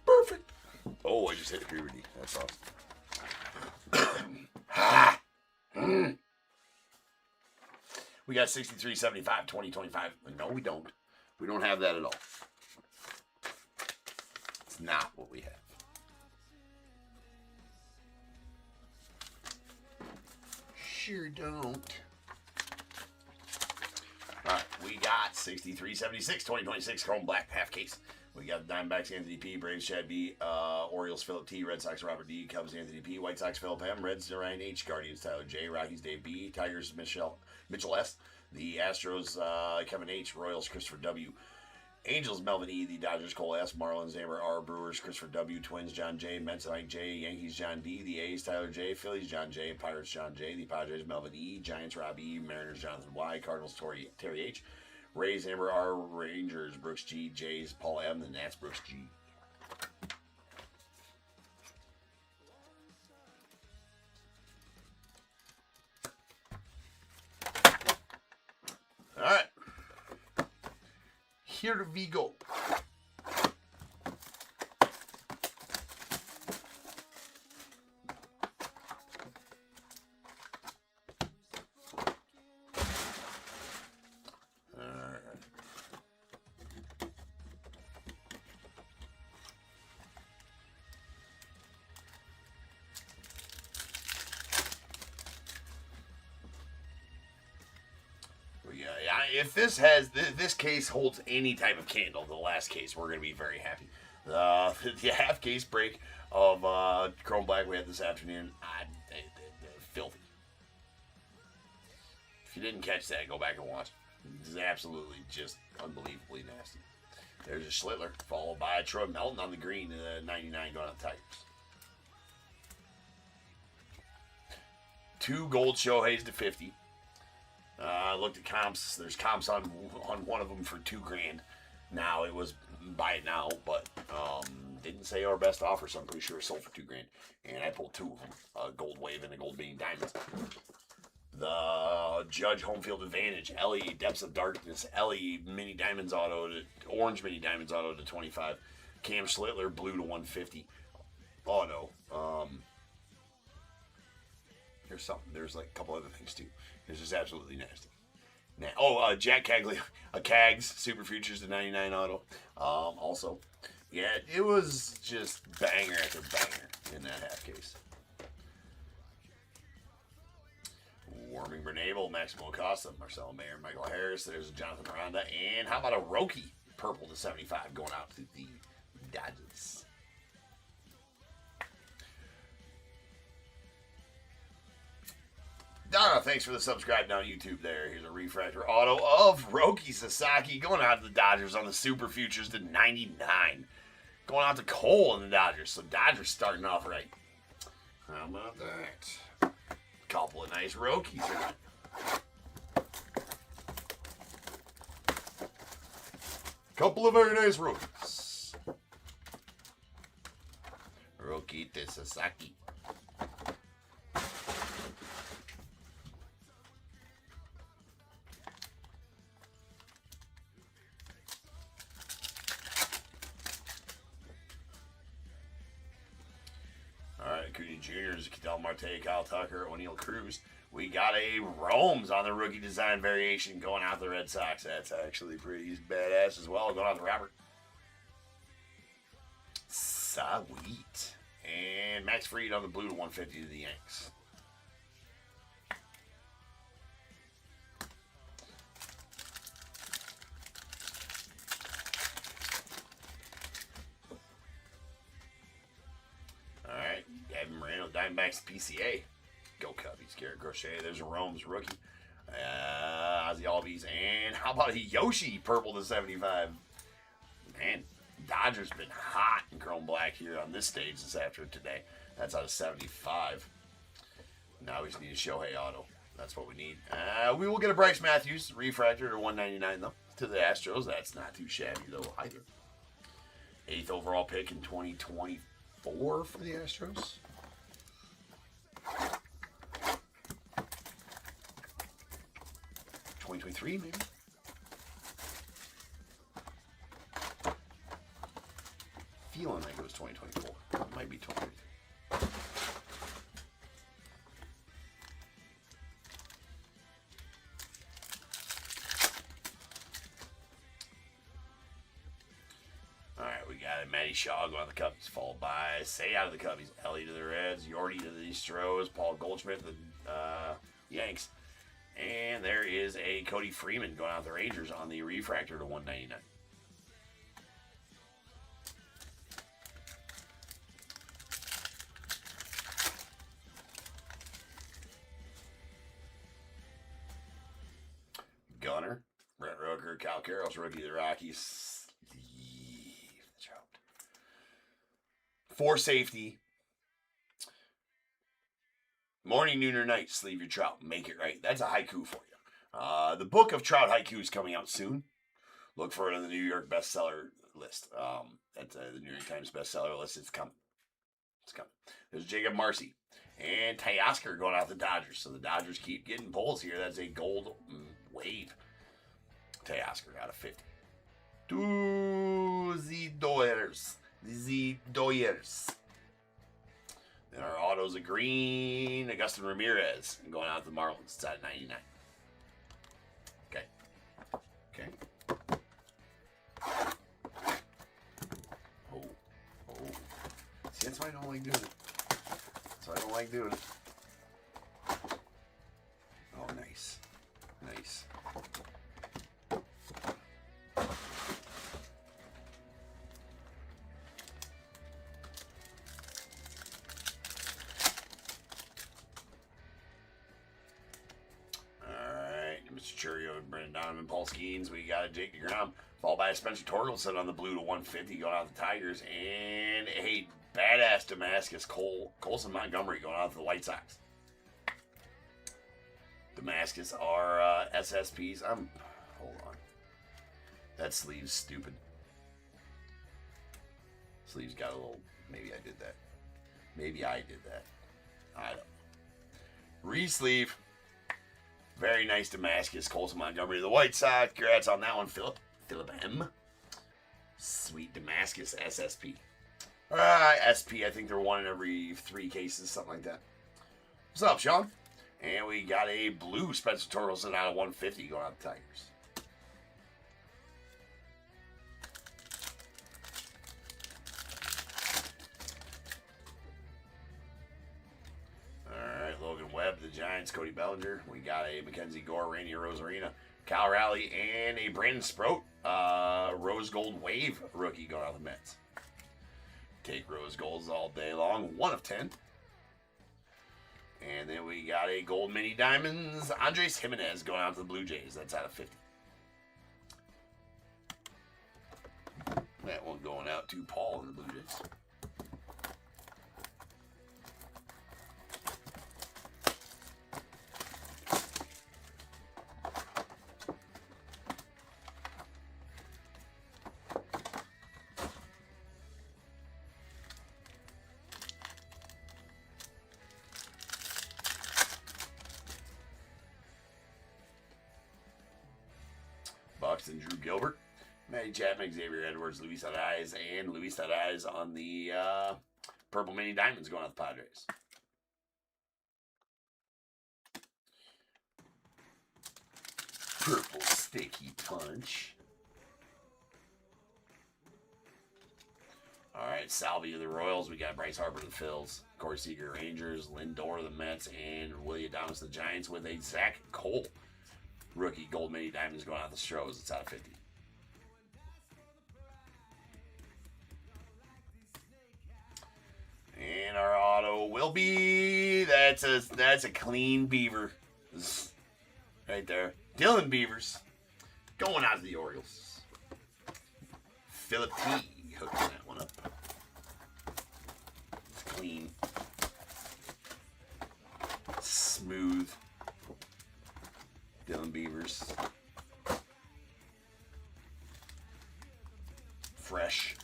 Perfect. Oh, I just hit puberty. That's awesome. We got 6375, 2025. No, we don't. We don't have that at all. It's not what we have. Sure don't. All right, we got 6376, 2026 Chrome Black half case. We got the Diamondbacks Anthony P, Braves Chad B, Orioles Philip T, Red Sox Robert D, Cubs Anthony P, White Sox Philip M, Reds Ryan H, Guardians Tyler J, Rockies Dave B, Tigers Mitchell S, the Astros Kevin H, Royals Christopher W, Angels Melvin E, the Dodgers Cole S, Marlins Amber R, Brewers Christopher W, Twins John J, Mets Mike J, Yankees John D, the A's Tyler J, Phillies John J, Pirates John J, the Padres Melvin E, Giants Rob E, Mariners Jonathan Y, Cardinals Terry H, Rays Amber R, Rangers Brooks G, Jays Paul M, the Nats Brooks G. All right, here we go. If this case holds any type of candle, the last case, we're going to be very happy. The half case break of Chrome Black we had this afternoon, filthy. If you didn't catch that, go back and watch it. It's absolutely just unbelievably nasty. There's a Schlittler, followed by a Troy Melton on the green, 99 going on the Tigers. 2 gold Shoheis to 50. I looked at comps. There's comps on one of them for $2,000. Now it was buy it now, but didn't say our best offer, so I'm pretty sure it sold for $2,000. And I pulled 2 of them, a gold wave and a gold beanie diamonds. The Judge Home Field Advantage, Ellie Depths of Darkness, Ellie Mini Diamonds Auto to Orange Mini Diamonds Auto to 25. Cam Schlittler blue to 150. Auto. Here's something. There's like a couple other things too. This is absolutely nasty. Jack Cagley, Cags Super Futures to 99 auto. Also, yeah, it was just banger after banger in that half case. Warming Bernabel, Maximo Acosta, Marcelo Mayer, Michael Harris. There's a Jonathan Miranda, and how about a Roki purple to 75 going out to the Dodgers. Donna, thanks for the subscribe down YouTube there. Here's a refractor auto of Roki Sasaki going out to the Dodgers on the Super Futures to 99. Going out to Cole in the Dodgers. So Dodgers starting off right. How about that? Couple of nice Rokis. Couple of very nice Rokis. Roki to Sasaki. Juniors, Cadell Marte, Kyle Tucker, O'Neal Cruz. We got a Romes on the rookie design variation going out the Red Sox. That's actually pretty badass as well. Going out to Robert. Sweet. And Max Fried on the blue to 150 to the Yanks. All right. Gavin Moreno, Diamondbacks PCA. Go Cubbies. Garrett Crochet. There's a Rome's rookie. Ozzy Albies. And how about a Yoshi purple to 75? Man, Dodgers been hot in chrome black here on this stage this afternoon today. That's out of 75. Now we just need a Shohei auto. That's what we need. We will get a Bryce Matthews refractor to 199 though to the Astros. That's not too shabby though either. 8th overall pick in 2024 for the Astros. '23 maybe. Feeling like it was 2024. It might be 2023. All right, we got it. Matty Shaw going to the Cubbies, followed by Say out of the Cubbies, Ellie to the Reds, Yordi to the Astros, Paul Goldschmidt to the Yanks, and there is a Cody Freeman going out the Rangers on the refractor to 199. Gunner, Brett Rooker, Cal Carroll's rookie of the Rockies. For safety, morning, noon, or night, sleeve your trout. Make it right. That's a haiku for you. The book of trout haiku is coming out soon. Look for it on the New York bestseller list. That's the New York Times bestseller list. It's coming. It's coming. There's Jacob Marcy and Teoscar going out the Dodgers. So the Dodgers keep getting pulls here. That's a gold wave. Teoscar out of 50. To the Doyers. The Doyers. Then our autos are green. Augustin Ramirez going out the Marlins. It's at 99. Okay. Okay. Oh. See, that's why I don't like doing it. That's why I don't like doing it. Oh, nice. Nice. Mr. Churio and Brendan Donovan, Paul Skeens. We got a Jake DeGrom, followed by a Spencer Torkelson on the blue to 150 going out the Tigers. And a badass Damascus Colson Montgomery going out to the White Sox. Damascus are SSPs. Hold on. That sleeve's stupid. Sleeve's got a little, maybe I did that. Maybe I did that. I don't know. Re-sleeve. Very nice Damascus, Colson Montgomery to the White Sox. Congrats on that one, Philip. Philip M. Sweet Damascus SSP. SP, I think they're one in every 3 cases, something like that. What's up, Sean? And we got a blue Spencer Torkelson out of 150 going out the Tigers. The Giants, Cody Bellinger. We got a Mackenzie Gore, Randy Rosarina, Cal Raleigh, and a Brandon Sproat, Rose Gold Wave rookie going out of the Mets. Take Rose Golds all day long. 1 of 10. And then we got a Gold Mini Diamonds, Andres Jimenez going out to the Blue Jays. That's out of 50. That one going out to Paul in the Blue Jays. Buxton, Drew Gilbert, Matty Chapman, Xavier Edwards, Luis Ariz, and Luis Ariz on the Purple Mini Diamonds going out the Padres. Purple Sticky Punch. All right, Salvi of the Royals. We got Bryce Harper of the Phils, Corey Seager Rangers, Lindor of the Mets, and Willie Adames the Giants with a Zach Cole rookie gold mini diamonds going out the Stros. It's out of 50. And our auto will be that's a clean Beaver right there. Dylan Beavers going out to the Orioles. Philip T hooking that one up. It's clean, smooth. Dylan Beavers, fresh.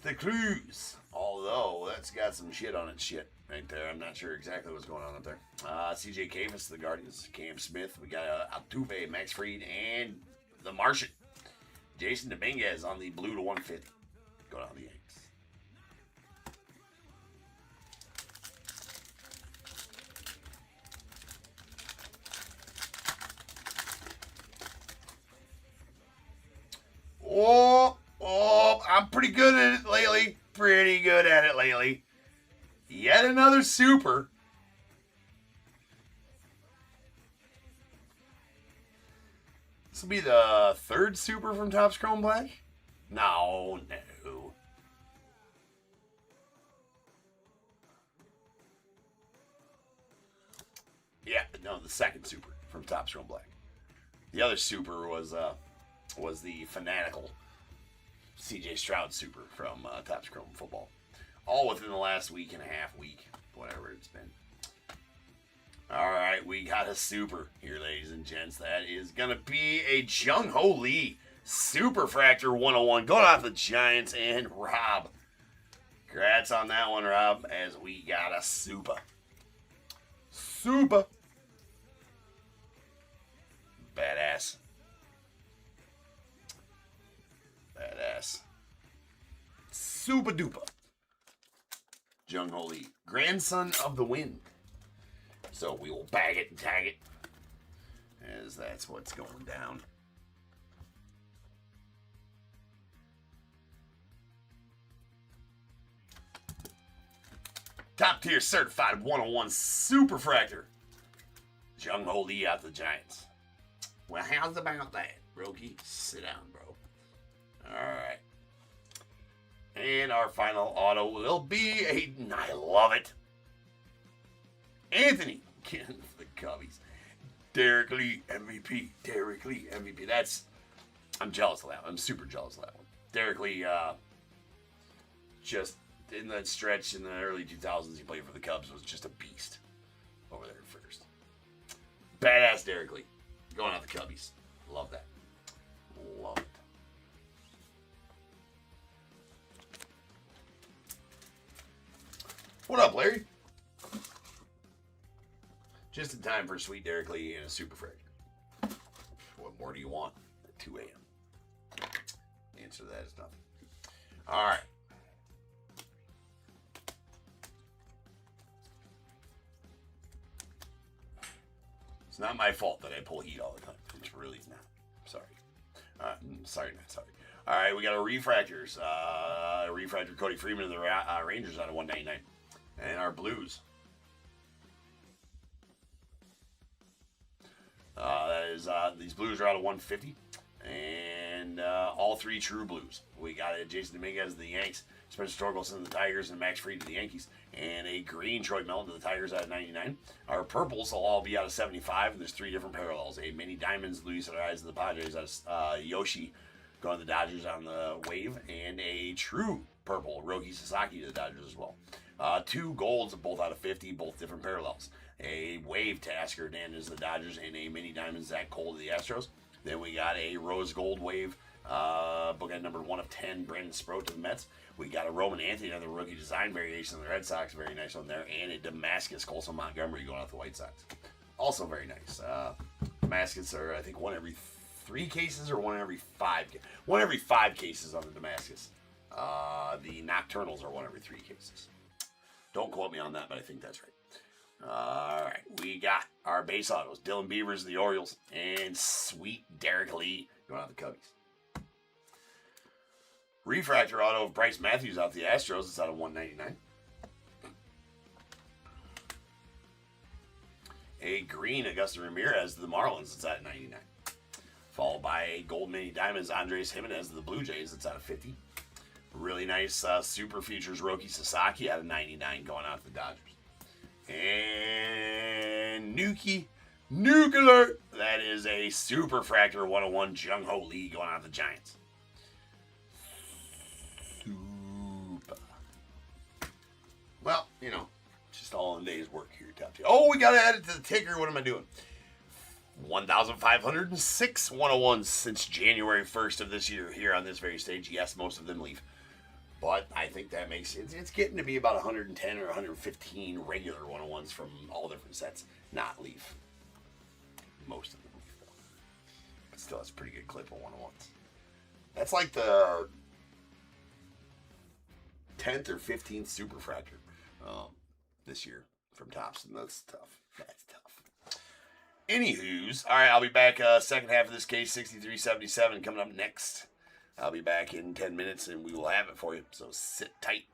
The Cruise, although that's got some shit on its shit right there. I'm not sure exactly what's going on up there. CJ Cavis, the Guardians. Cam Smith. We got Altuve, Max Fried, and the Martian. Jason Dominguez on the blue to 150. Going on the Yanks. Oh, I'm pretty good at it lately. Pretty good at it lately. Yet another super. This will be the third super from Topps Chrome Black? No. Yeah, no, the second super from Topps Chrome Black. The other super was the fanatical CJ Stroud super from Topps Chrome Football. All within the last week and a half, whatever it's been. All right, we got a super here, ladies and gents. That is going to be a Jung Ho Lee Super Fractor 101 going off the Giants and Rob. Congrats on that one, Rob, as we got a super. Super. Badass. Super duper. Jung Ho Lee, grandson of the wind. So we will bag it and tag it, as that's what's going down. Top tier certified 101 Super Fractor. Jung Ho Lee out the Giants. Well, how's about that, Roki? Sit down, bro. Alright. And our final auto will be I love it. Anthony, the Cubbies. Derek Lee, MVP. Derek Lee, MVP. I'm jealous of that one. I'm super jealous of that one. Derek Lee, just in that stretch in the early 2000s, he played for the Cubs, was just a beast over there at first. Badass Derek Lee. Going out the Cubbies. Love that. Love it. What up, Larry? Just in time for a sweet Derek Lee and a Super Fractor. What more do you want at 2 a.m.? The answer to that is nothing. All right. It's not my fault that I pull heat all the time. It's really not. Sorry. Not sorry. All right, we got our refractors. Refractor Cody Freeman of the Rangers out of 199. And our blues. These blues are out of 150. And all three true blues. We got Jason Dominguez of the Yanks, Spencer Torkelson of the Tigers, and Max Fried of the Yankees. And a green Troy Melton of the Tigers out of 99. Our purples will all be out of 75, and there's three different parallels. A mini diamonds, Luis Arias of the Padres, out of Yoshi going to the Dodgers on the wave, and a true purple, Roki Sasaki to the Dodgers as well. Two golds, both out of 50, both different parallels. A wave Tasker Hernandez to the Dodgers, and a mini diamond Zach Cole to the Astros. Then we got a rose gold wave, bookend number 1 of 10, Brandon Sproat to the Mets. We got a Roman Anthony on the rookie design variation of the Red Sox, very nice one there, and a Damascus Colson Montgomery going out the White Sox. Also very nice. Damascus are, I think, one every 3 cases or one every 5. One every 5 cases on the Damascus. The Nocturnals are one every 3 cases. Don't quote me on that, but I think that's right. All right, we got our base autos. Dylan Beavers of the Orioles and sweet Derek Lee going out the Cubbies. Refractor auto of Bryce Matthews out the Astros. It's out of 199. A green Augusto Ramirez of the Marlins. It's out of 99. Followed by a gold mini diamonds Andres Jimenez of the Blue Jays. It's out of 50. Really nice super features Roki Sasaki out of 99 going out to the Dodgers. And Nuke Alert. That is a Super Fractor 101 Jung Ho Lee going out to the Giants. Super. Well, you know, just all in a day's work here, top tier. Oh, we got to add it to the ticker. What am I doing? 1,506 101s since January 1st of this year here on this very stage. Yes, most of them leave. But I think that makes it, it's getting to be about 110 or 115 regular 101s from all different sets. Not leaf. Most of them leaf, though. But still, that's a pretty good clip of 101s. That's like the 10th or 15th Superfractor this year from Topps, and that's tough. That's tough. Anywho's, all right, I'll be back second half of this case, 6377, coming up next. I'll be back in 10 minutes, and we will have it for you, so sit tight.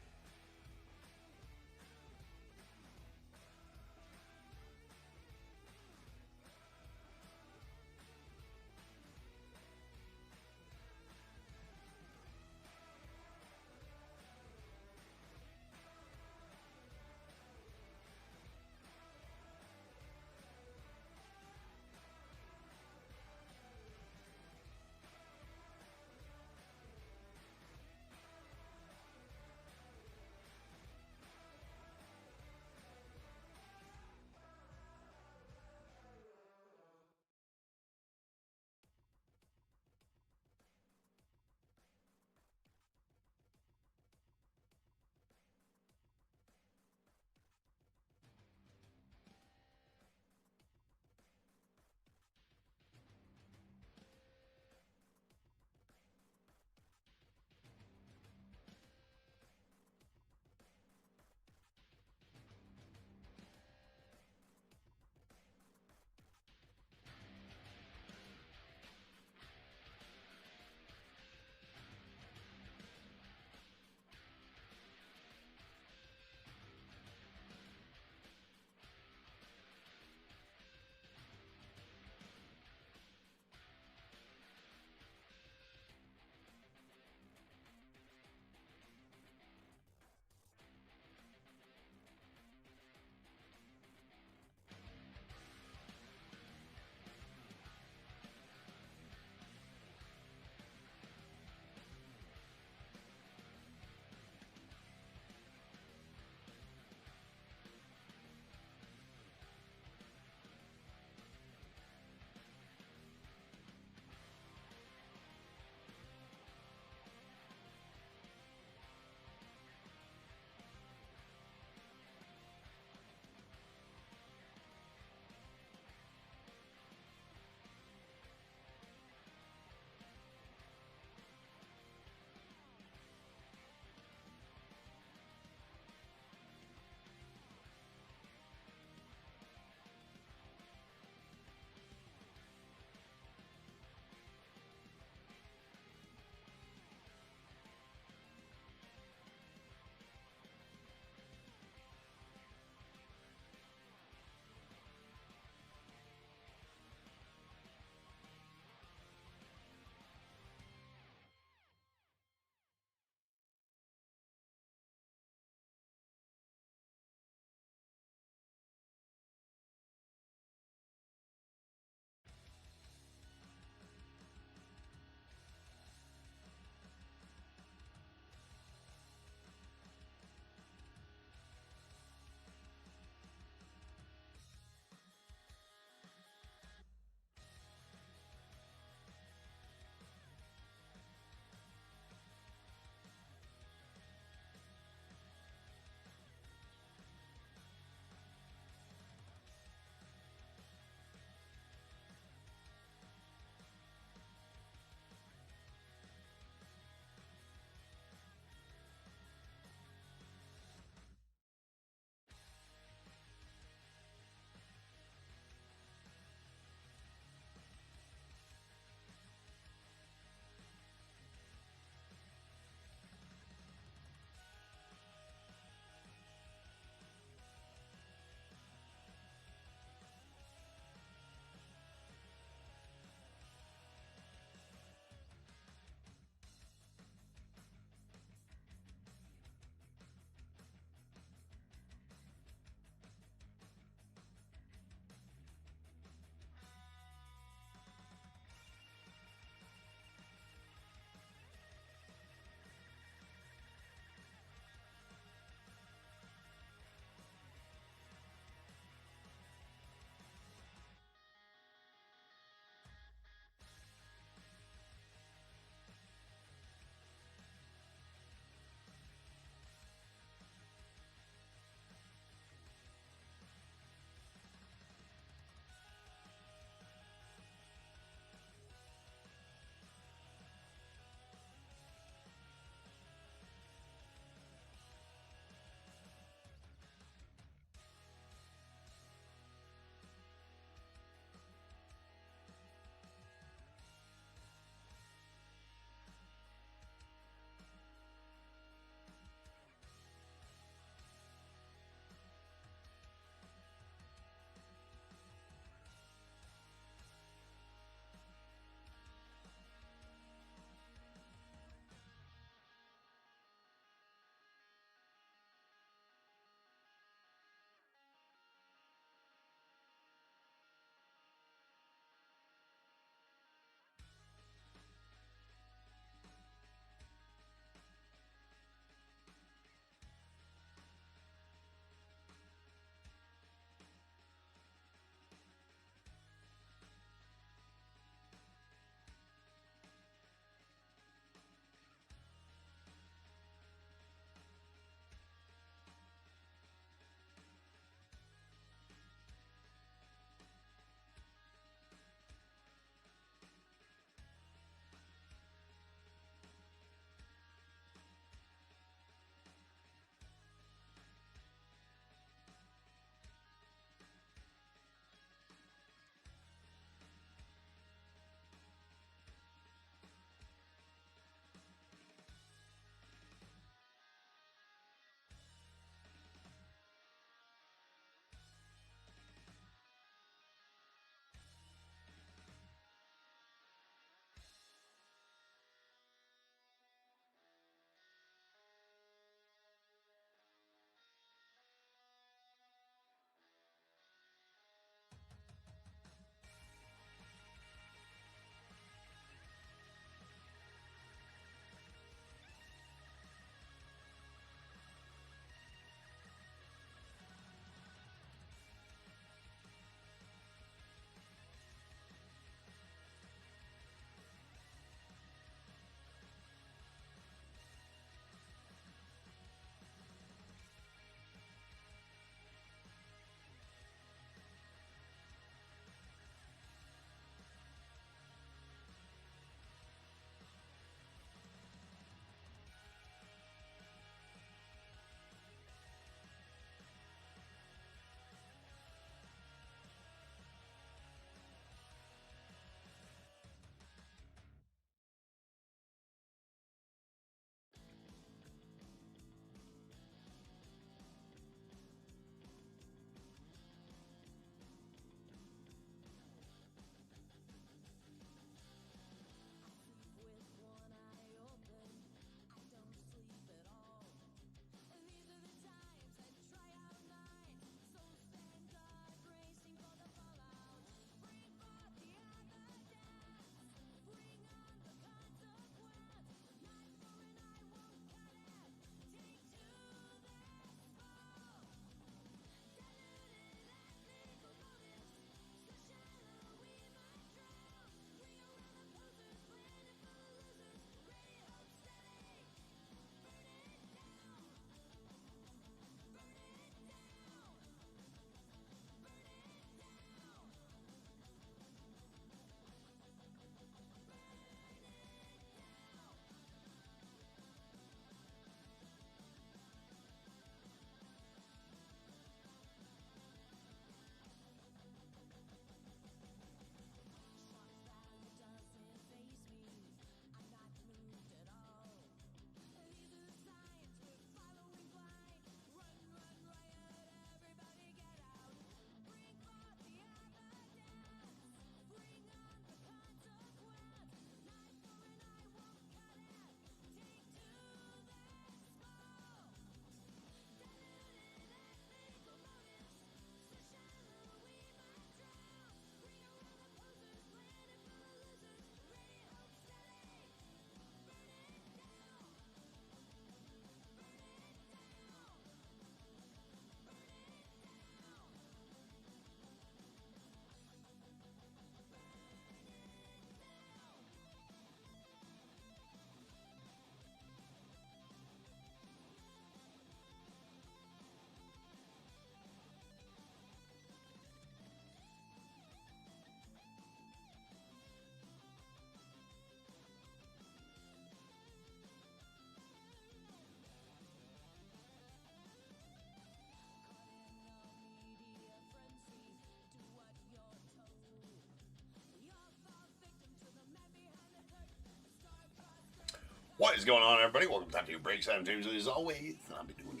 What is going on, everybody? Welcome to Top Tier Breaks. I'm James, as always, and I'll be doing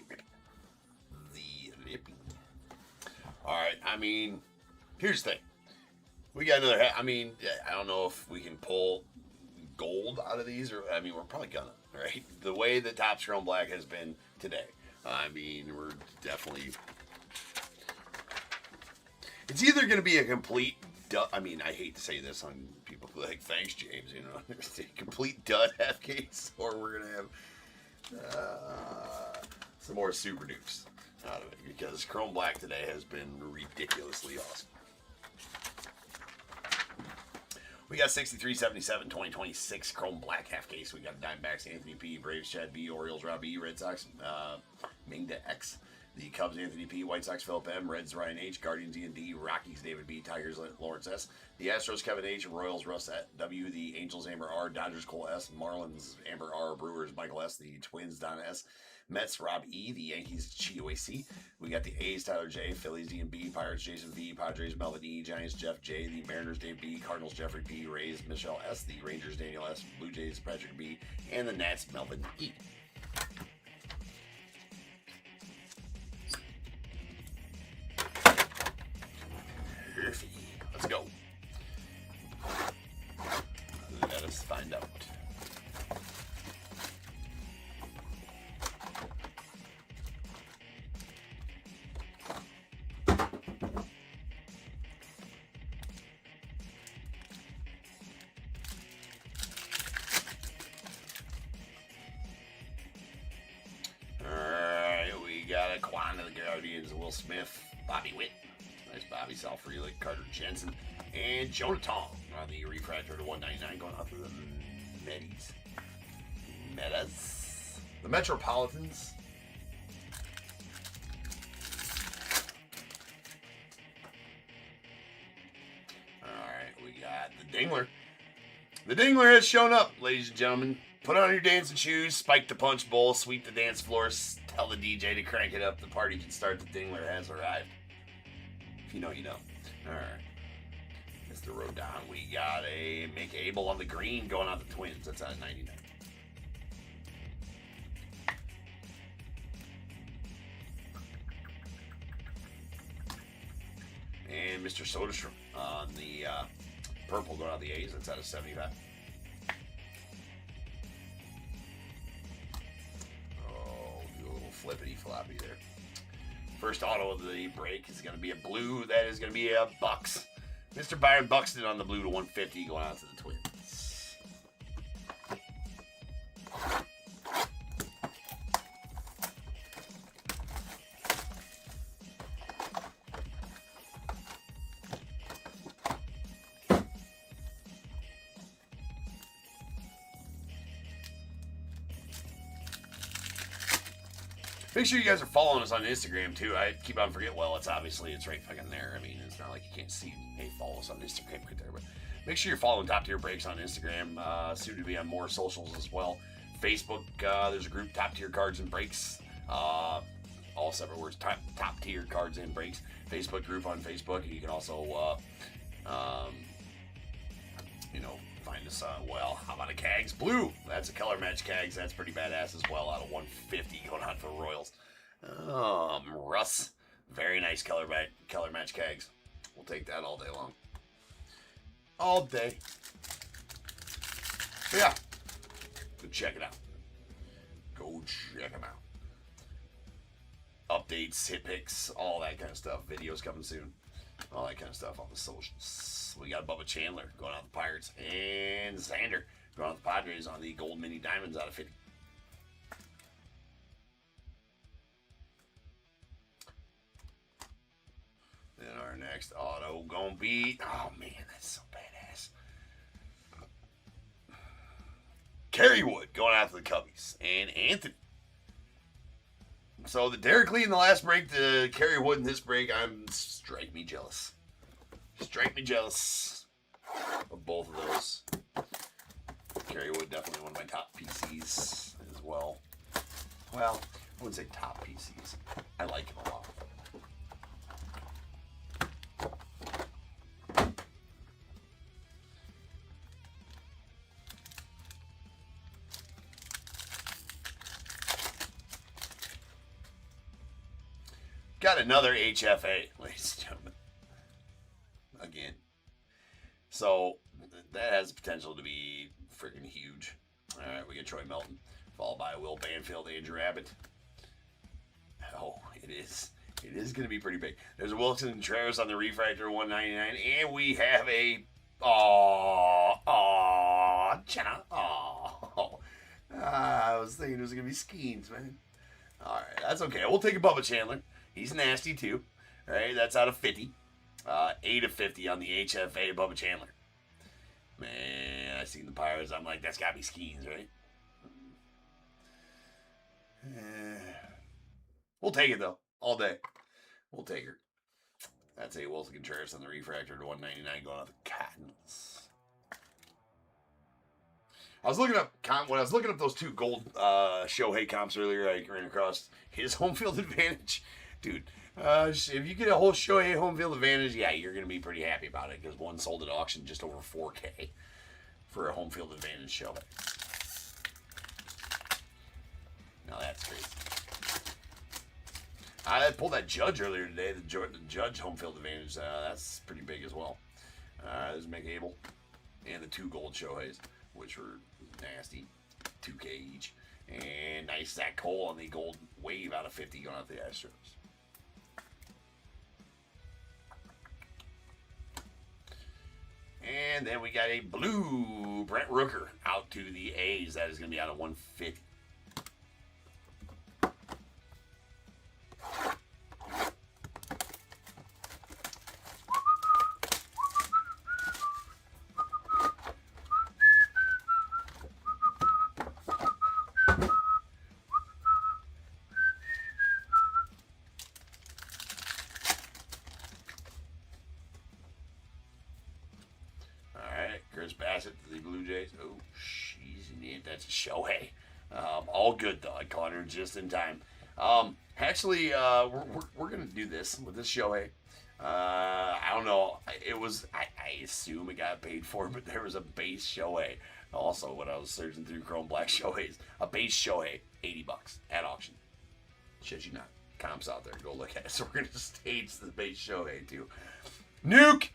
the ripping. Alright, I mean, here's the thing. We got another hat. I mean, I don't know if we can pull gold out of these, or, I mean, we're probably gonna, right? The way that Topps Chrome Black has been today. I mean, we're definitely... It's either going to be a complete dud. I mean, I hate to say this on people like, thanks, James, you know, it's a complete dud half case, or we're going to have some more super dukes out of it, because Chrome Black today has been ridiculously awesome. We got 63-77 2026 Chrome Black half case. We got Diamondbacks Anthony P, Braves Chad B, Orioles Rob E, Red Sox Mingda X, the Cubs Anthony P, White Sox Philip M, Reds Ryan H, Guardians Ian D, Rockies David B, Tigers Lawrence S, the Astros Kevin H, Royals Russ W, the Angels Amber R, Dodgers Cole S, Marlins Amber R, Brewers Michael S, the Twins Donna S, Mets Rob E, the Yankees Chio C. We got the A's Tyler J, Phillies D and B, Pirates Jason V, Padres Melvin E, Giants Jeff J, the Mariners Dave B, Cardinals Jeffrey P, Rays Michelle S, the Rangers Daniel S, Blue Jays Patrick B, and the Nats Melvin E. Let's go. Let us find out. Got a Quan of the Guardians, Will Smith, Bobby Witt, nice Bobby, Sal Frelick, Carter Jensen, and Jonah Tong on the refractor to 199 going out through the Metas, the Metropolitans. Alright, we got the Dingler. The Dingler has shown up, ladies and gentlemen. Put on your dancing shoes, spike the punch bowl, sweep the dance floor, tell the DJ to crank it up. The party can start. The Dingler has arrived. If you know, you know. All right. Mr. Rodon, we got a Mick Abel on the green going out the Twins. That's out of 99. And Mr. Soderstrom on the purple going out the A's. That's out of 75. Flippity floppy there. First auto of the break is going to be a blue. That is going to be a Bucks. Mr. Byron Buxton on the blue to 150 going out to the Twins. Make sure you guys are following us on Instagram, too. I keep on forgetting. Well, it's right fucking there. I mean, it's not like you can't see. Hey, follow us on Instagram right there. But make sure you're following Top Tier Breaks on Instagram. Soon to be on more socials as well. Facebook, there's a group, Top Tier Cards and Breaks. All separate words, Top Tier Cards and Breaks. Facebook group on Facebook. And you can also, find us on, how about a Cags Blue? That's a color match Cags. That's pretty badass as well, out of 150 going on for Royals. Russ, very nice color match Cags. We'll take that all day long. All day. But yeah, go check it out. Go check them out. Updates, hit picks, all that kind of stuff. Videos coming soon. All that kind of stuff on the socials. We got Bubba Chandler going out the Pirates, and Xander going out the Padres on the gold mini diamonds out of 50. Then our next auto gonna be, oh man, that's so badass. Kerry Wood going out to the Cubbies, and Anthony. So the Derek Lee in the last break, the Kerry Wood in this break, strike me jealous. Strike me jealous of both of those. Kerry Wood, definitely one of my top PCs as well. Well, I wouldn't say top PCs. I like him a lot. got another HFA, ladies and gentlemen. Again. So, that has the potential to be freaking huge. All right, we get Troy Melton, followed by Will Banfield, Andrew Abbott. Oh, it is. It is going to be pretty big. There's a Wilson Contreras on the refractor, 199, and we have a Jenna. I was thinking it was going to be Skeens, man. All right, that's okay. We'll take a Bubba Chandler. He's nasty too. All right, that's out of 50. 8 of 50 on the HFA Bubba Chandler. Man, I seen the Pirates. I'm like, that's got to be Skeens, right? We'll take it, though. All day. We'll take her. That's a Wilson Contreras on the refractor to 199 going off the Cardinals. When I was looking up those two gold Shohei comps earlier, I ran across his home field advantage. Dude, if you get a whole Shohei home field advantage, yeah, you're going to be pretty happy about it because one sold at auction just over $4K for a home field advantage Shohei. Now that's crazy. I pulled that Judge earlier today, the Judge home field advantage. That's pretty big as well. There's McAble and the two gold Shoheis, which were nasty, 2K each. And nice Zach Cole on the gold wave out of 50 going out the Astros. And then we got a blue Brent Rooker out to the A's. That is going to be out of 150. Chris Bassett to the Blue Jays. Oh, she's that's a Shohei. All good though. I caught her just in time. Actually, we're gonna do this with this Shohei. I don't know. I assume it got paid for, but there was a base Shohei. Also, when I was searching through Chrome Black Shoheis, a base Shohei, $80 at auction. Shit you not. Comps out there. Go look at it. So we're gonna stage the base Shohei too. Nuke!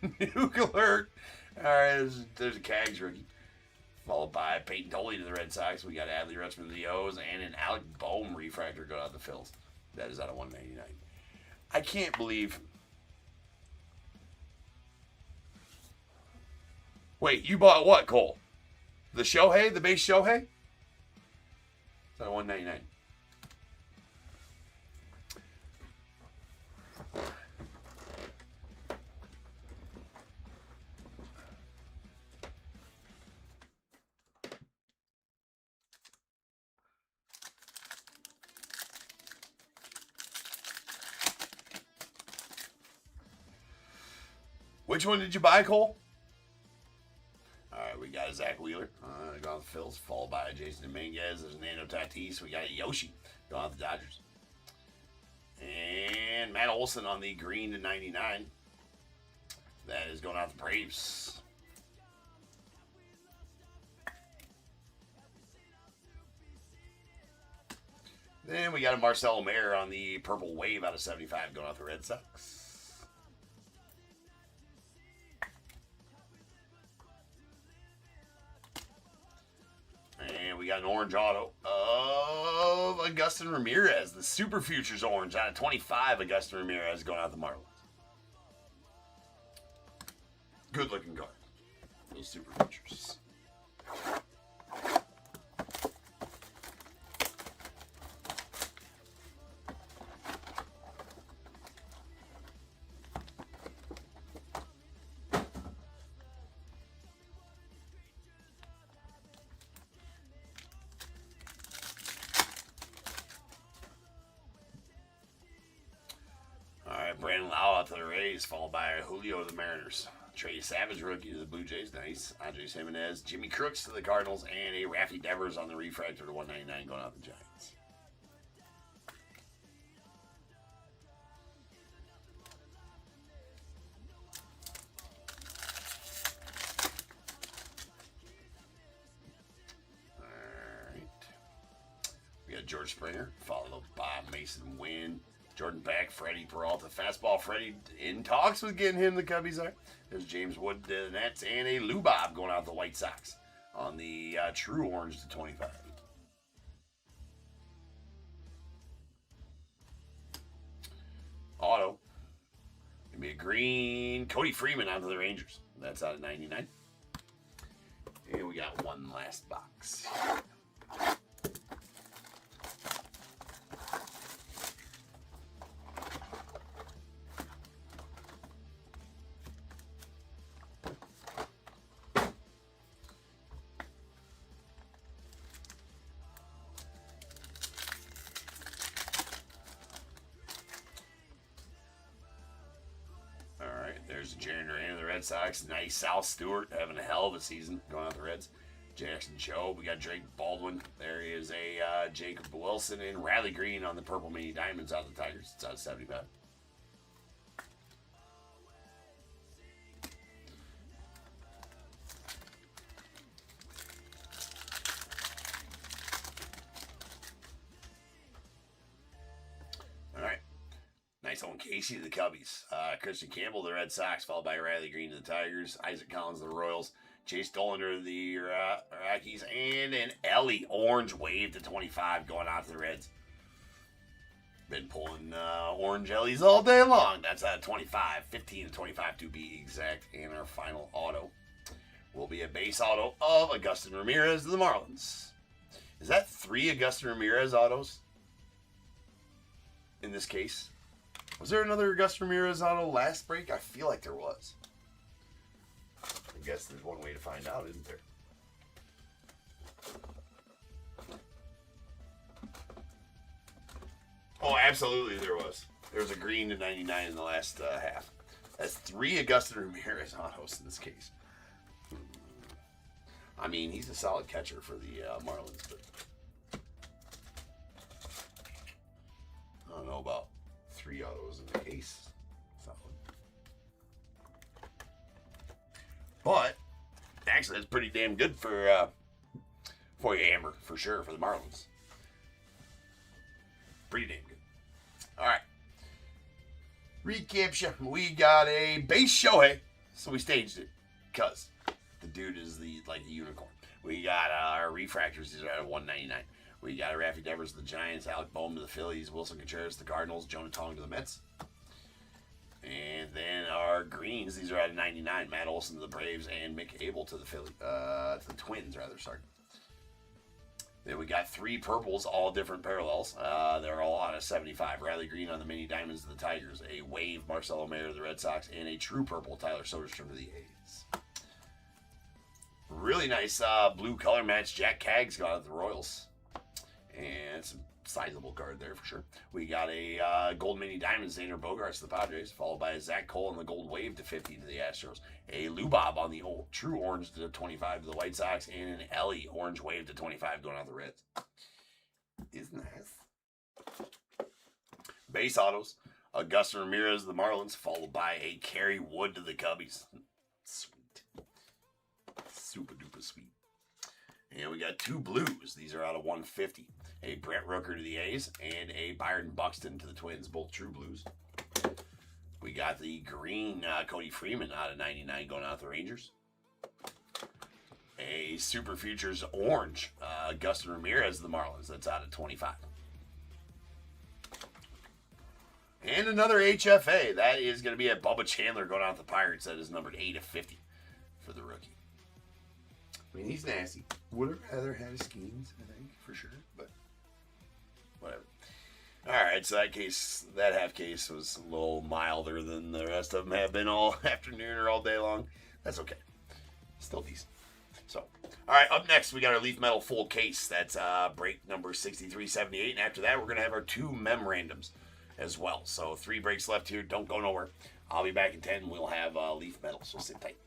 Nuke alert! Alright, there's a Cags rookie. Followed by Peyton Tolley to the Red Sox. We got Adley Rutschman to the O's and an Alec Boehm refractor going out the Phils. That is out of 199. I can't believe. Wait, you bought what, Cole? The Shohei? The base Shohei? It's out of 199. Which one did you buy, Cole? All right, we got a Zach Wheeler going off the Phils, followed by Jason Dominguez. There's Nando Tatis. We got a Yoshi going off the Dodgers. And Matt Olson on the green to 99. That is going out the Braves. Then we got a Marcelo Mayer on the purple wave out of 75 going off the Red Sox. And we got an orange auto of Augustin Ramirez. The Super Futures orange out of 25. Augustin Ramirez going out the Marlins. Good looking card. Those Super Futures. Brandon Lau out to the Rays, followed by Julio to the Mariners. Trey Savage rookie to the Blue Jays, nice. Andres Jimenez, Jimmy Crooks to the Cardinals, and a Raffy Devers on the refractor to 199 going out the Giants. All right. We got George Springer, followed by Mason Wynn. Jordan Beck, Freddie Peralta, fastball. Freddie in talks with getting him. The Cubbies are. There's James Wood to the Nets, and a Lou Bob going out the White Sox on the true orange to 25. Auto. Gonna be a green Cody Freeman onto the Rangers. That's out of 99. And we got one last box. There's Jaron Duran of the Red Sox. Nice. Sal Stewart having a hell of a season going out the Reds. Jackson Jobe. We got Drake Baldwin. There is a Jacob Wilson and Riley Green on the Purple Mini Diamonds out of the Tigers. It's out of 75. Nice on Casey to the Cubbies. Christian Campbell to the Red Sox, followed by Riley Green to the Tigers. Isaac Collins to the Royals. Chase Dollander to the Rockies. And an Ellie orange wave to 25 going out to the Reds. Been pulling orange Ellies all day long. That's out of 25. 15 to 25 to be exact. And our final auto will be a base auto of Augustin Ramirez to the Marlins. Is that 3 Augustin Ramirez autos in this case? Was there another Augustin Ramirez auto last break? I feel like there was. I guess there's one way to find out, isn't there? Oh, absolutely there was. There was a green to 99 in the last half. That's 3 Augustin Ramirez autos in this case. I mean, he's a solid catcher for the Marlins, but I don't know about 3 autos in the case. Solid. But actually, that's pretty damn good for you, Amber, for sure, for the Marlins. Pretty damn good. All right. Recap. We got a base Shohei, so we staged it because the dude is like a unicorn. We got our refractors. These are at 199. We got Raffy Devers to the Giants, Alec Boehm to the Phillies, Wilson Contreras to the Cardinals, Jonah Tong to the Mets. And then our greens, these are at 99. Matt Olson to the Braves and Mick Abel to the to the Twins, rather, sorry. Then we got 3 purples, all different parallels. They're all on a 75. Riley Green on the Mini Diamonds to the Tigers, a wave Marcelo Mayer to the Red Sox, and a true purple Tyler Soderstrom to the A's. Really nice blue color match. Jack Cagg's gone to the Royals. And some sizable card there for sure. We got a gold Mini Diamonds, Xander Bogaerts to the Padres, followed by a Zach Cole on the gold wave to 50 to the Astros. A Lou Bob on the true orange to 25 to the White Sox, and an Ellie orange wave to 25 going out the Reds. Isn't that? Base autos, Augustin Ramirez to the Marlins, followed by a Kerry Wood to the Cubbies. Sweet. Super duper sweet. And we got 2 blues. These are out of 150. A Brett Rooker to the A's and a Byron Buxton to the Twins, both true blues. We got the green Cody Freeman out of 99 going out the Rangers. A Super Futures orange Augustin Ramirez to the Marlins. That's out of 25. And another HFA. That is going to be a Bubba Chandler going out the Pirates. That is numbered 8 of 50 for the rookie. I mean, he's nasty. Would have rather had his schemes, I think, for sure. But whatever. All right, so that half case was a little milder than the rest of them have been all afternoon or all day long. That's okay. Still decent. So, all right, up next, we got our Leaf Metal full case. That's break number 6378. And after that, we're going to have our 2 memorandums as well. So 3 breaks left here. Don't go nowhere. I'll be back in 10. We'll have Leaf Metal, so sit tight.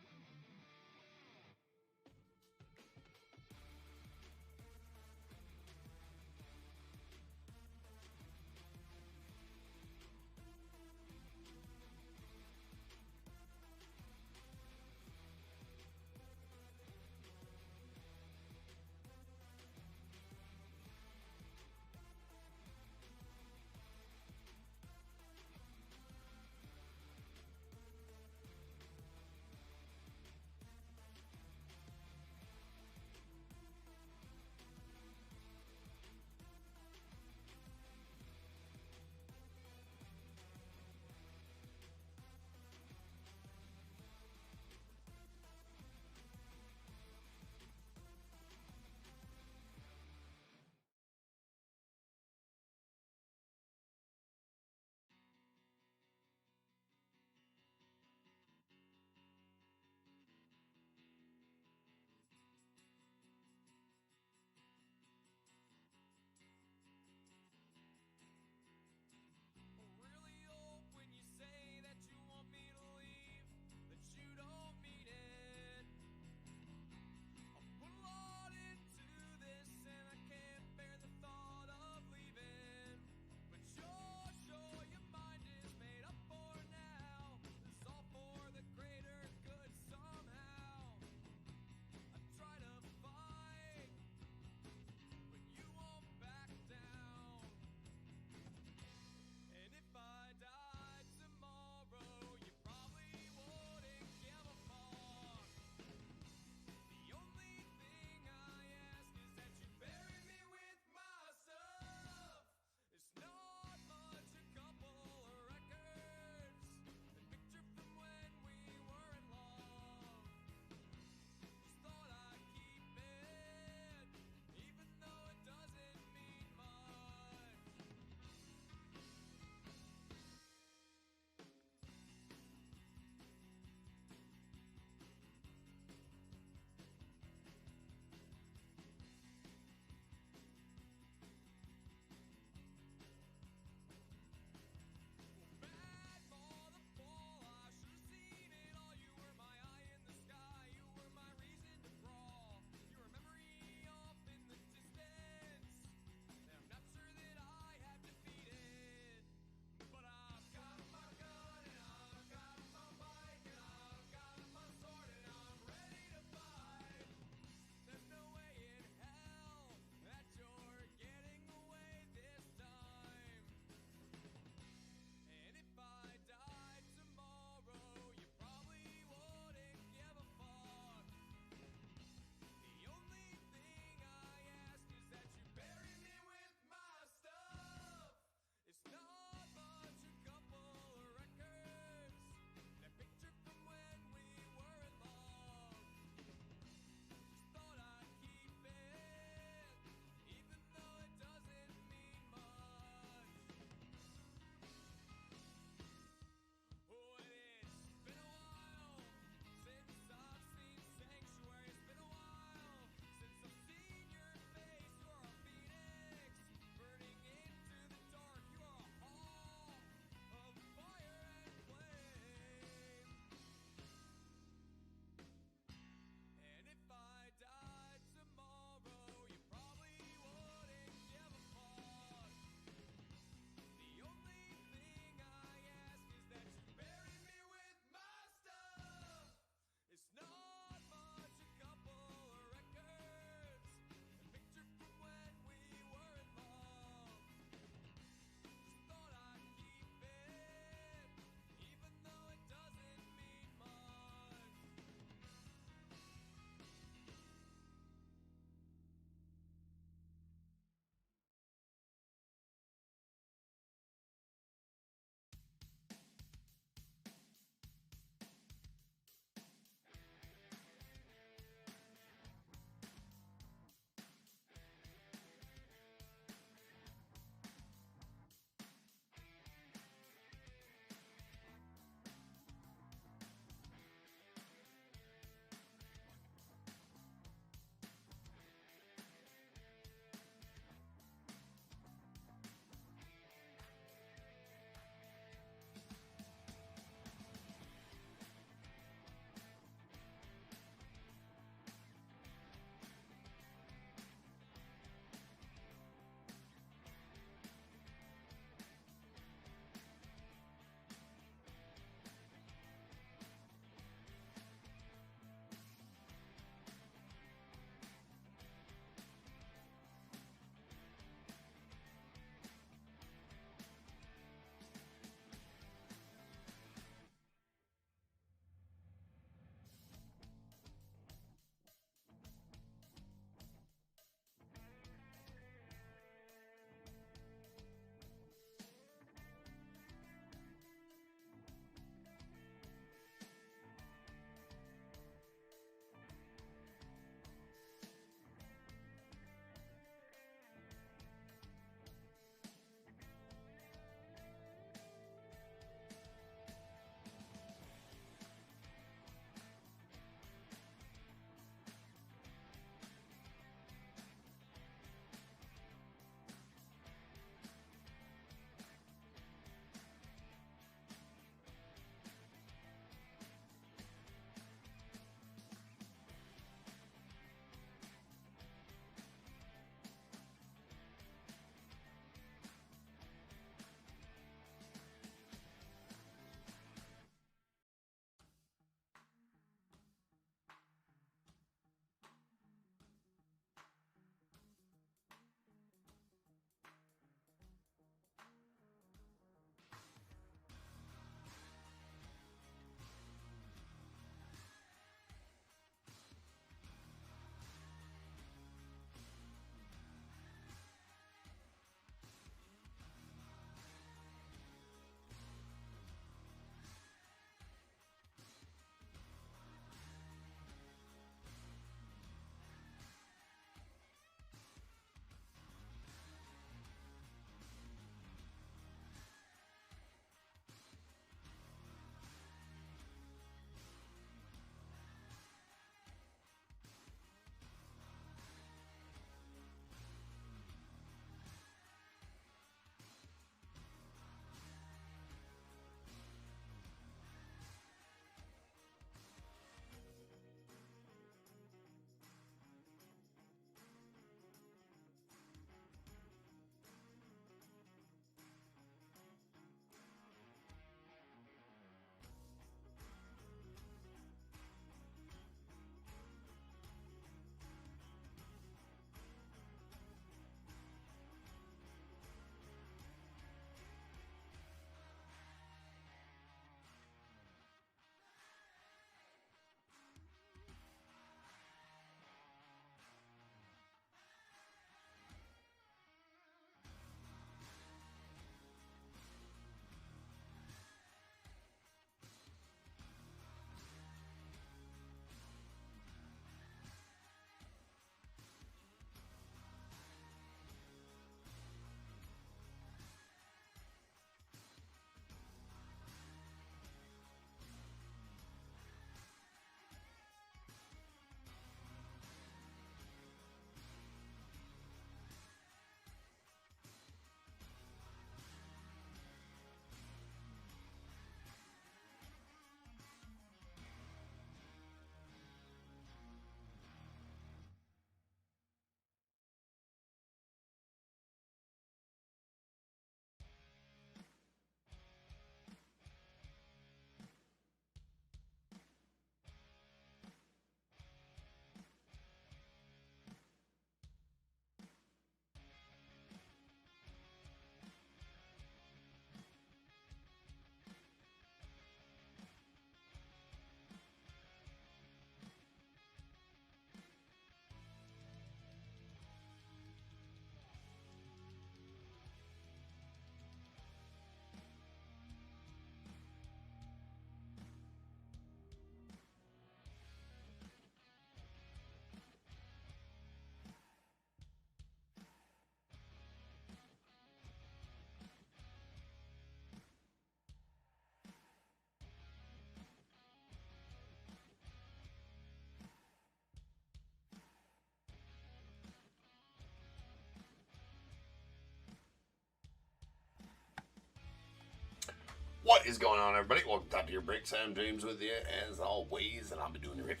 What is going on, everybody? Welcome to Top Tier Breaks. I'm James with you, as always, and I'll be doing the rip.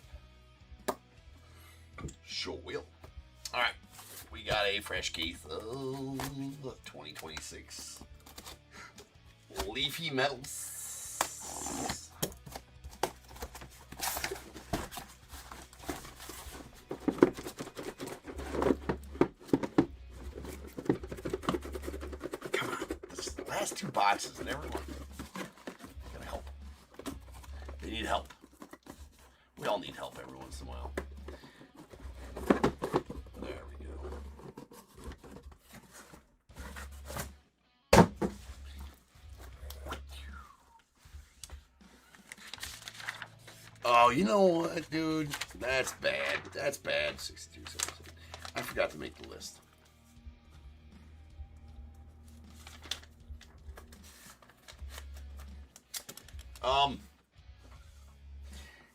Sure will. Alright, we got a fresh case of 2026 Leafy Metals. Come on, this last two boxes, never mind. Gotta help. They need help. We all need help every once in a while. There we go. Oh, you know what, dude? That's bad. That's bad. 6277. I forgot to make the list.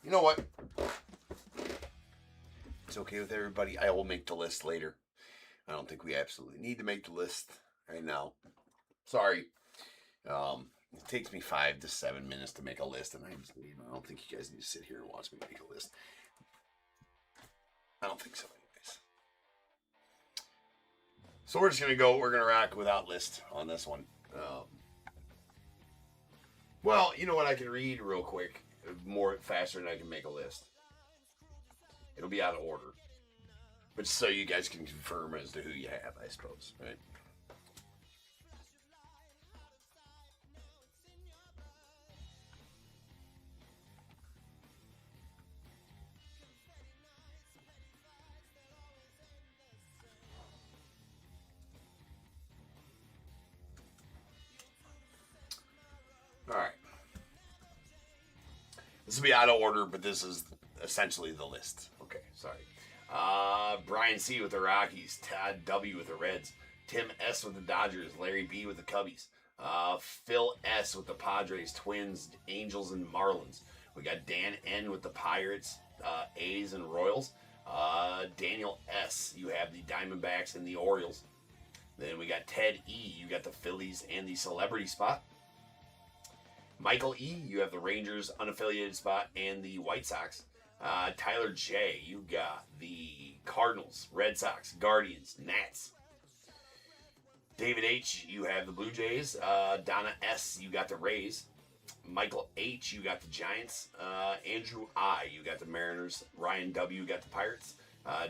You know what? It's okay with everybody. I will make the list later. I don't think we absolutely need to make the list right now. Sorry. It takes me 5 to 7 minutes to make a list, and I don't think you guys need to sit here and watch me make a list. I don't think so, anyways. So we're just gonna go. We're gonna rock without list on this one. Well, you know what? I can read real quick, more faster than I can make a list. It'll be out of order, but so you guys can confirm as to who you have, I suppose, right? All right. This will be out of order, but this is essentially the list. Okay, sorry. Brian C. with the Rockies, Todd W. with the Reds, Tim S. with the Dodgers, Larry B. with the Cubbies, Phil S. with the Padres, Twins, Angels, and Marlins. We got Dan N. with the Pirates, A's, and Royals. Daniel S. You have the Diamondbacks and the Orioles. Then we got Ted E. You got the Phillies and the Celebrity spot. Michael E., you have the Rangers unaffiliated spot and the White Sox. Tyler J., you got the Cardinals, Red Sox, Guardians, Nats. David H., you have the Blue Jays. Donna S., you got the Rays. Michael H., you got the Giants. Andrew I., you got the Mariners. Ryan W., you got the Pirates.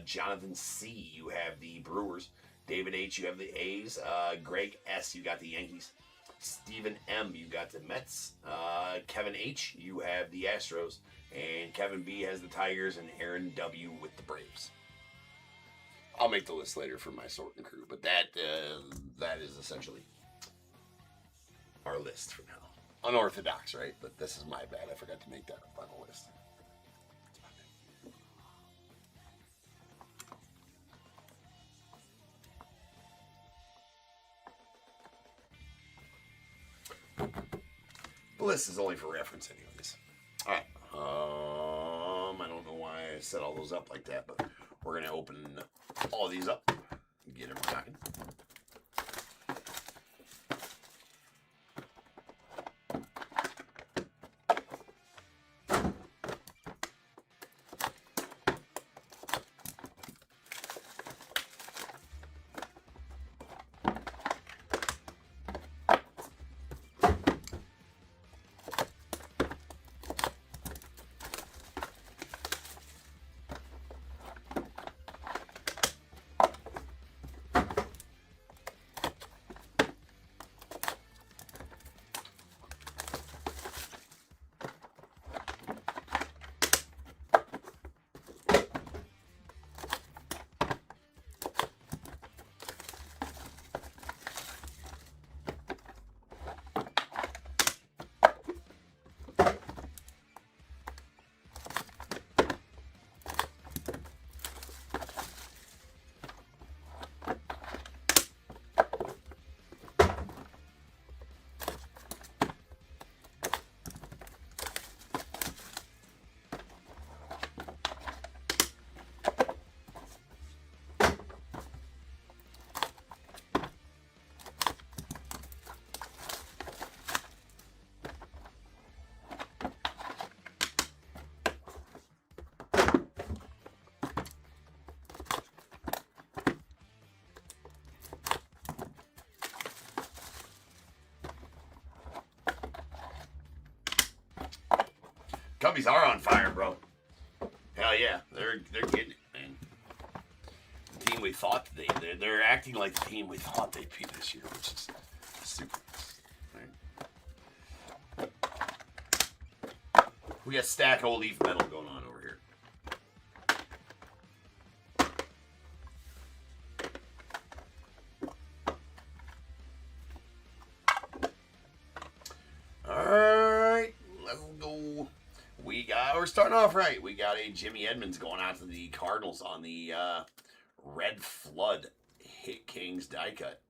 Jonathan C., you have the Brewers. David H., you have the A's. Greg S., you got the Yankees. Stephen M., you got the Mets. Kevin H., you have the Astros. And Kevin B. has the Tigers. And Aaron W. with the Braves. I'll make the list later for my sorting crew. But that is essentially our list for now. Unorthodox, right? But this is my bad. I forgot to make that up on the list. The list is only for reference anyways. Alright. I don't know why I set all those up like that, but we're going to open all these up and get them rocking. Cubbies are on fire, bro. Hell yeah, they're getting it, man. The team we thought they're acting like the team we thought they'd be this year, which is super. Right? We got stack old leaf metal going on over here. Alright, let's go. We're starting off right. We got a Jimmy Edmonds going out to the Cardinals on the Red Flood Hit Kings die cut.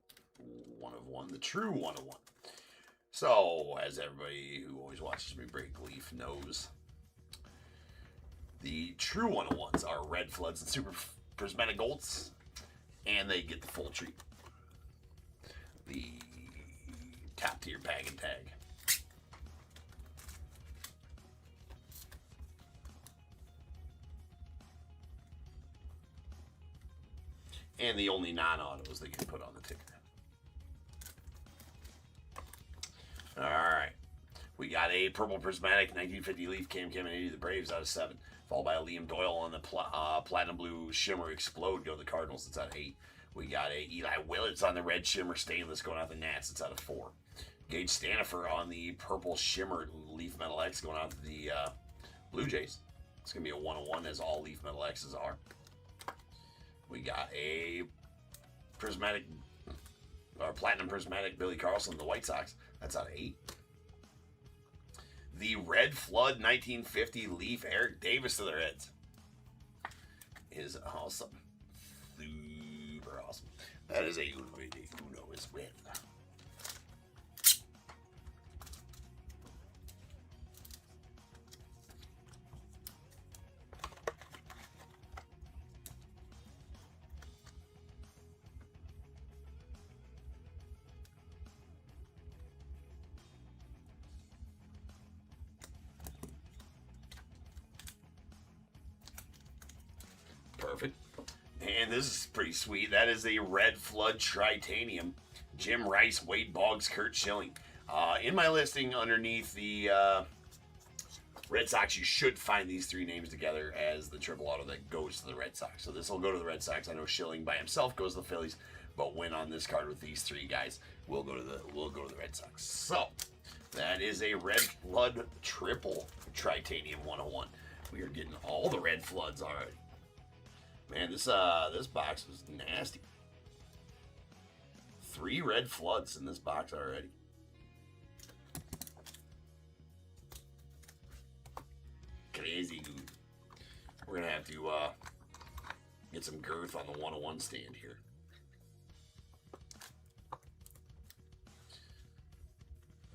1 of 1, the true 1 of 1. So, as everybody who always watches me break leaf knows, the true 1 of 1s are Red Floods and Super Prismatic Golds, and they get the full treat. The top tier bag and tag. And the only non-autos they can put on the ticker. Alright. We got a Purple Prismatic 1950 Leaf Cam Cam and 80 the Braves out of 7. Followed by a Liam Doyle on the Platinum Blue Shimmer Explode go to the Cardinals. It's out of 8. We got a Eli Willits on the Red Shimmer Stainless going out to the Nats. It's out of 4. Gage Stanifer on the Purple Shimmer Leaf Metal X going out to the Blue Jays. It's going to be a 1 of 1 as all Leaf Metal X's are. We got a prismatic, or platinum prismatic Billy Carlson, the White Sox. That's out of 8. The Red Flood 1950 Leaf Eric Davis to the Reds is awesome. Super awesome. That is a Uno as well. Perfect. And this is pretty sweet. That is a Red Flood Tritanium. Jim Rice, Wade Boggs, Kurt Schilling. In my listing underneath the Red Sox, you should find these 3 names together as the triple auto that goes to the Red Sox. So this will go to the Red Sox. I know Schilling by himself goes to the Phillies, but when on this card with these 3 guys, we'll go to the Red Sox. So that is a Red Flood triple Tritanium 101. We are getting all the Red Floods already. Man, this box was nasty. 3 Red Floods in this box already. Crazy good. We're gonna have to get some girth on the 101 stand here.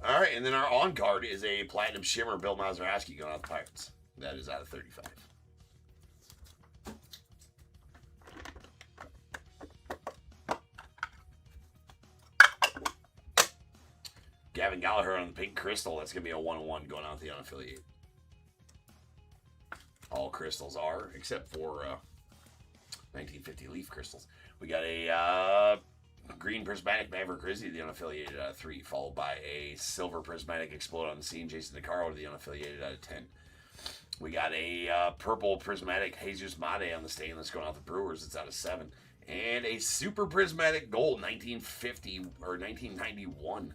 All right, and then our on card is a Platinum Shimmer Bill Mazeroski going out the Pirates. That is out of 35. Gavin Gallagher on the Pink Crystal. That's going to be a 101 going out the unaffiliated. All crystals are, except for 1950 Leaf Crystals. We got a Green Prismatic Maverick Grizzly, the unaffiliated, out of 3. Followed by a Silver Prismatic Explode on the Scene, Jason DeCaro, the unaffiliated, out of 10. We got a Purple Prismatic Jesus Mate on the Stainless going out the Brewers. It's out of 7. And a Super Prismatic Gold 1950 or 1991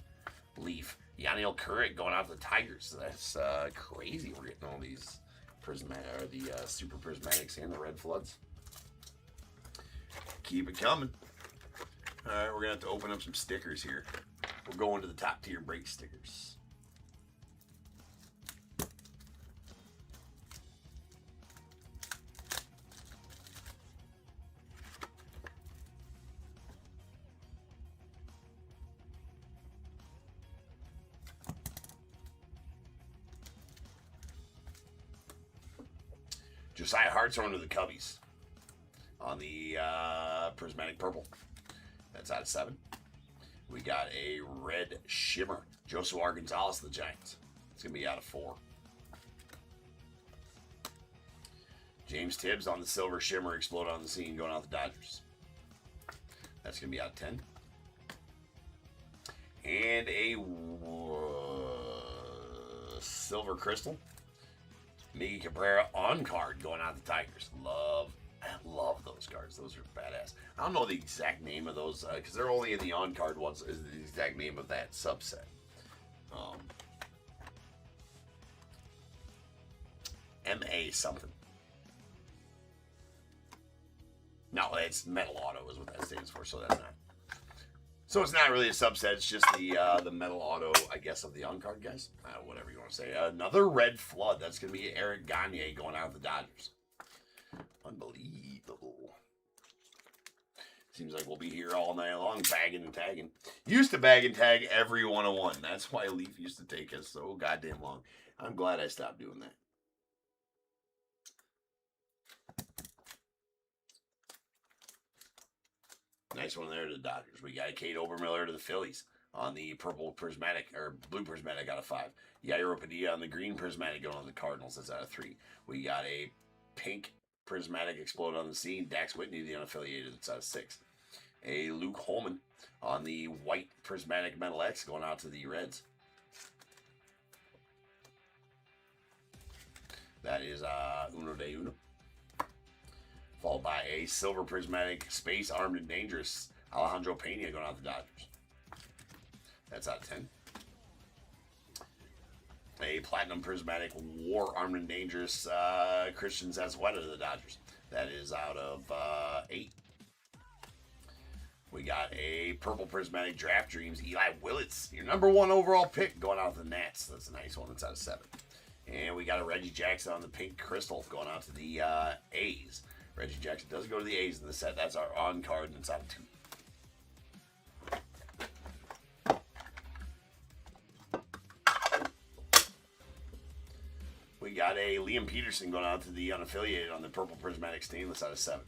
Leaf. Yaniel Currick going out to the Tigers. That's crazy. We're getting all these Super Prismatics and the Red Floods. Keep it coming. All right, we're going to have to open up some stickers here. We'll go into the top tier break stickers. Josiah Hartshorn to the Cubbies on the Prismatic Purple. That's out of 7. We got a Red Shimmer. Joshua Gonzalez to the Giants. It's going to be out of 4. James Tibbs on the Silver Shimmer Explode on the Scene going out the Dodgers. That's going to be out of 10. And a Silver Crystal. Miggy Cabrera on card going out the Tigers. I love those cards. Those are badass. I don't know the exact name of those because they're only in the on card ones. Is the exact name of that subset? MA something. No, it's Metal Auto is what that stands for. So that's not. So it's not really a subset. It's just the Metal Auto, I guess, of the on card guys. Whatever you want to say. Another red flood. That's going to be Eric Gagne going out of the Dodgers. Unbelievable. Seems like we'll be here all night long bagging and tagging. Used to bag and tag every 101. That's why Leaf used to take us so goddamn long. I'm glad I stopped doing that. Nice one there to the Dodgers. We got Kate Obermiller to the Phillies on the purple prismatic, or blue prismatic out of 5. Yairo Padilla on the green prismatic going on the Cardinals. That's out of 3. We got a pink prismatic explode on the scene. Dax Whitney, the unaffiliated. That's out of 6. A Luke Holman on the white prismatic Metal X going out to the Reds. That is Uno de Uno. Followed by a silver prismatic space armed and dangerous Alejandro Pena going out to the Dodgers. That's out of 10. A platinum prismatic war armed and dangerous Christian Zazueta to the Dodgers. That is out of 8. We got a purple prismatic draft dreams Eli Willits, your number 1 overall pick, going out to the Nats. That's a nice one. That's out of 7. And we got a Reggie Jackson on the pink crystal going out to the A's. Reggie Jackson does go to the A's in the set. That's our on card, and it's out of 2. We got a Liam Peterson going out to the unaffiliated on the purple prismatic stainless out of 7.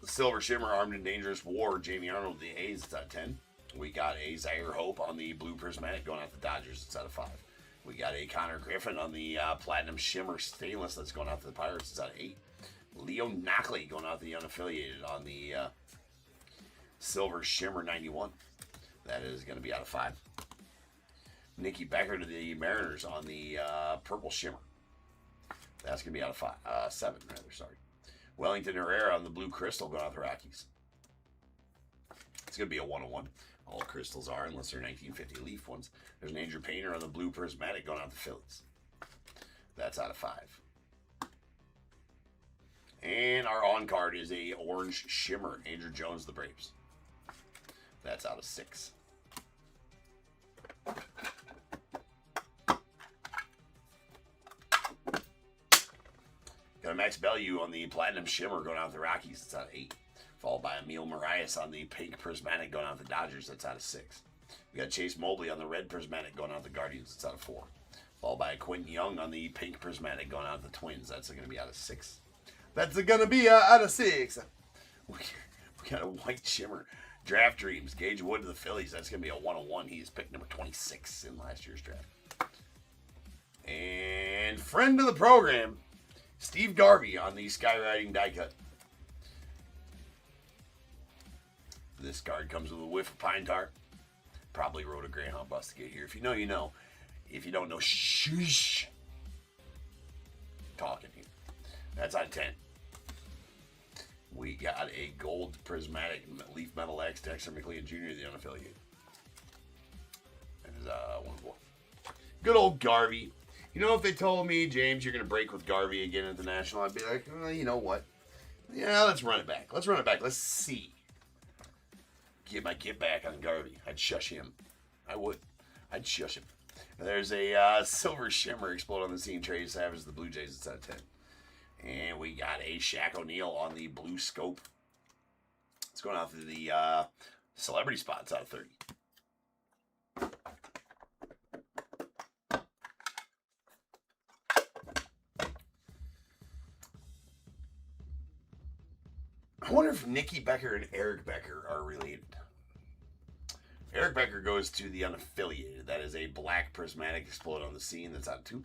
The silver shimmer armed and dangerous war Jamie Arnold to the A's. It's out of 10. We got a Zaire Hope on the blue prismatic going out to the Dodgers. It's out of 5. We got a Connor Griffin on the platinum shimmer stainless that's going out to the Pirates. It's out of 8. Leo Knockley going out to the unaffiliated on the silver shimmer 91. That is going to be out of 5. Nikki Becker to the Mariners on the purple shimmer. That's going to be out of 7, rather, sorry. Wellington Herrera on the blue crystal going out to the Rockies. It's going to be a 101. All crystals are, unless they're 1950 Leaf ones. There's an Andrew Painter on the blue prismatic going out to the Phillies. That's out of 5. And our on card is a orange shimmer, Andrew Jones, the Braves. That's out of 6. Got a Max Bellew on the platinum shimmer going out to the Rockies. It's out of 8. Followed by Emil Marias on the pink prismatic going out to the Dodgers. That's out of 6. We got Chase Mobley on the red prismatic going out to the Guardians. It's out of 4. Followed by Quentin Young on the pink prismatic going out to the Twins. That's going to be out of 6. That's going to be out of 6. We got a white shimmer. Draft Dreams. Gage Wood to the Phillies. That's going to be a 101. He is pick number 26 in last year's draft. And friend of the program, Steve Garvey on the Skywriting die cut. This card comes with a whiff of pine tar. Probably rode a Greyhound bus to get here. If you know, you know. If you don't know, shush. Talking here. That's out of 10. We got a gold prismatic Leaf Metal X Dexter McLean Jr., the unaffiliated. That is 1-4. Good old Garvey. You know, if they told me, James, you're going to break with Garvey again at the National, I'd be like, you know what? Yeah, let's run it back. Let's run it back. Let's see. Get my get back on Garvey. I'd shush him. I would. I'd shush him. There's a silver shimmer explode on the scene. Trey Savage, the Blue Jays. It's out of 10. And we got a Shaq O'Neal on the blue scope. It's going out to the celebrity spots out of 30. I wonder if Nikki Becker and Eric Becker are related. Eric Becker goes to the unaffiliated. That is a black prismatic explode on the scene. That's out of 2.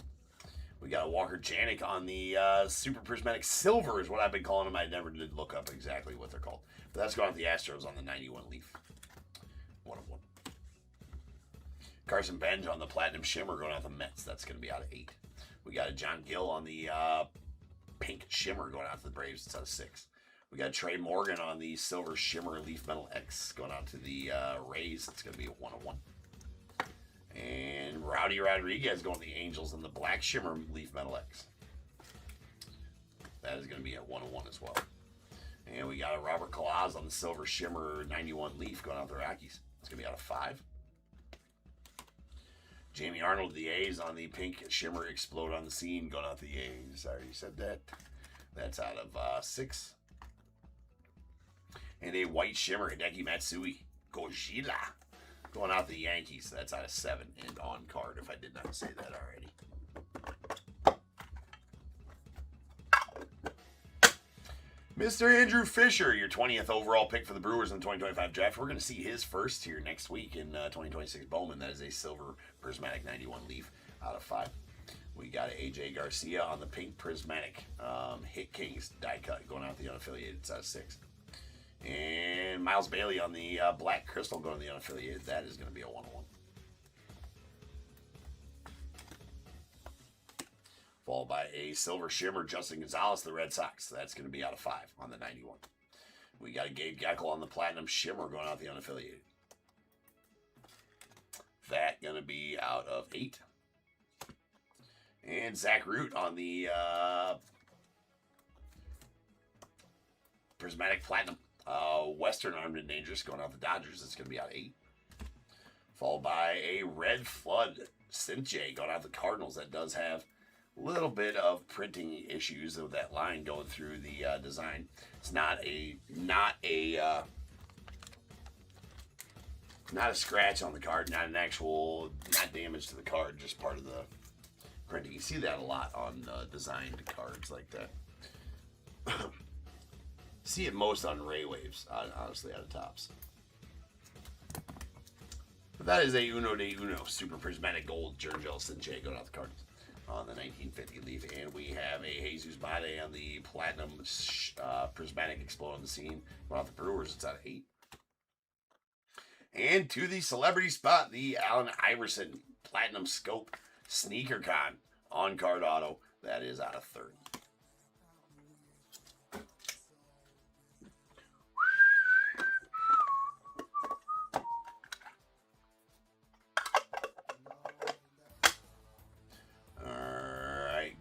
We got a Walker Janik on the super prismatic silver is what I've been calling them. I never did look up exactly what they're called. But that's going to the Astros on the 91 Leaf. 101. Carson Benj on the platinum shimmer going out the Mets. That's going to be out of 8. We got a John Gill on the pink shimmer going out to the Braves. It's out of 6. We got Trey Morgan on the silver shimmer leaf metal X going out to the Rays. It's going to be a 1/1. And Rowdy Rodriguez going to the Angels on the black shimmer leaf metal X. That is going to be a 1/1 as well. And we got a Robert Kalaz on the silver shimmer 91 leaf going out to the Rockies. It's going to be out of 5. Jamie Arnold, the A's on the pink shimmer explode on the scene going out to the A's. I already said that. That's out of 6. And a white shimmer Hideki Matsui Gojira going out to the Yankees. That's out of 7 and on card, if I did not say that already. Mr. Andrew Fisher, your 20th overall pick for the Brewers in the 2025 draft. We're going to see his first here next week in 2026 Bowman. That is a silver prismatic 91 leaf out of 5. We got AJ Garcia on the pink prismatic Hit Kings die cut going out the unaffiliated. It's out of 6. And Miles Bailey on the black crystal going to the unaffiliated. That is going to be a 1/1. Followed by a silver shimmer Justin Gonzalez, the Red Sox. That's going to be out of 5 on the 91. We got a Gabe Geckel on the platinum shimmer going out the unaffiliated. That going to be out of 8. And Zach Root on the prismatic platinum Western Armed and Dangerous going out the Dodgers. It's going to be out of 8. Followed by a red flood Synth going out the Cardinals. That does have a little bit of printing issues of that line going through the design. It's not a scratch on the card, not damage to the card, just part of the printing. You see that a lot on designed cards like that. See it most on Ray Waves, honestly, out of Topps. But that is a Uno de Uno Super Prismatic Gold Jurgel Sinche going out the Cardinals on the 1950 leaf. And we have a Jesus Bade on the platinum prismatic explode on the scene going out the Brewers. It's out of 8. And to the celebrity spot, the Allen Iverson Platinum Scope Sneaker Con on card auto. That is out of 30.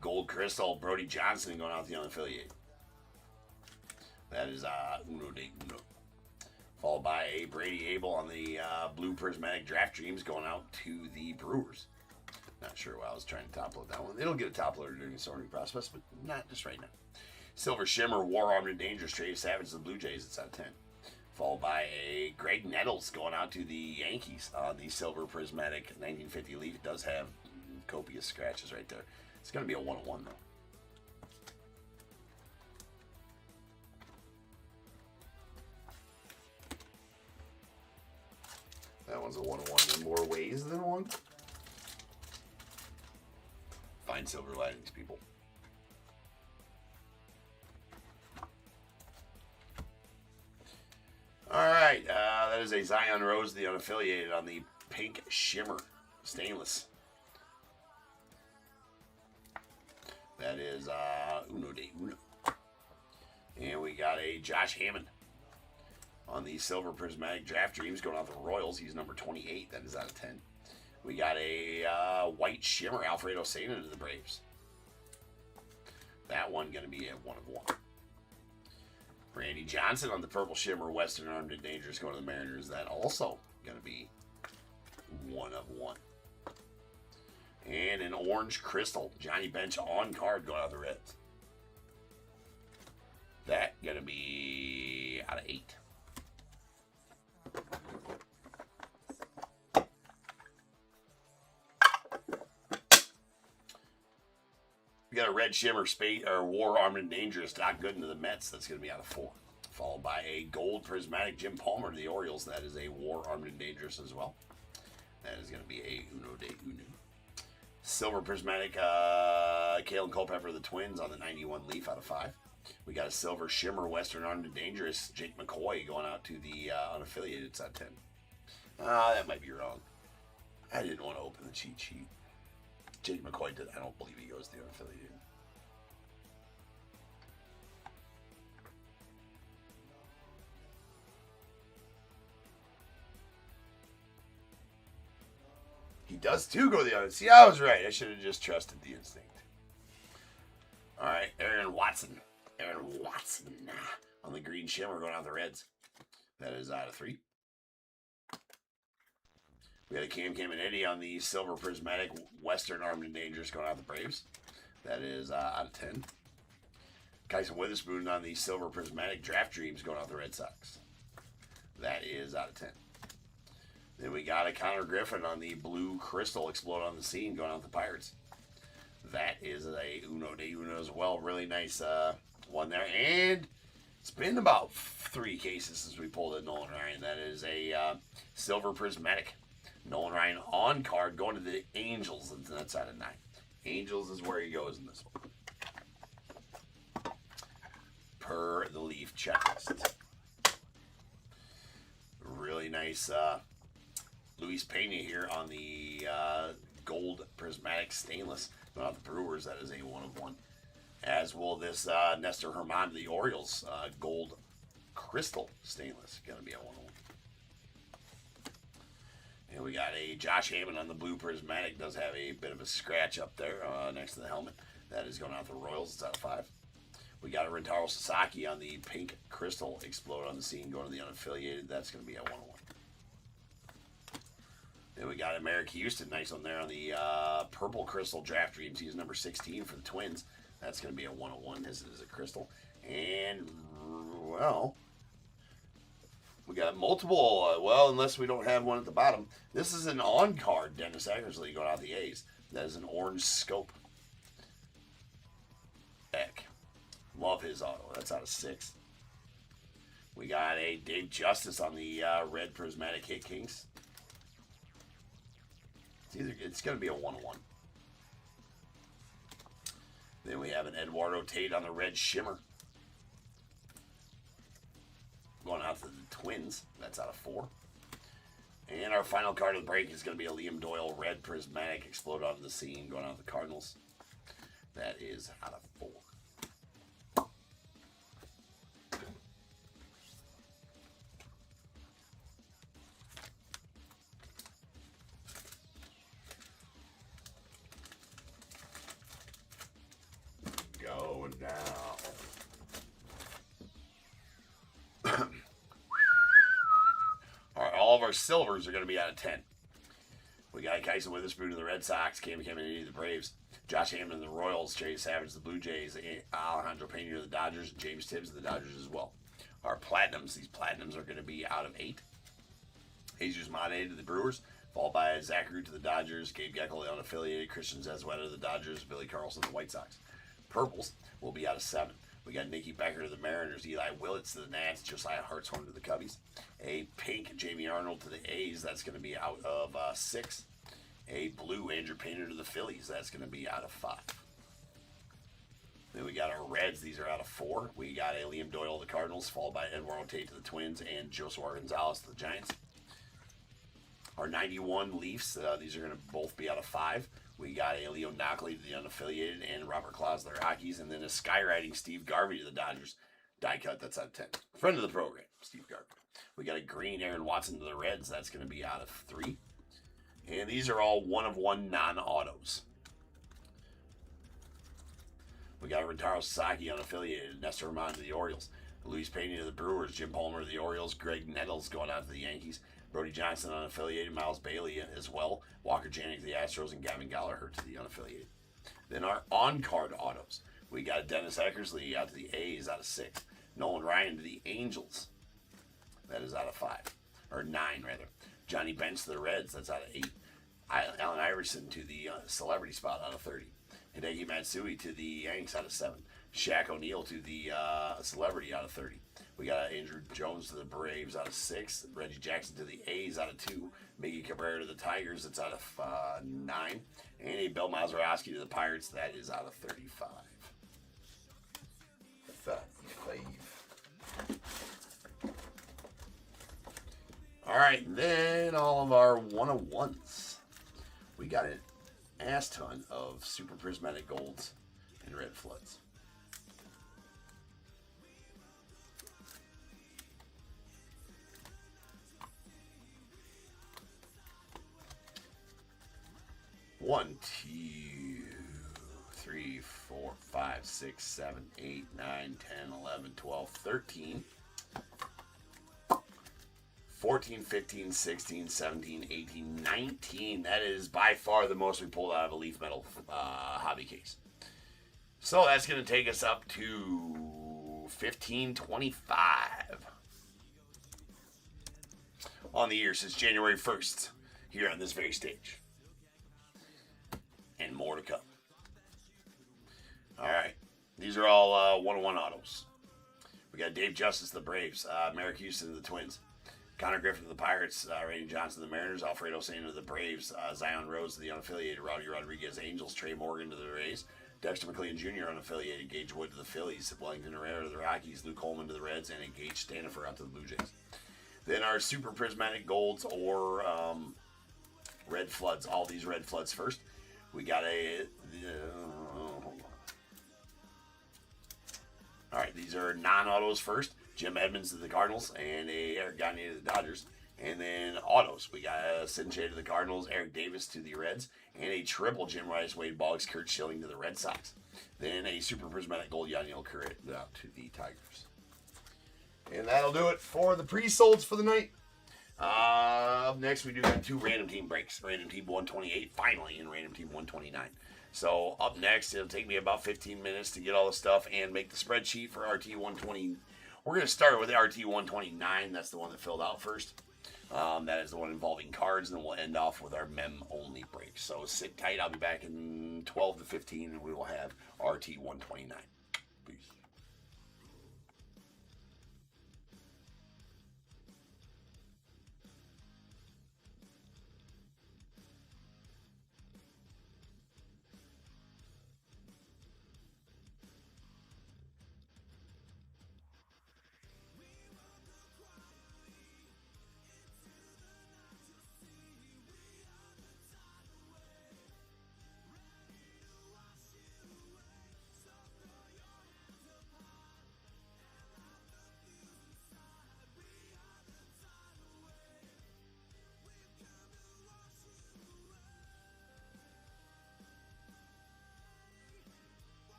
Gold Crystal, Brody Johnson going out the unaffiliated. That is Uno de Uno. Followed by a Brady Abel on the blue prismatic Draft Dreams going out to the Brewers. Not sure why I was trying to top load that one. It'll get a top loader during the sorting process, but not just right now. Silver Shimmer, War Armed and Dangerous, Trey Savage, the Blue Jays. It's out of 10. Followed by a Greg Nettles going out to the Yankees on the silver prismatic 1950 leaf. It does have copious scratches right there. It's going to be a 1/1 though. That one's a 1/1 in more ways than one. Find silver linings, people. All right, that is a Zion Rose, the unaffiliated on the pink shimmer stainless. That is Uno de Uno. And we got a Josh Hammond on the silver prismatic Draft Dreams going out the Royals. He's number 28. That is out of 10. We got a white shimmer Alfredo Sena to the Braves. That one going to be a 1/1. Randy Johnson on the purple shimmer Western Armed and Dangerous going to the Mariners. That also going to be 1/1. And an orange crystal Johnny Bench on card going out the Reds. That going to be out of 8. We got a red shimmer War Armed and Dangerous Doc Gooden to the Mets. That's going to be out of 4. Followed by a gold prismatic Jim Palmer to the Orioles. That is a War Armed and Dangerous as well. That is going to be a Uno de Uno. Silver prismatic Kalen Culpepper of the Twins on the 91 leaf out of 5. We got a silver shimmer Western Armed and Dangerous Jake McCoy going out to the unaffiliated. It's out of 10. That might be wrong. I didn't want to open the cheat sheet. Jake McCoy did. I don't believe he goes to the unaffiliated. He does too go to the unaffiliated. See, I was right. I should have just trusted the instinct. All right, Aaron Watson. Aaron Watson on the green shimmer going out the Reds. That is out of 3. We had a Cam and Eddie on the silver prismatic Western Armed and Dangerous going out the Braves. That is out of 10. Kyson Witherspoon on the silver prismatic Draft Dreams going out the Red Sox. That is out of 10. Then we got a Connor Griffin on the blue crystal explode on the scene going out the Pirates. That is a Uno de Uno as well. Really nice one there. And it's been about 3 cases since we pulled a Nolan Ryan. That is a silver prismatic Nolan Ryan on card going to the Angels. And that's out of 9. Angels is where he goes in this one. Per the Leaf checklist. Really nice Luis Pena here on the gold prismatic stainless. Not the Brewers, that is a 1 of 1. As will this Nestor Herman, the Orioles, gold crystal stainless. Going to be a 1 of 1. And we got a Josh Hammond on the blue prismatic. Does have a bit of a scratch up there next to the helmet. That is going out the Royals. It's out of 5. We got a Rentaro Sasaki on the pink crystal explode on the scene going to the unaffiliated. That's going to be a 1 of 1. Then we got a Merrick Houston, nice one there on the purple crystal Draft Dreams. He's number 16 for the Twins. That's going to be a 1 of 1. This is a crystal. And, well, we got multiple, well, unless we don't have one at the bottom. This is an on-card Dennis Eckersley going out the A's. That is an orange scope. Eck. Love his auto. That's out of 6. We got a Dave Justice on the red prismatic Hit Kings. It's going to be a 1 of 1. Then we have an Eduardo Tate on the red shimmer. Going out to the Twins. That's out of 4. And our final card of the break is going to be a Liam Doyle red prismatic explode onto the scene going out to the Cardinals. That is out of 4. Now, all of our silvers are going to be out of 10. We got Kyson Witherspoon to the Red Sox, Cam Kennedy to the Braves, Josh Hammond to the Royals, Jay Savage to the Blue Jays, Alejandro Pena to the Dodgers, and James Tibbs to the Dodgers as well. Our platinums, these platinums are going to be out of 8. Jesus Mate to the Brewers, followed by Zach Root to the Dodgers, Gabe Geckel the unaffiliated, Christian Zazueta to the Dodgers, Billy Carlson to the White Sox. Purples will be out of 7. We got Nicky Becker to the Mariners, Eli Willits to the Nats, Josiah Hartshorn to the Cubbies. A pink Jamie Arnold to the A's, that's going to be out of 6. A blue Andrew Painter to the Phillies, that's going to be out of 5. Then we got our Reds, these are out of 4. We got a Liam Doyle to the Cardinals, followed by Eduardo Tate to the Twins, and Joshua Gonzalez to the Giants. Our 91 Leafs, these are going to both be out of 5. We got a Leo Knockley to the unaffiliated and Robert Klaus to the Rockies, and then a skywriting Steve Garvey to the Dodgers. Die cut, that's out of 10. Friend of the program, Steve Garvey. We got a green Aaron Watson to the Reds. That's going to be out of 3. And these are all 1 of 1 non-autos. We got a Rentaro Sasaki unaffiliated, Nestor Herman to the Orioles, Luis Pena to the Brewers, Jim Palmer to the Orioles, Greg Nettles going out to the Yankees, Brody Johnson unaffiliated, Miles Bailey as well, Walker Janik to the Astros, and Gavin Gallagher to the unaffiliated. Then our on-card autos. We got Dennis Eckersley out to the A's out of 6. Nolan Ryan to the Angels. That is out of 5. Or 9, rather. Johnny Bench to the Reds. That's out of 8. Allen Iverson to the celebrity spot out of 30. Hideki Matsui to the Yanks out of 7. Shaq O'Neal to the celebrity out of 30. We got Andrew Jones to the Braves out of 6. Reggie Jackson to the A's out of 2. Miggy Cabrera to the Tigers. That's out of 9. And a Bill Mazeroski to the Pirates. That is out of 35. 35. All right, then all of our 101s. We got it. ass ton of super prismatic golds and red floods. One, 2, 3, 4, 5, 6, 7, 8, 9, 10, 11, 12, 13, 14, 15, 16, 17, 18, 19. That is by far the most we pulled out of a leaf metal hobby case. So that's going to take us up to 1525 on the year since January 1st here on this very stage. And more to come. All right. These are all 101 autos. We got Dave Justice, the Braves. Merrick Houston, the Twins. Connor Griffin, the Pirates. Randy Johnson, the Mariners. Alfredo Sano, the Braves. Zion Rose, the unaffiliated. Rowdy Rodriguez, Angels. Trey Morgan to the Rays. Dexter McLean Jr., unaffiliated. Gage Wood to the Phillies. Wellington Herrera to the Rockies. Luke Coleman to the Reds. And Gage Stanifer out to the Blue Jays. Then our super prismatic golds or red floods. All these red floods first. We got all right, these are non-autos first. Jim Edmonds to the Cardinals and Eric Gagne to the Dodgers. And then autos. We got Sid Shea to the Cardinals, Eric Davis to the Reds, and a triple Jim Rice, Wade Boggs, Kurt Schilling to the Red Sox. Then a super prismatic gold Yaniel Curry out to the Tigers. And that'll do it for the pre-solds for the night. Up next, we do have 2 random team breaks. Random team 128, finally, and random team 129. So up next, it'll take me about 15 minutes to get all the stuff and make the spreadsheet for RT 120. We're going to start with RT 129. That's the one that filled out first. That is the one involving cards, and then we'll end off with our mem-only break. So sit tight. I'll be back in 12 to 15, and we will have RT 129. Peace.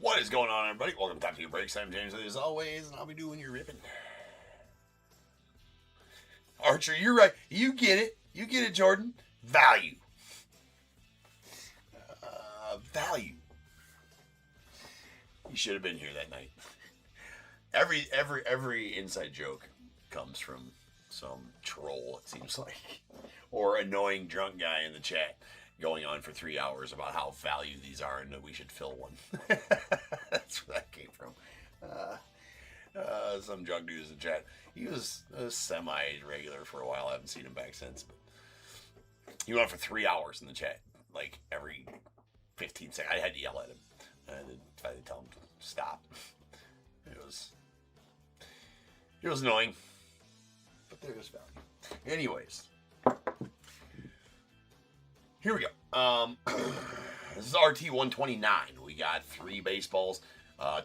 What is going on, everybody? Welcome to Top Tier Breaks. I'm James, as always, and I'll be doing your ripping. Archer, you're right. You get it. You get it, Jordan. Value. Value. You should have been here that night. Every inside joke comes from some troll, it seems like, or annoying drunk guy in the chat going on for 3 hours about how value these are and that we should fill one. That's where that came from. Some drunk dude in the chat. He was a semi-regular for a while. I haven't seen him back since. But he went on for 3 hours in the chat, like every 15 seconds. I had to yell at him. I had to tell him to stop. It was annoying, but there is value. Anyways, here we go. This is RT 129. We got 3 baseballs,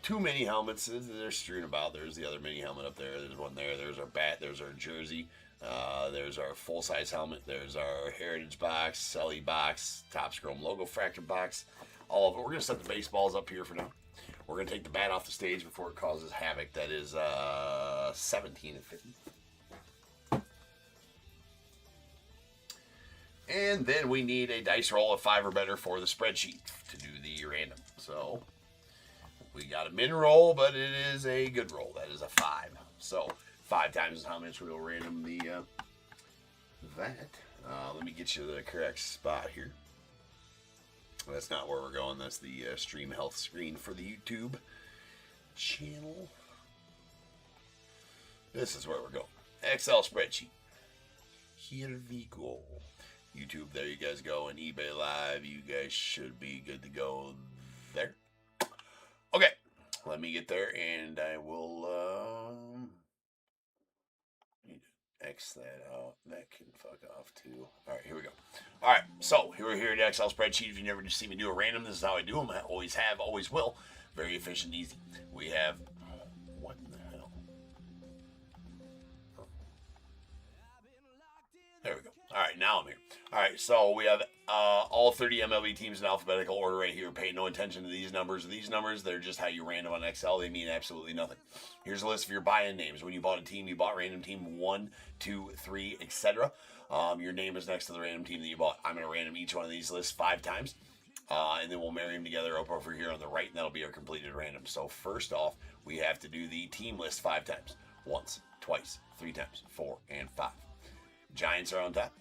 2 mini helmets. They're strewn about. There's the other mini helmet up there. There's one there. There's our bat. There's our jersey. There's our full-size helmet. There's our Heritage box, Selly box, Topps Chrome logo fractor box. All of it. We're going to set the baseballs up here for now. We're going to take the bat off the stage before it causes havoc. That is 17 and 50. And then we need a dice roll of 5 or better for the spreadsheet to do the random. So we got a min roll, but it is a good roll. That is a 5. So 5 times is how much we'll random the that. Let me get you the correct spot here. That's not where we're going. That's the stream health screen for the YouTube channel. This is where we're going. Excel spreadsheet. Here we go. YouTube, there you guys go. And eBay Live, you guys should be good to go there. Okay, let me get there, and I will need to X that out. That can fuck off too. All right, here we go. All right, so we're here at the Excel spreadsheet. If you never just see me do a random, this is how I do them. I always have, always will. Very efficient, easy. We have, what the hell? There we go. All right, now I'm here. All right, so we have all 30 MLB teams in alphabetical order right here. Pay no attention to these numbers. These numbers, they're just how you random on Excel. They mean absolutely nothing. Here's a list of your buy-in names. When you bought a team, you bought random team 1, 2, 3, etc. Your name is next to the random team that you bought. I'm going to random each one of these lists 5 times. And then we'll marry them together up over here on the right, and that'll be our completed random. So first off, we have to do the team list 5 times. Once, twice, 3 times, 4, and 5. Giants are on top.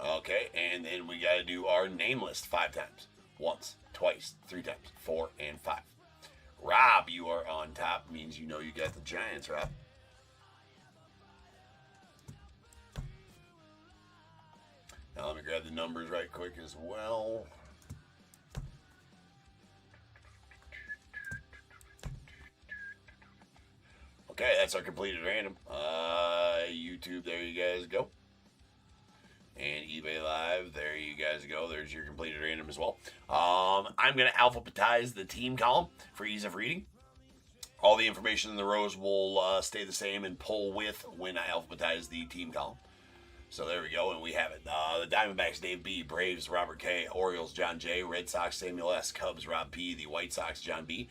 Okay, and then we got to do our name list 5 times. Once, twice, 3 times, 4, and 5. Rob, you are on top. Means you know you got the Giants, Rob. Now let me grab the numbers right quick as well. Okay, that's our completed random. YouTube, there you guys go. And eBay Live, there you guys go. There's your completed random as well. I'm going to alphabetize the team column for ease of reading. All the information in the rows will stay the same and pull with when I alphabetize the team column. So there we go, and we have it. The Diamondbacks, Dave B. Braves, Robert K. Orioles, John J. Red Sox, Samuel S. Cubs, Rob P. The White Sox, John B.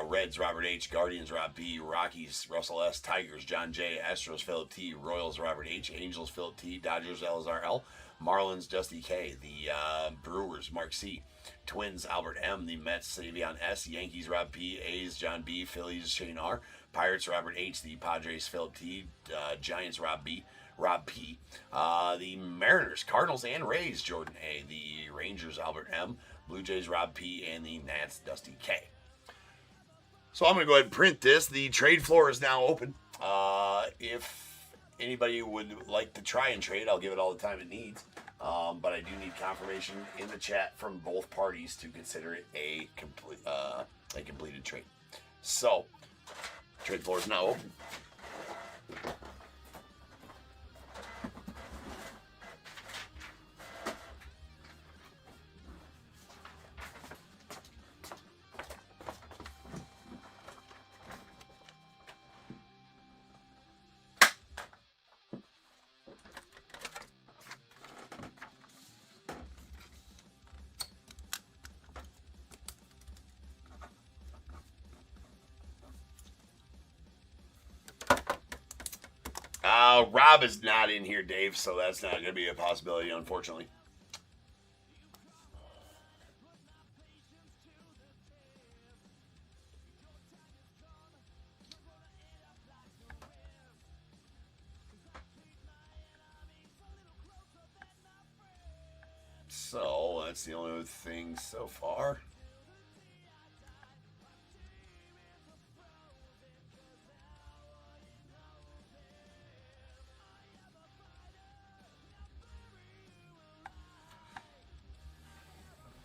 Reds, Robert H. Guardians, Rob P. Rockies, Russell S. Tigers, John J. Astros, Philip T. Royals, Robert H. Angels, Philip T. Dodgers, Elazar L. Marlins, Dusty K. The Brewers, Mark C. Twins, Albert M. The Mets, Savion S. Yankees, Rob P. A's, John B. Phillies, Shane R. Pirates, Robert H. The Padres, Philip T. Giants, Rob B. Rob P. The Mariners, Cardinals, and Rays, Jordan A. The Rangers, Albert M. Blue Jays, Rob P. And the Nats, Dusty K. So I'm going to go ahead and print this. The trade floor is now open. If anybody would like to try and trade, I'll give it all the time it needs. But I do need confirmation in the chat from both parties to consider it a completed trade. So, trade floor is now open. Rob is not in here, Dave, so that's not going to be a possibility, unfortunately. So that's the only thing so far.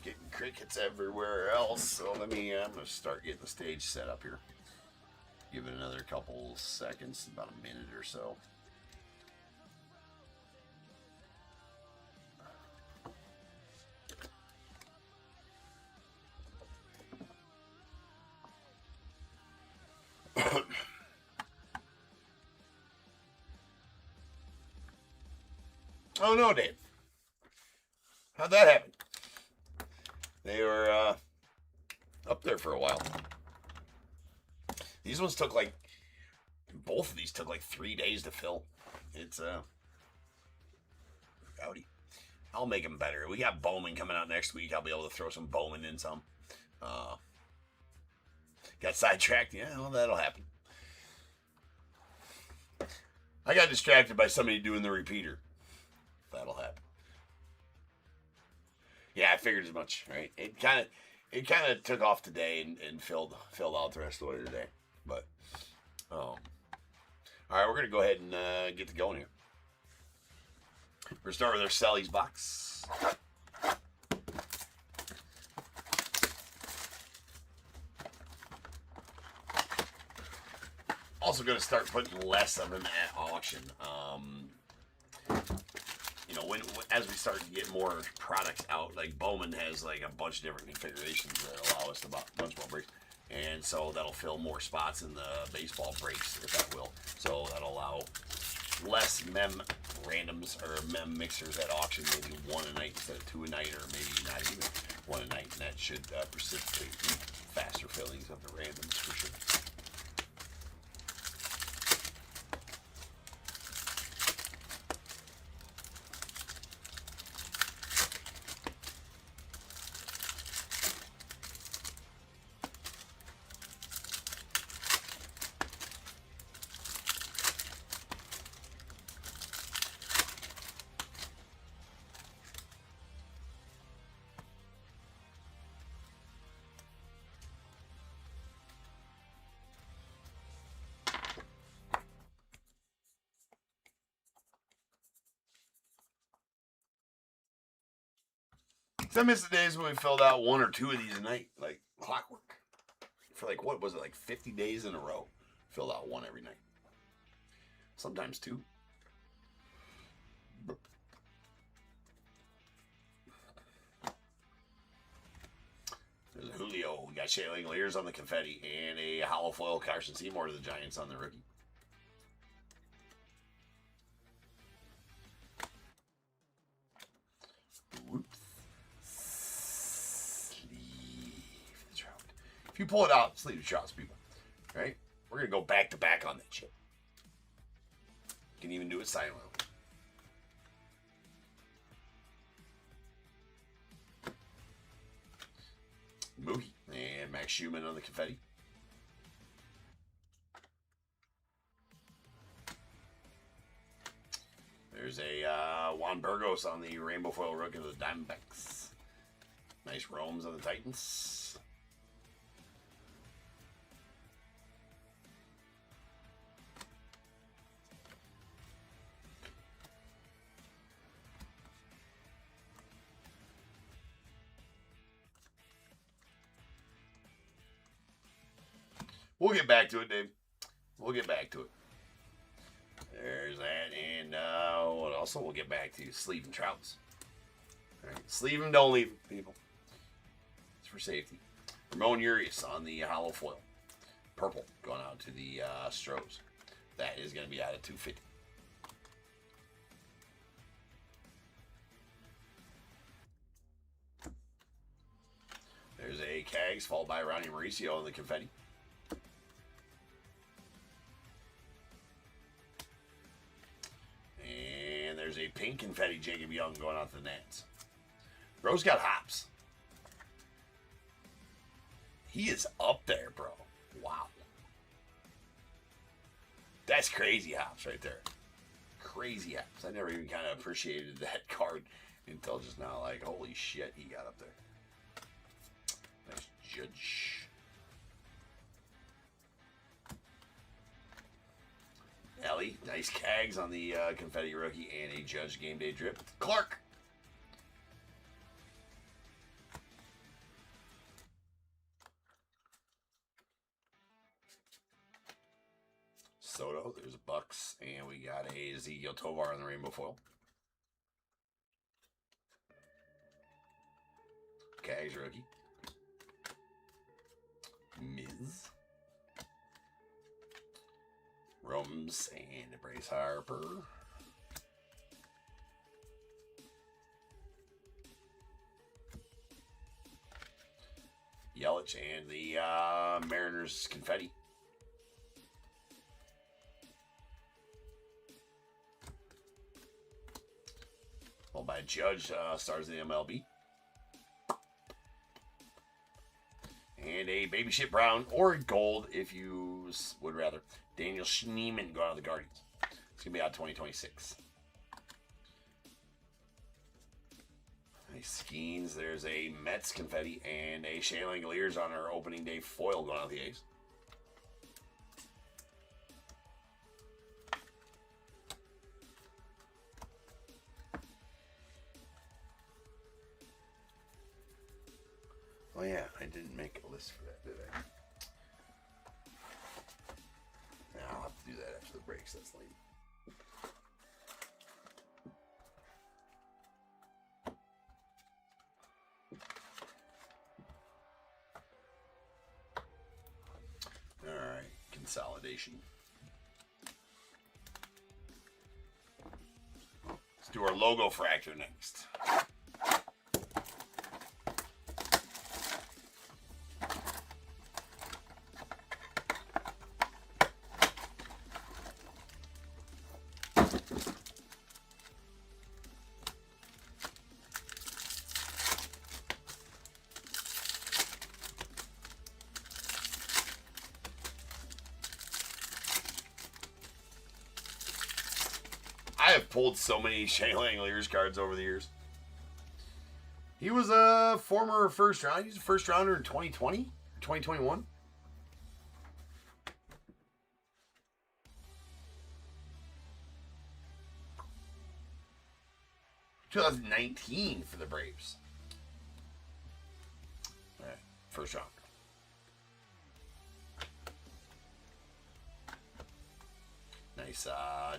Getting crickets everywhere else. So I'm going to start getting the stage set up here. Give it another couple seconds, about a minute or so. Oh no, Dave. How'd that happen? They were up there for a while. These ones took both of these took 3 days to fill. It's howdy. I'll make them better. We got Bowman coming out next week. I'll be able to throw some Bowman in some. Got sidetracked. Yeah, well, that'll happen. I got distracted by somebody doing the repeater. That'll happen. Yeah, I figured as much. Right? It kind of took off today and filled out the rest of the way today. But all right, we're gonna go ahead and get to going here. We're gonna start with our Sally's box. Also going to start putting less of them at auction. As we start to get more products out, like Bowman has a bunch of different configurations that allow us to buy a bunch more breaks. And so that'll fill more spots in the baseball breaks, if that will. So that'll allow less mem randoms or mem mixers at auction, maybe one a night instead of two a night, or maybe not even one a night. And that should precipitate faster fillings of the randoms for sure. I miss the days when we filled out one or two of these a night, like clockwork. For what was it, 50 days in a row? Filled out one every night. Sometimes two. There's a Julio. We got Shea Langoliers on the confetti, and a hollow foil Carson Seymour to the Giants on the rookie. Whoops. If you pull it out, sleeve the shots, people. Right? We're going to go back to back on that shit. You can even do it silently. Mookie and Max Schumann on the confetti. There's a Juan Burgos on the rainbow foil rookie of the Diamondbacks. Nice roams on the Titans. We'll get back to it, Dave. We'll get back to it. There's that. And what also we'll get back to? Sleeve and Trouts. All right. Sleeve them, don't leave them, people. It's for safety. Ramon Urias on the hollow foil. Purple going out to the Stros. That is going to be out of 250. There's a Cags followed by Ronnie Mauricio on the confetti. confetti Jacob Young going out to the Nats. Bro's got hops. He is up there, bro. Wow. That's crazy hops right there. Crazy hops. I never even kind of appreciated that card until just now. Like, holy shit, he got up there. Nice Judge. Ellie, nice Cags on the confetti rookie and a Judge game day drip. Clark. Soto, there's a Bucks, and we got a Ezekiel Tovar on the rainbow foil. Cags rookie. Miz. Rums and Bryce Harper. Yelich and the Mariners confetti. Well, by Judge, stars in the MLB. And a Baby Shit Brown or gold, if you would rather. Daniel Schneemann going on the Guardians. It's going to be out 2026. Nice Skeens. There's a Mets confetti and a Shea Langoliers on our opening day foil going on the A's. Oh yeah, I didn't make a list for that, did I? Yeah, I'll have to do that after the breaks. That's late. All right, consolidation. Let's do our logo fracture next. I have pulled so many Shea Langoliers cards over the years. He was a former first round. He's a first rounder in 2020 or 2021. (2019) for the Braves. All right, first round. Nice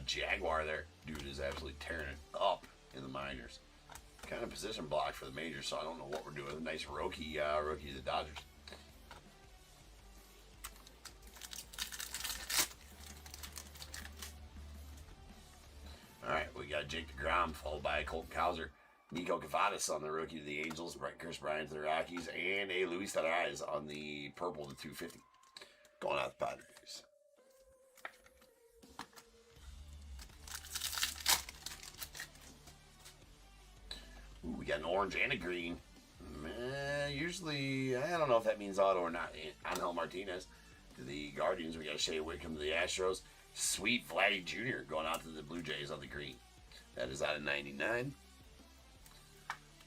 Jaguar there. Dude is absolutely tearing it up in the minors. Kind of position block for the majors, so I don't know what we're doing. Nice rookie of the Dodgers. All right, we got Jake DeGrom followed by Colton Cowser. Nico Cavadas on the rookie of the Angels. Chris Bryant to the Rockies. And a Luis Taraz on the purple to 250. Going out the Padres. Ooh, we got an orange and a green. Usually, I don't know if that means auto or not. Angel Martinez to the Guardians. We got Shea Wickham to the Astros. Sweet Vladdy Jr. going out to the Blue Jays on the green. That is out of 99.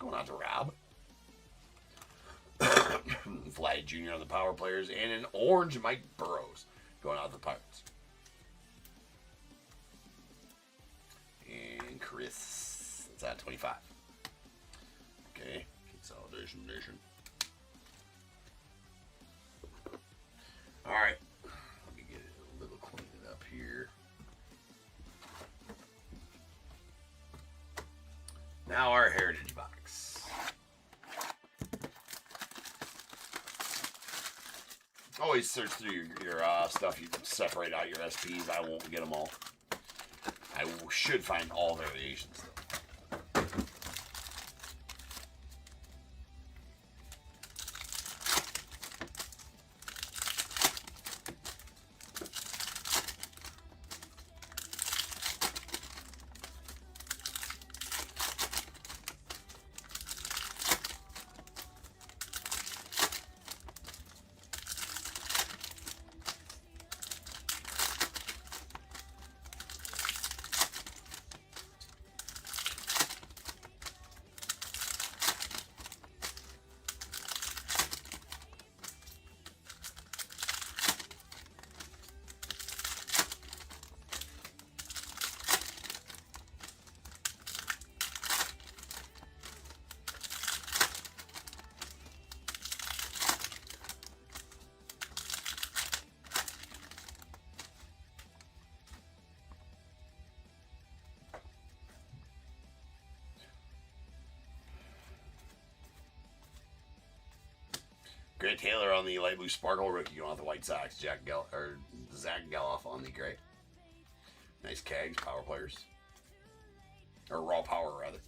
Going out to Rob. Vladdy Jr. on the power players. And an orange Mike Burrows going out to the Pirates. And Chris. That's out of 25. Okay, consolidation nation. All right, let me get it a little cleaned up here. Now our heritage box. Always search through your stuff. You can separate out your SPs. I won't get them all. I should find all variations though. Grant Taylor on the light blue sparkle rookie going off the White Sox. Zach Geloff on the gray. Nice Cags, power players. Or raw power, rather.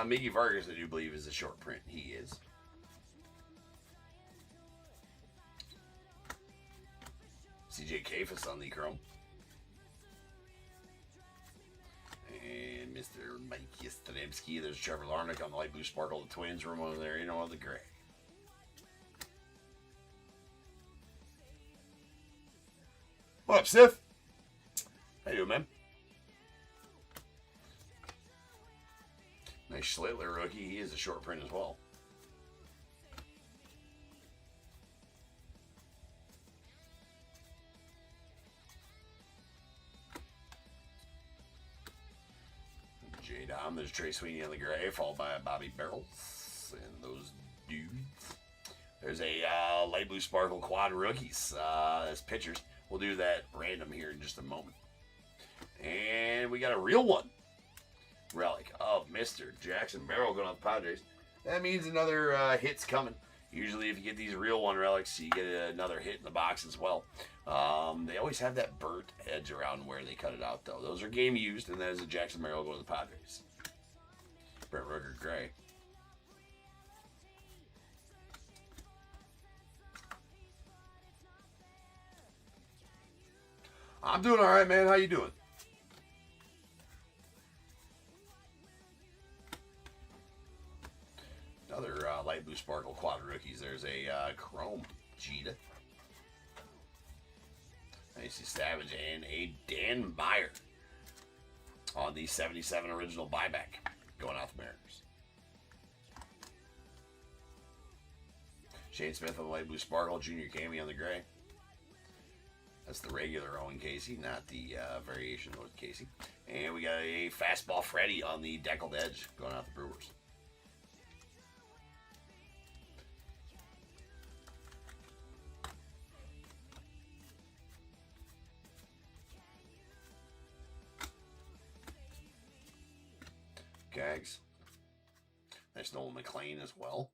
Miggy Vargas, I do believe, is a short print. He is. CJ Kafis on the chrome. And Mr. Mike Yastrzemski. There's Trevor Larnach on the light blue sparkle. The Twins, Ramon there, you know, on the gray. What up, Sith? How you doing, man? Nice Schlittler rookie. He is a short print as well. J-Dom. There's Trey Sweeney on the gray, followed by Bobby Barrels. And those dudes. There's a light blue sparkle quad rookies as pitchers. We'll do that random here in just a moment. And we got a real one. Relic of Mr. Jackson Merrill going off the Padres. That means another hit's coming. Usually if you get these real one relics, you get another hit in the box as well. They always have that burnt edge around where they cut it out, though. Those are game used, and that is a Jackson Merrill going to the Padres. Brent Rooker Gray. I'm doing all right, man. How you doing? Another light blue sparkle quad rookies. There's a chrome Jeter. Nice Savage and a Dan Meyer on the 77 original buyback going out the Mariners. Shane Smith on the light blue sparkle. Junior Cammy on the gray. That's the regular Owen Casey, not the variation with Casey. And we got a fastball Freddy on the deckled edge going out the Brewers. Gags. Nice Nolan McLean as well.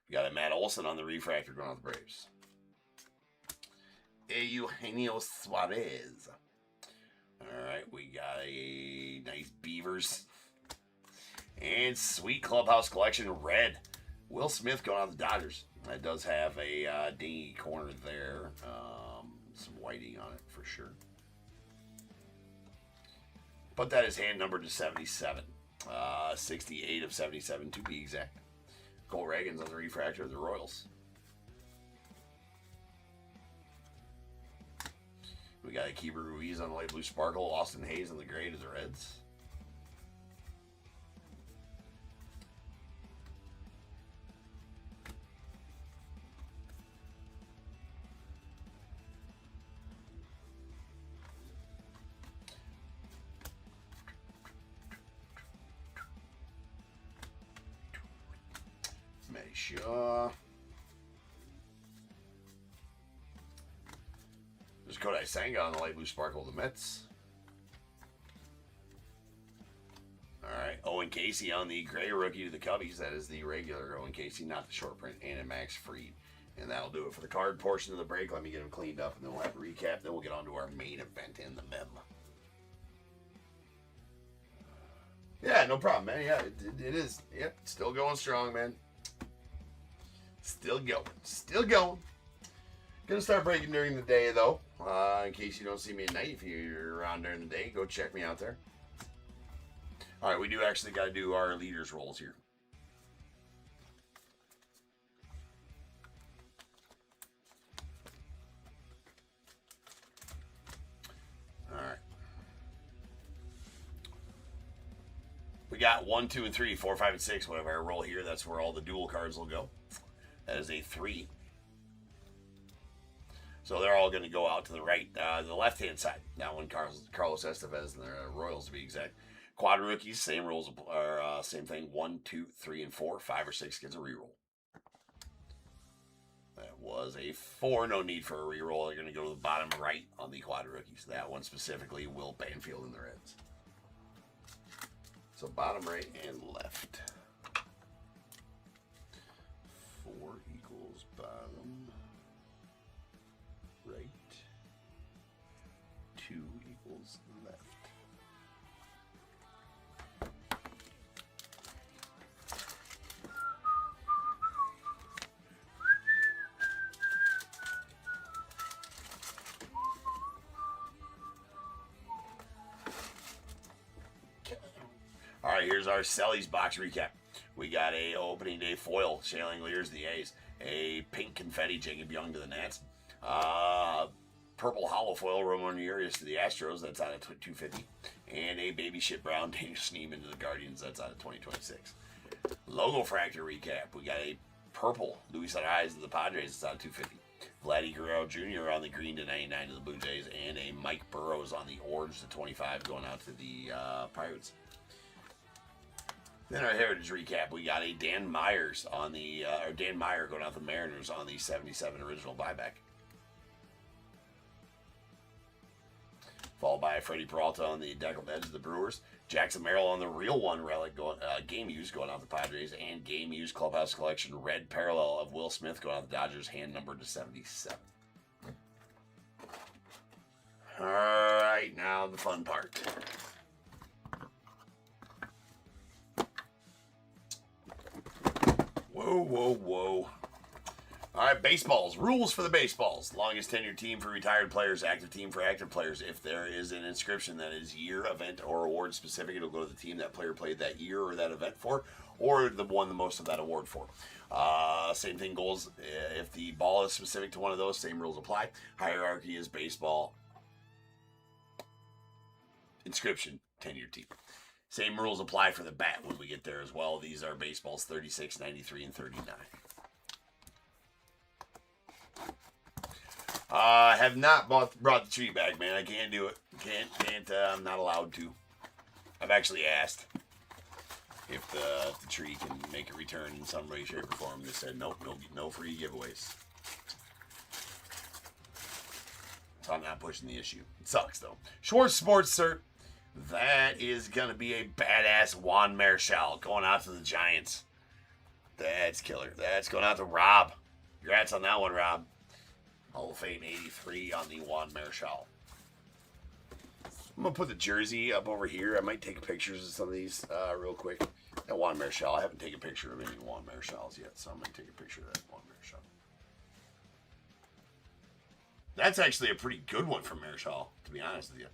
We got a Matt Olson on the refractor going out the Braves. Eugenio Suarez. Alright, we got a nice Beavers. And sweet Clubhouse Collection red. Will Smith going out the Dodgers. That does have a dingy corner there. Some whiting on it for sure. But that is hand numbered to 77. 68 of 77 to be exact. Cole Reagan's on the refractor of the Royals. We got a Keeper Ruiz on the light blue sparkle. Austin Hayes on the gray to the Reds. Shaw. There's Kodai Senga on the light blue sparkle of the Mets. Alright, Owen Casey on the gray rookie to the Cubbies. That is the regular Owen Casey, not the short print. And Max Fried. And that'll do it for the card portion of the break. Let me get them cleaned up and then we'll have a recap. Then we'll get on to our main event in the mem. Yeah, no problem, man. Yeah, it is. Yep, still going strong, man. Still going. Still going. Gonna start breaking during the day, though. In case you don't see me at night. If you're around during the day, go check me out there. Alright, we do actually got to do our leaders rolls here. Alright. We got 1, 2, and 3, 4, 5, and 6. Whatever I roll here, that's where all the dual cards will go. That is a 3. So they're all going to go out to the right, the left-hand side. That one, Carlos Estevez and the Royals, to be exact. Quad rookies, same rules, or same thing. 1, 2, 3, and 4. 5 or 6 gets a reroll. That was a 4. No need for a reroll. They're going to go to the bottom right on the quad rookies. That one specifically, Will Banfield and the Reds. So bottom right and left. bottom, right, 2 equals left. All right, here's our Selly's box recap. We got a opening day foil, Shea Langeliers, the A's. A pink confetti, Jacob Young to the Nats. Purple hollow foil, Roman Urias to the Astros, that's out of 250. And a baby shit brown, Daniel Sneeman to the Guardians, that's out of 2026. Logo fractor recap. We got a purple, Luis Arraez to the Padres, it's out of 250. Vladdy Guerrero Jr. on the green to 99 to the Blue Jays. And a Mike Burrows on the orange to 25 going out to the Pirates. Then our heritage recap, we got a Dan Myers on the, or Dan Meyer going out the Mariners on the 77 original buyback. Followed by Freddie Peralta on the deckled edge of the Brewers. Jackson Merrill on the real one relic, going, game used going out the Padres. And game used clubhouse collection red parallel of Will Smith going out the Dodgers, hand numbered to 77. All right, now the fun part. Whoa, whoa, whoa. All right, baseballs. Rules for the baseballs. Longest tenured team for retired players, active team for active players. If there is an inscription that is year, event, or award specific, it'll go to the team that player played that year or that event for, or the won the most of that award for. Same thing goes if the ball is specific to one of those, same rules apply. Hierarchy is baseball. Inscription, tenured team. Same rules apply for the bat when we get there as well. These are baseballs 36, 93, and 39. Have not brought the tree back, man. I can't do it. Can't. I'm not allowed to. I've actually asked if the tree can make a return in some way, shape, or form. They said nope, no free giveaways. So I'm not pushing the issue. It sucks though. Schwartz Sports Cert. That is going to be a badass Juan Marichal going out to the Giants. That's killer. That's going out to Rob. Congrats on that one, Rob. Hall of Fame 83 on the Juan Marichal. I'm going to put the jersey up over here. I might take pictures of some of these real quick. That Juan Marichal. I haven't taken a picture of any Juan Marichals yet, so I'm going to take a picture of that Juan Marichal. That's actually a pretty good one from Marichal, to be honest with you.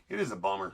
It is a bummer.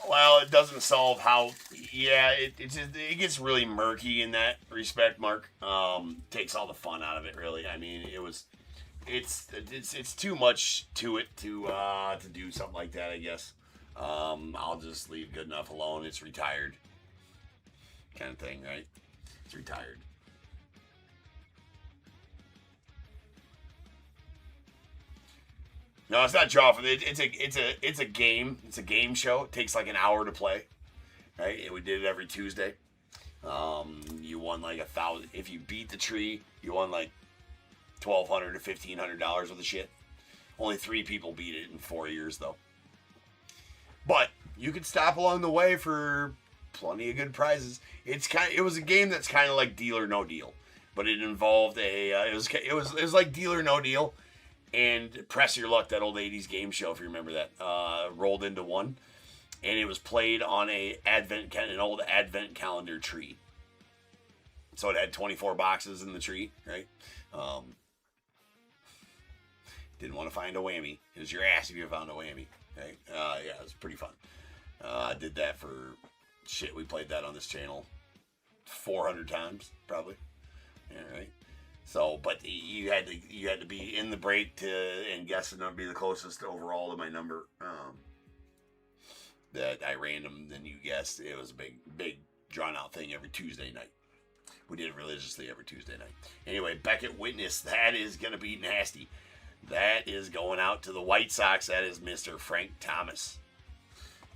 Well, it doesn't solve how. Yeah, it gets really murky in that respect, Mark. Takes all the fun out of it, really. I mean, it's too much to it to do something like that. I guess. I'll just leave good enough alone. It's retired, kind of thing, right? It's retired. No, it's not draw for it's a game. It's a game show. It takes like an hour to play. Right? And we did it every Tuesday. You won like 1,000. If you beat the tree, you won like $1,200 to $1,500 worth of shit. Only 3 people beat it in 4 years though. But you could stop along the way for plenty of good prizes. It was a game that's kind of like Deal or No Deal. but it involved it was like Deal or No Deal, and Press Your Luck, that old '80s game show, if you remember that, rolled into one, and it was played on an old advent calendar tree. So it had 24 boxes in the tree, right? Didn't want to find a whammy. It was your ass if you found a whammy. Right? Yeah, it was pretty fun. I did that for shit. We played that on this channel 400 times, probably. Yeah, right. So, but you had to be in the break and guess the number, be the closest overall to my number. That I random, then you guessed. It was a big drawn out thing every Tuesday night. We did it religiously every Tuesday night. Anyway, Beckett Witness, that is gonna be nasty. That is going out to the White Sox. That is Mr. Frank Thomas.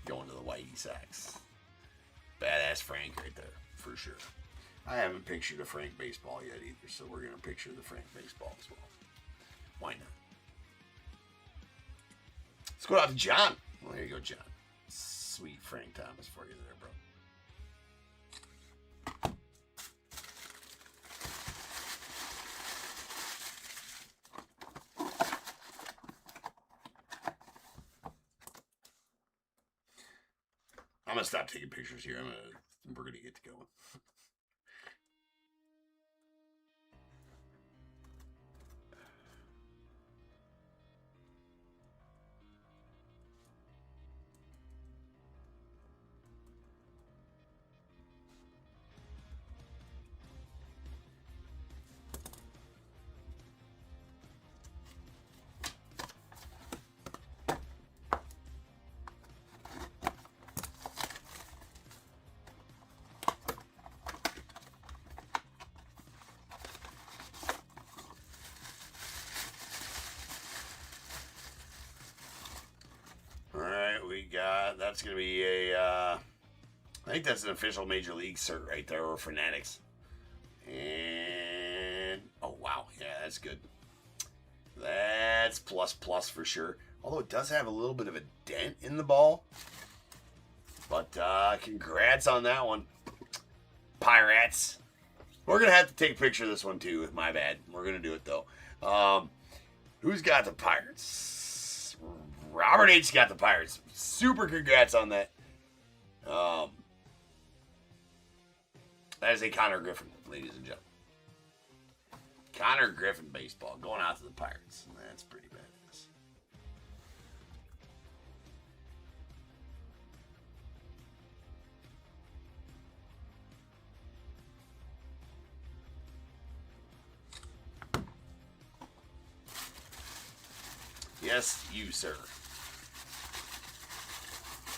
Going to the Whitey Sox. Badass Frank right there, for sure. I haven't pictured a Frank baseball yet either, so we're going to picture the Frank baseball as well. Why not? Let's go out to John. Well, there you go, John. Sweet Frank Thomas for you there, bro. I'm going to stop taking pictures here. We're going to get to going. That's going to be I think that's an official Major League cert right there, or Fanatics. And, oh, wow. Yeah, that's good. That's plus for sure. Although it does have a little bit of a dent in the ball. But congrats on that one, Pirates. We're going to have to take a picture of this one, too. My bad. We're going to do it, though. Who's got the Pirates? Robert H. got the Pirates. Super congrats on that. That is a Connor Griffin, ladies and gentlemen. Connor Griffin baseball going out to the Pirates. That's pretty badass. Yes, you, sir.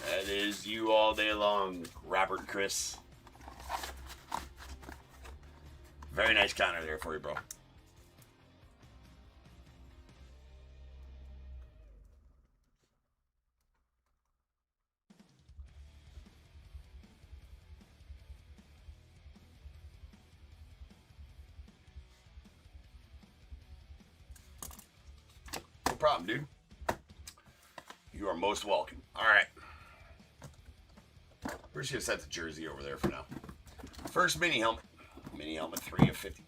That is you all day long, Robert Chris. Very nice Connor there for you, bro. No problem, dude. You are most welcome. All right. We're just going to set the jersey over there for now. First mini helmet. Mini helmet 3 of 50.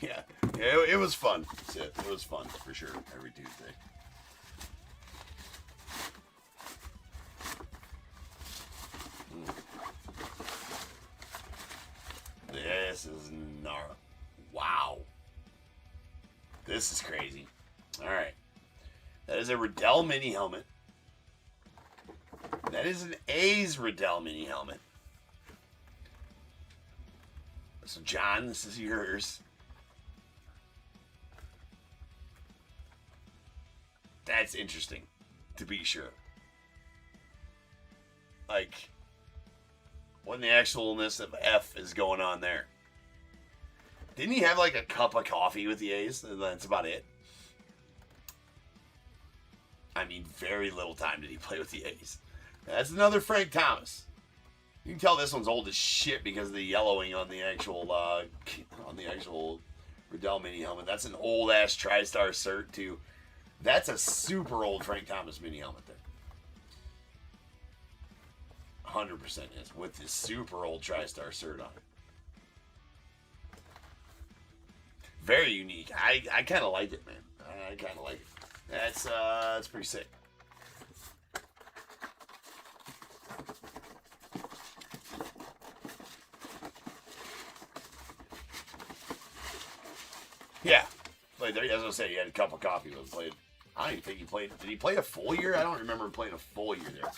Yeah, it was fun. It was fun for sure every Tuesday. This is gnarly. Wow. This is crazy. Alright. That is a Riddell mini helmet. That is an A's Riddell mini helmet. So, John, this is yours. That's interesting, to be sure. Like, what in the actualness of F is going on there? Didn't he have like a cup of coffee with the A's? And that's about it. I mean, very little time did he play with the A's. That's another Frank Thomas. You can tell this one's old as shit because of the yellowing on the actual Riddell mini helmet. That's an old ass TriStar cert too. That's a super old Frank Thomas mini helmet there. 100% is with this super old TriStar cert on it. Very unique. I kind of like it, man. I kind of like it. That's pretty sick. Yeah, played there. As I say, he had a cup of coffee, but played. I don't even think he played. Did he play a full year? I don't remember him playing a full year there.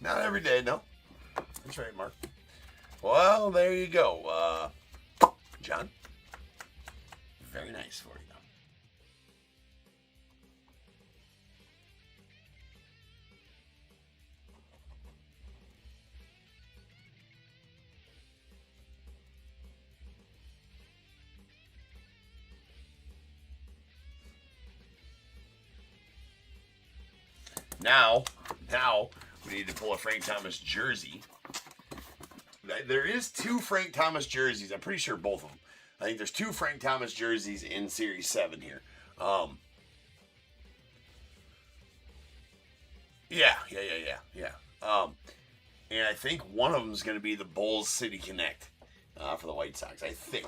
Not every day, no. That's right, Mark. Well, there you go, John. Very nice for you. Now we need to pull a Frank Thomas jersey. There is 2 Frank Thomas jerseys. I'm pretty sure both of them. I think there's 2 Frank Thomas jerseys in Series 7 here. Yeah. And I think one of them is going to be the Bulls City Connect for the White Sox. I think.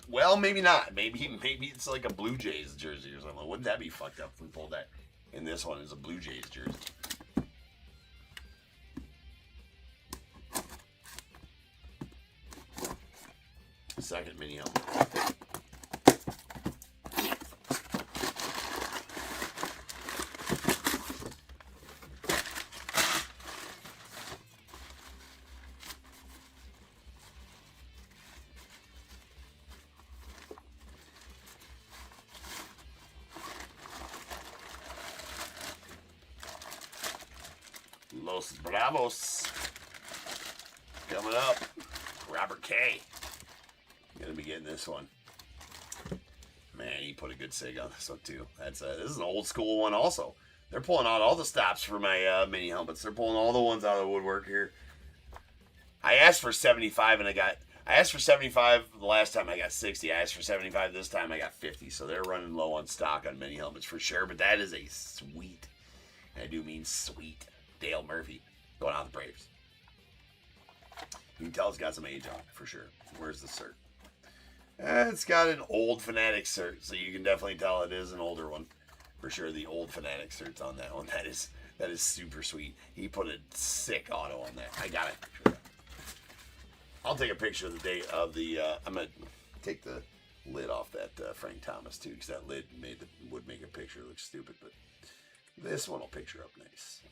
Well, maybe not. Maybe it's like a Blue Jays jersey or something. Wouldn't that be fucked up if we pulled that? And this one is a Blue Jays jersey. Second mini helmet. Los Bravos coming up. Robert K. Gonna be getting this one. Man, he put a good sig on this one too. This is an old school one also. They're pulling out all the stops for my mini helmets. They're pulling all the ones out of the woodwork here. I asked for 75 and I asked for 75 the last time, I got 60. I asked for 75 this time, I got 50. So they're running low on stock on mini helmets for sure. But that is a sweet, I do mean sweet, Dale Murphy going out the Braves. You can tell it's got some age on it for sure. Where's the cert? It's got an old Fanatic cert, so you can definitely tell it is an older one. For sure, the old Fanatic cert's on that one. That is super sweet. He put a sick auto on that. I got a picture of that. I'll take a picture of the date of the, I'm going to take the lid off that Frank Thomas, too, because that lid would make a picture look stupid, but this one will picture up nice.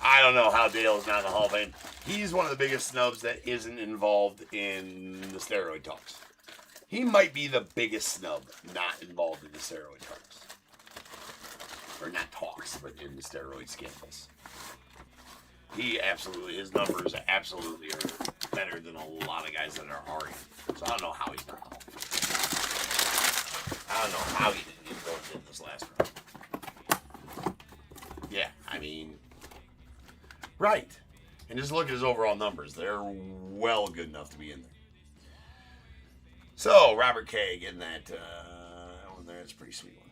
I don't know how Dale is not in the Hall of Fame. He's one of the biggest snubs that isn't involved in the steroid talks. He might be the biggest snub not involved in the steroid talks. Or not talks, but in the steroid scandals. His numbers absolutely are better than a lot of guys that are already. So I don't know how he's not in the Hall of Fame. I don't know how he didn't get voted in this last round. Yeah, I mean... Right. And just look at his overall numbers. They're well good enough to be in there. So, Robert K. getting that one there. It's a pretty sweet one.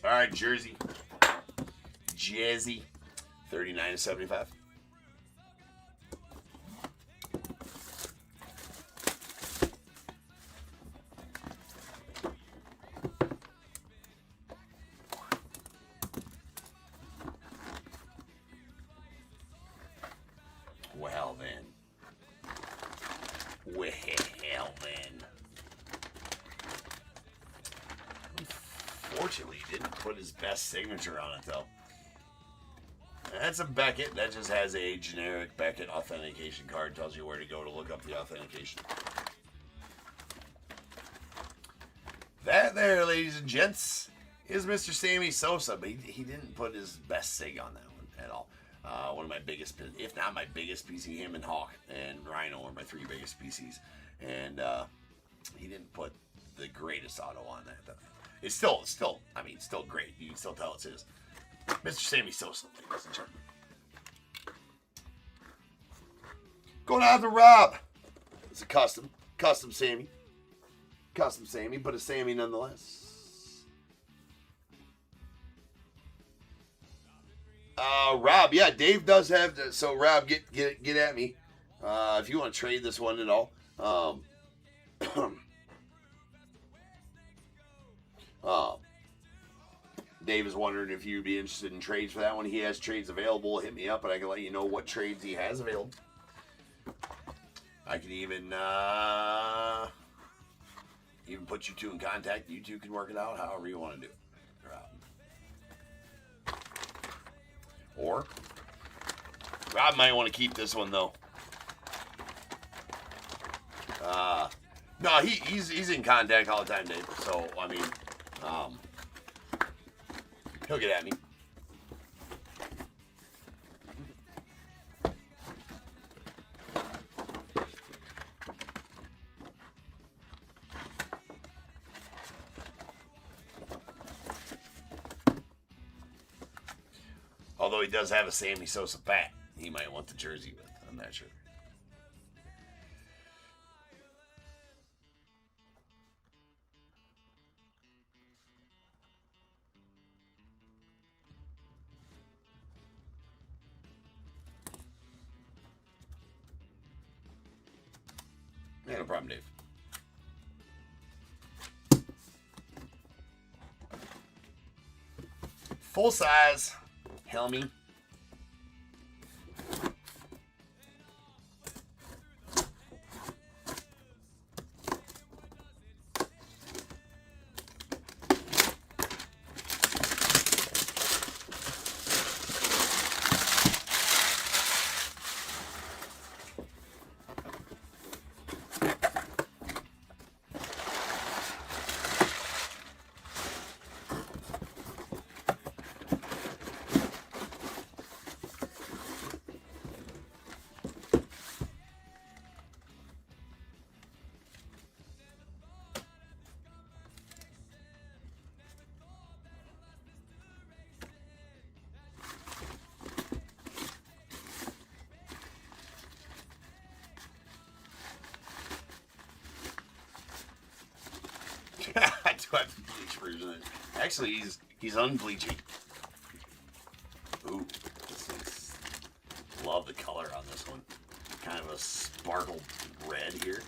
All right, Jersey. Jazzy, 39/75. Well then. Unfortunately, he didn't put his best signature on it, though. That's a Beckett. That just has a generic Beckett authentication card. Tells you where to go to look up the authentication. That there, ladies and gents, is Mr. Sammy Sosa. But he didn't put his best sig on that one at all. One of my biggest, if not my biggest PC, him and Hawk and Rhino are my 3 biggest PCs. And he didn't put the greatest auto on that, though. It's still, I mean, still great. You can still tell it's his. Mr. Sammy Sosa, ladies and gentlemen. Going out to Rob. It's a custom Sammy. Custom Sammy, but a Sammy nonetheless. Rob, yeah, Dave does have to, so Rob, get at me. If you want to trade this one at all. Dave is wondering if you'd be interested in trades for that one. He has trades available. Hit me up and I can let you know what trades he has available. I can even put you two in contact. You two can work it out however you want to do it. Or Rob might want to keep this one though. No, he's in contact all the time, Dave. So I mean, he'll get at me. Although he does have a Sammy Sosa bat, he might want the jersey with. I'm not sure. Yeah, no problem, Dave. Full size Helmy. I do have the bleach version. Actually, he's unbleaching. Ooh, love the color on this one. Kind of a sparkled red here.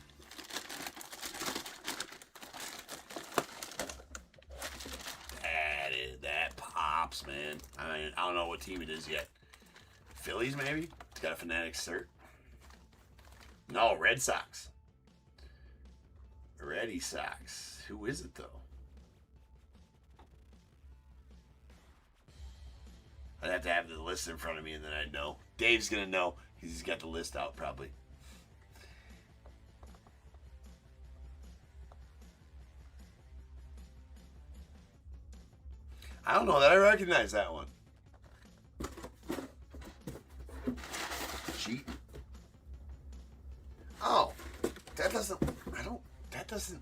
That pops, man. I don't know what team it is yet. Phillies, maybe? It's got a Fanatics cert. No, Red Sox. Reddy Sox. Who is it, though? I'd have to have the list in front of me, and then I'd know. Dave's going to know. He's got the list out, probably. I don't know that I recognize that one. Cheat. Oh. That doesn't... That doesn't...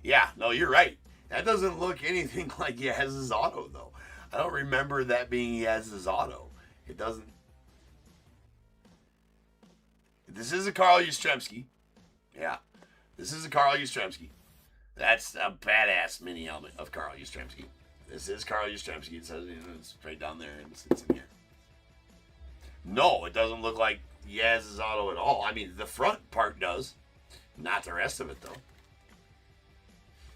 Yeah, no, you're right. That doesn't look anything like Yaz's auto, though. I don't remember that being Yaz's auto. It doesn't... This is a Carl Yastrzemski. Yeah. This is a Carl Yastrzemski. That's a badass mini helmet of Carl Yastrzemski. This is Carl Yastrzemski. It says it's right down there and it's in here. No, it doesn't look like Yaz's auto at all. I mean, the front part does. Not the rest of it, though.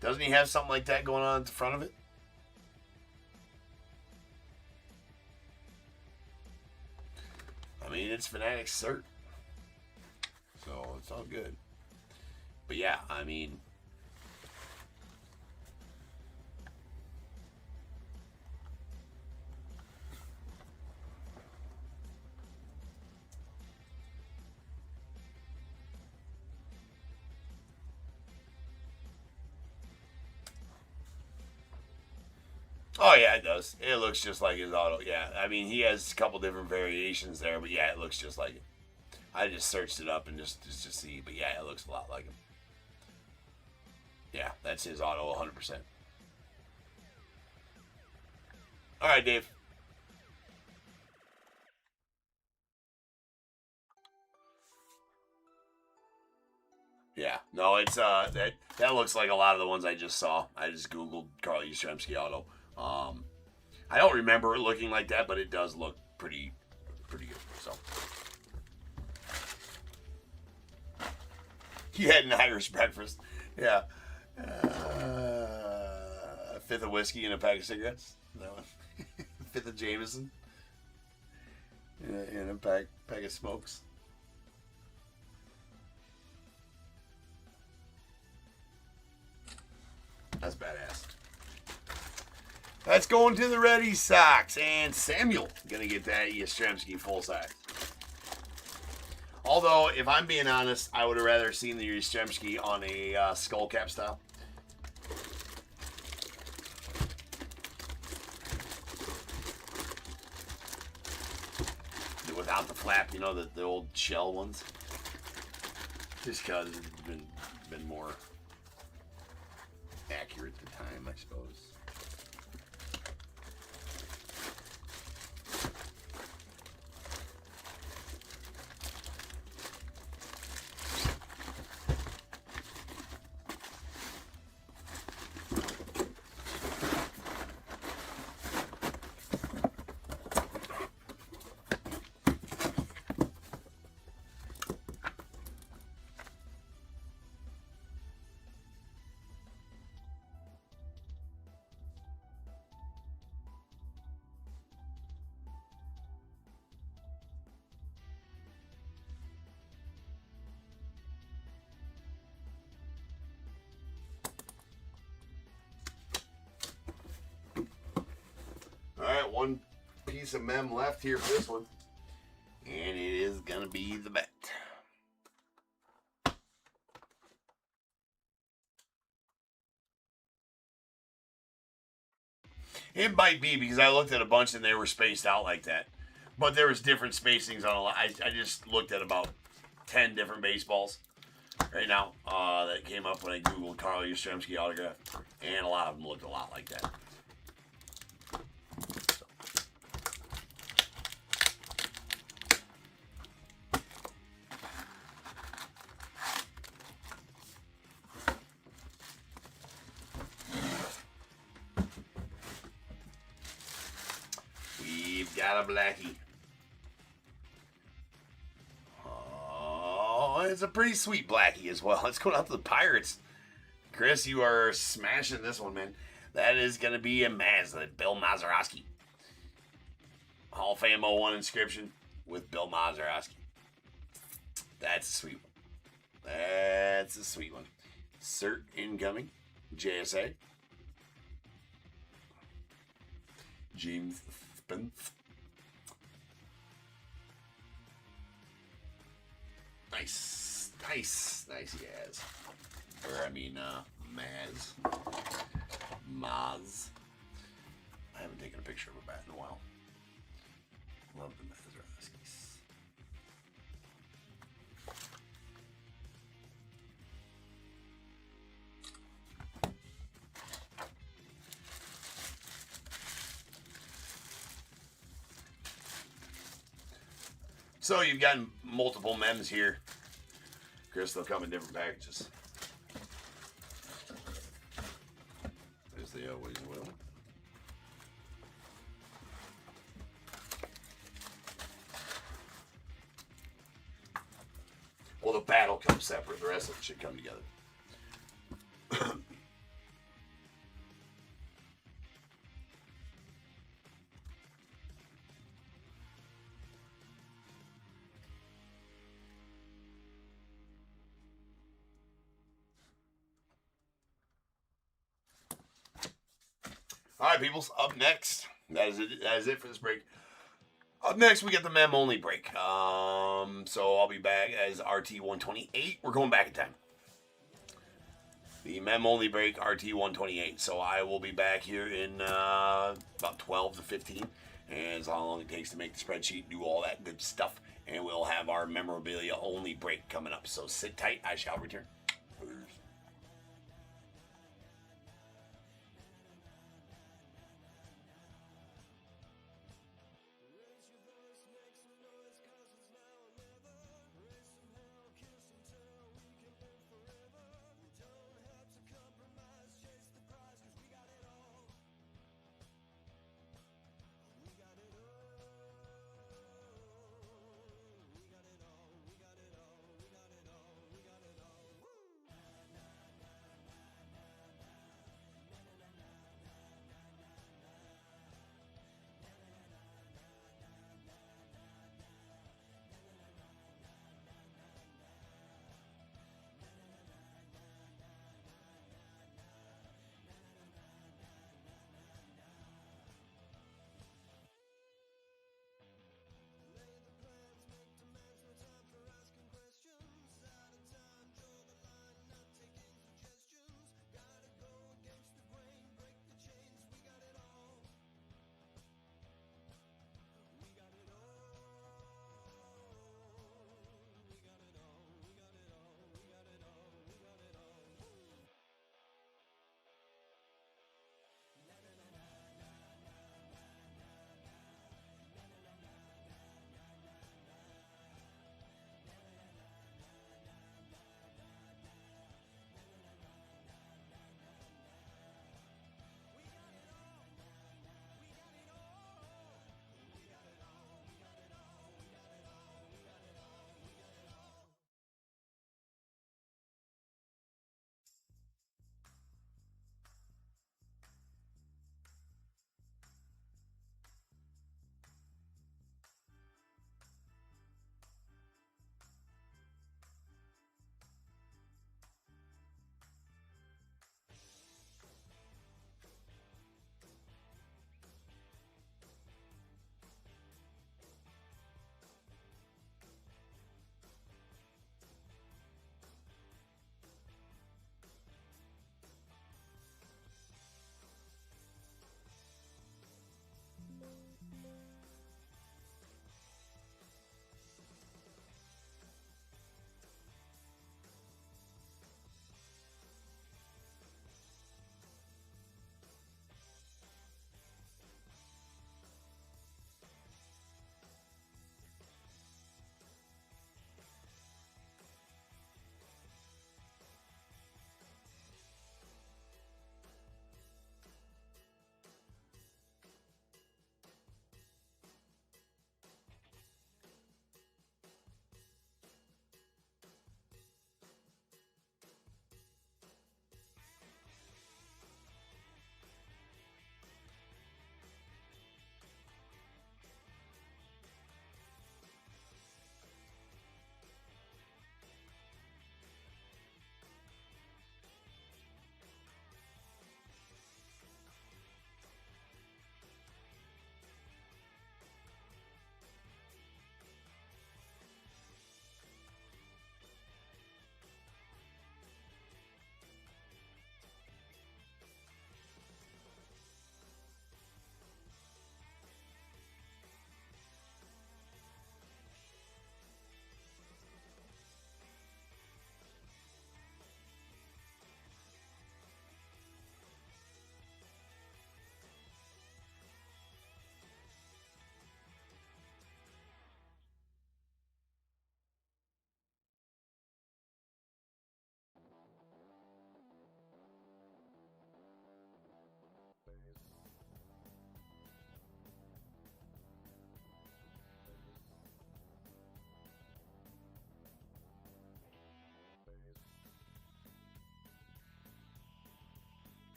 Doesn't he have something like that going on at the front of it? I mean, it's Fanatics cert. So, it's all good. But yeah, I mean, Oh yeah, it does. It looks just like his auto. Yeah, I mean he has a couple different variations there, but yeah, it looks just like him. I just searched it up and just to see, but yeah, it looks a lot like him. Yeah, that's his auto, 100%. All right, Dave. Yeah, no, it's that looks like a lot of the ones I just saw. I just googled Carl Yastrzemski auto. Um, I don't remember it looking like that, but it does look pretty good. So you had an Irish breakfast, yeah. A fifth of whiskey and a pack of cigarettes. No, fifth of Jameson and a pack of smokes. That's badass. That's going to the Red Sox, and Samuel gonna get that Yastrzemski full size. Although, if I'm being honest, I would have rather seen the Yastrzemski on a skull cap style. Without the flap, you know, the old shell ones. Just because it's been more accurate at the time, I suppose. Alright, one piece of mem left here for this one. And it is going to be the bet. It might be because I looked at a bunch and they were spaced out like that. But there was different spacings on a lot. I just looked at about 10 different baseballs right now that came up when I Googled Carl Yastrzemski autograph. And a lot of them looked a lot like that. Got a blackie. Oh, it's a pretty sweet blackie as well. Let's go out to the Pirates. Chris, you are smashing this one, man. That is going to be a Bill Mazeroski. Hall of Fame 01 inscription with Bill Mazeroski. That's a sweet one. That's a sweet one. Cert incoming. JSA. James Spence. Nice, yes. Or, I mean, Maz. I haven't taken a picture of a bat in a while. Love the Mazeroskis. So you've got multiple mems here. Chris, they'll come in different packages. As they always will. Well, the bat will come separate. The rest of it should come together. All right, peoples. Up next, that is it for this break. Up next, we get the mem only break. So I'll be back as RT128. We're going back in time. the Mem Only Break RT 128. So I will be back here in about 12 to 15. And as long as it takes to make the spreadsheet, do all that good stuff. And we'll have our Memorabilia Only Break coming up. So sit tight. I shall return.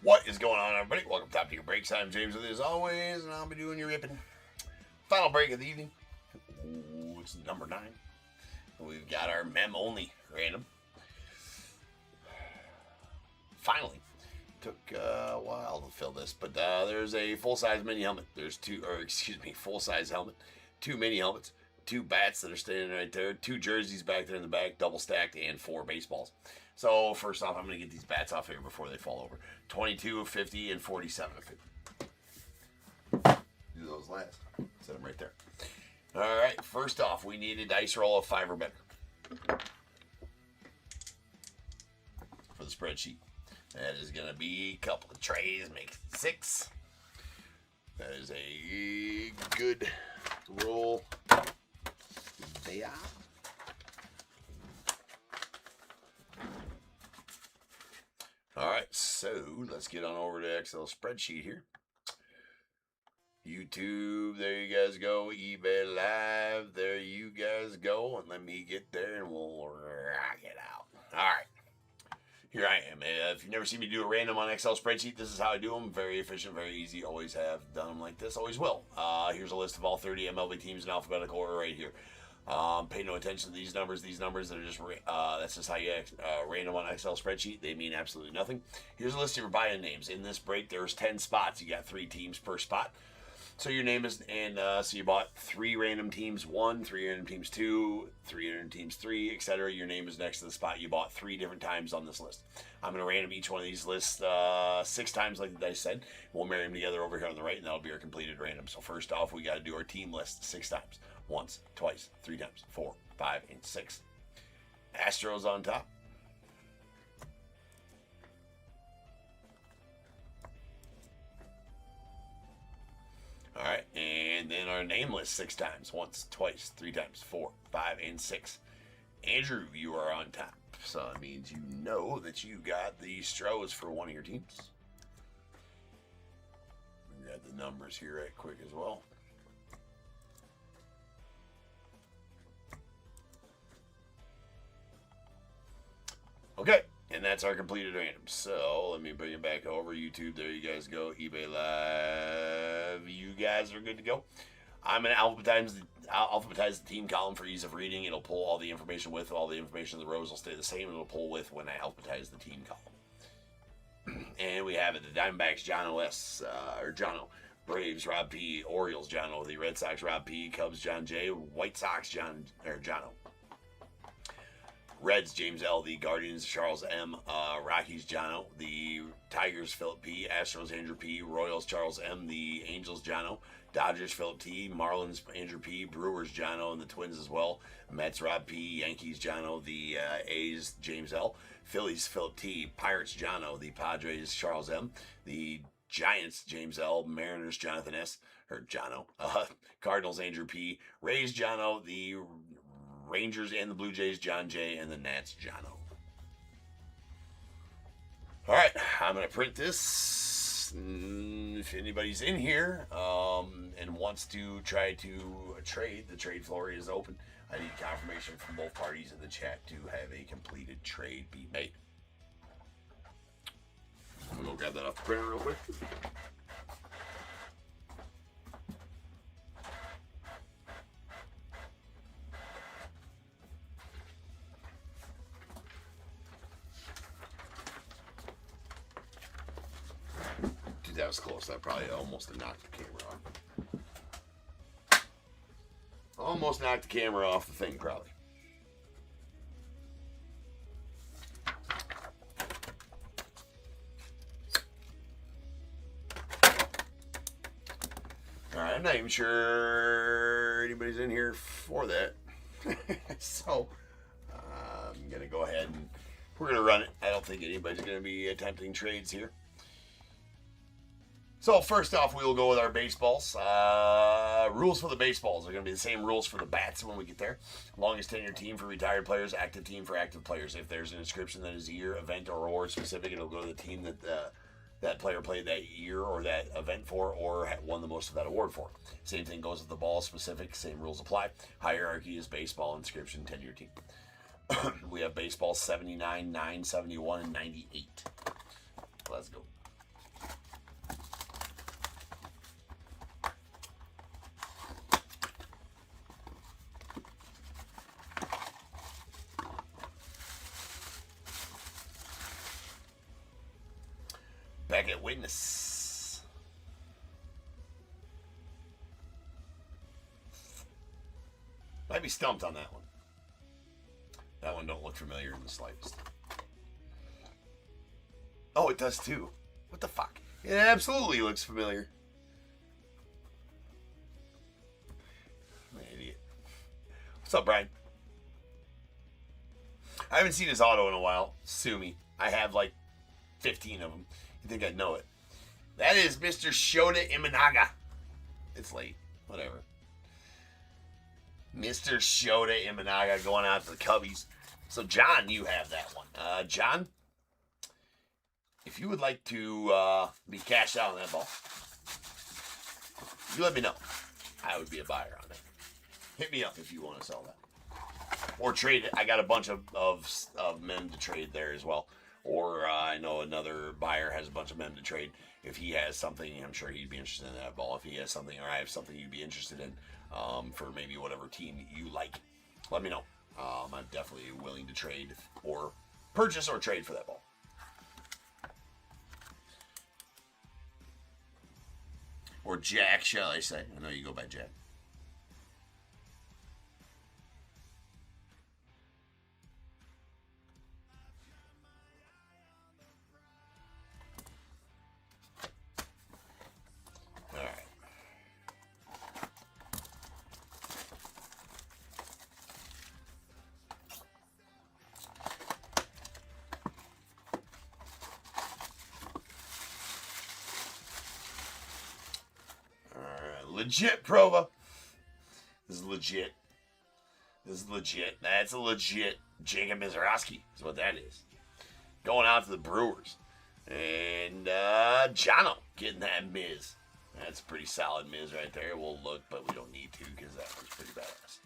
What is going on, everybody? Welcome to Top Tier Breaks. I'm James with you as always, and I'll be doing your ripping. Final break of the evening. Ooh, it's number 9. We've got our mem only random. Finally. Took a while to fill this, but there's a full-size mini helmet. There's full-size helmet, 2 mini helmets, 2 bats that are standing right there, 2 jerseys back there in the back, double stacked, and 4 baseballs. So first off, I'm going to get these bats off here before they fall over. 22 of 50 and 47 of 50. Do those last. Set them right there. All right, first off, we need a dice roll of 5 or better for the spreadsheet. That is going to be a couple of trays, make 6. That is a good roll there. All right, so let's get on over to Excel spreadsheet here. YouTube, there you guys go. eBay Live, there you guys go. And let me get there and we'll rock it out. All right. Here I am. If you've never seen me do a random on Excel spreadsheet, this is how I do them. Very efficient, very easy. Always have done them like this. Always will. Here's a list of all 30 MLB teams in alphabetical order right here. Pay no attention to these numbers. These numbers that are just, that's just how you random on Excel spreadsheet. They mean absolutely nothing. Here's a list of your buy-in names. In this break, there's 10 spots. You got 3 teams per spot. So your name is, and so you bought 3 random teams 1, 3 random teams 2, 3 random teams 3, etc. Your name is next to the spot you bought 3 different times on this list. I'm going to random each one of these lists 6 times like the dice said. We'll marry them together over here on the right, and that'll be our completed random. So first off, we got to do our team list 6 times. Once, twice, 3 times, 4, 5, and 6. Astros on top. All right, and then our name list 6 times. Once, twice, 3 times, 4, 5, and 6. Andrew, you are on top. So that means you know that you got the Stros for one of your teams. We got the numbers here right quick as well. Okay, and that's our completed random. So let me bring it back over. YouTube, there you guys go. eBay Live, you guys are good to go. I'm going to alphabetize the team column for ease of reading. It'll pull all the information with. All the information in the rows will stay the same. It'll pull with when I alphabetize the team column. And we have it, the Diamondbacks, Jono S. Jono. Braves, Rob P. Orioles, Jono. The Red Sox, Rob P. Cubs, John J. White Sox, Jono. Reds, James L. The Guardians, Charles M. Rockies, Jono. The Tigers, Philip P. Astros, Andrew P. Royals, Charles M. The Angels, Jono. Dodgers, Philip T. Marlins, Andrew P. Brewers, Jono. And the Twins as well. Mets, Rob P. Yankees, Jono. The A's, James L. Phillies, Philip T. Pirates, Jono. The Padres, Charles M. The Giants, James L. Mariners, Jonathan S. Or Jono. Cardinals, Andrew P. Rays, Jono. The Rangers and the Blue Jays, John J. And the Nats, Jono. All right, I'm going to print this. If anybody's in here and wants to try to trade, the trade floor is open. I need confirmation from both parties in the chat to have a completed trade be made. I'm going to go grab that off the printer real quick. That was close. That probably almost knocked the camera off. Almost knocked the camera off the thing, probably. All right, I'm not even sure anybody's in here for that. So I'm going to go ahead and we're going to run it. I don't think anybody's going to be attempting trades here. So first off, we will go with our baseballs. Rules for the baseballs are going to be the same rules for the bats when we get there. Longest tenure team for retired players, active team for active players. If there's an inscription that is year, event, or award specific, it'll go to the team that that player played that year or that event for or won the most of that award for. Same thing goes with the ball specific. Same rules apply. Hierarchy is baseball, inscription, tenure team. We have baseball 79, 9, 71, and 98. Let's go. back at Witness. Might be stumped on that one. That one don't look familiar in the slightest. Oh, it does too. What the fuck? It absolutely looks familiar. I'm an idiot. What's up, Brian? I haven't seen his auto in a while. Sue me. I have like 15 of them. You think I'd know it? That is Mr. Shota Imanaga. It's late. Whatever. Mr. Shota Imanaga going out to the Cubbies. So, John, you have that one. John, if you would like to be cashed out on that ball, you let me know. I would be a buyer on it. Hit me up if you want to sell that. Or trade it. I got a bunch of men to trade there as well. Or I know another buyer has a bunch of men to trade. If he has something, I'm sure he'd be interested in that ball. If he has something or I have something you'd be interested in for maybe whatever team you like, let me know. I'm definitely willing to trade or purchase or trade for that ball. Or Jack, shall I say. I know you go by Jack. Legit, Prova. This is legit. This is legit. That's a legit Jacob Mizorowski is what that is. Going out to the Brewers. And Jono getting that Miz. That's a pretty solid Miz right there. We'll look, but we don't need to because that one's pretty badass.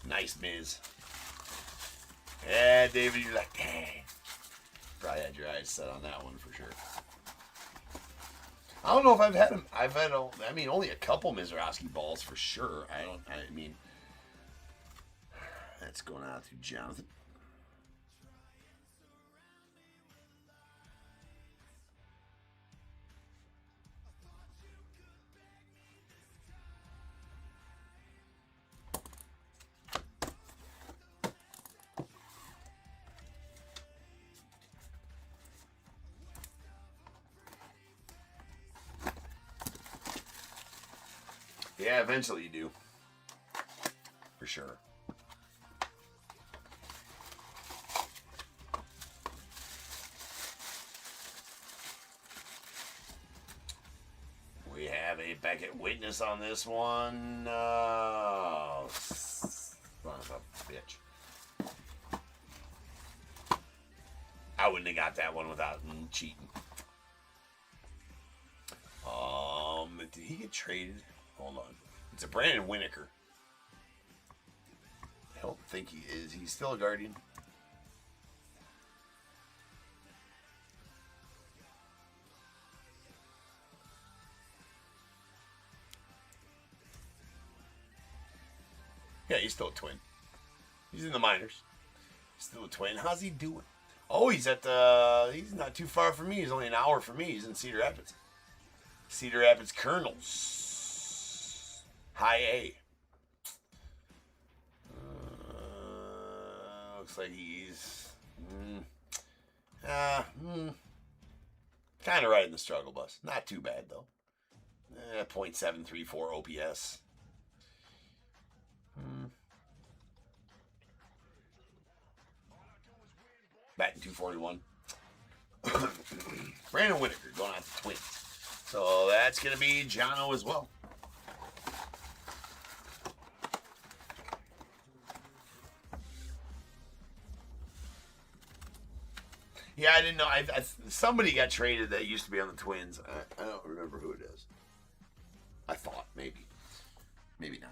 Nice Miz. Yeah, David, you're like, dang. Probably had your eyes set on that one for sure. I don't know if I've had him. Only a couple Mizorowski balls for sure. That's going out to Jonathan. Yeah, eventually you do. For sure. We have a Beckett Witness on this one. Oh, son of a bitch. I wouldn't have got that one without cheating. Did he get traded? Hold on. It's a Brandon Winokur. I don't think he is. He's still a Guardian. Yeah, he's still a Twin. He's in the minors. Still a Twin. How's he doing? Oh, he's he's not too far from me. He's only an hour from me. He's in Cedar Rapids. Cedar Rapids Colonels. High A. Looks like he's kind of riding the struggle bus. Not too bad, though. 0.734 OPS. Batting 241. Brandon Winokur going out to Twins. So that's going to be Jono as well. Yeah, I didn't know. Somebody got traded that used to be on the Twins. I don't remember who it is. I thought, maybe. Maybe not.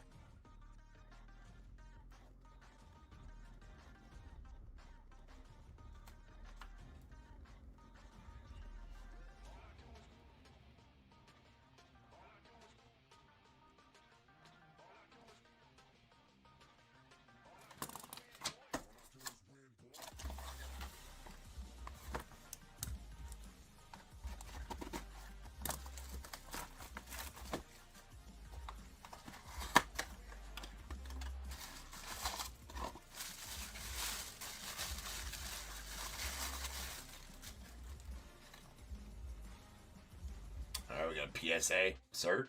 PSA, sir.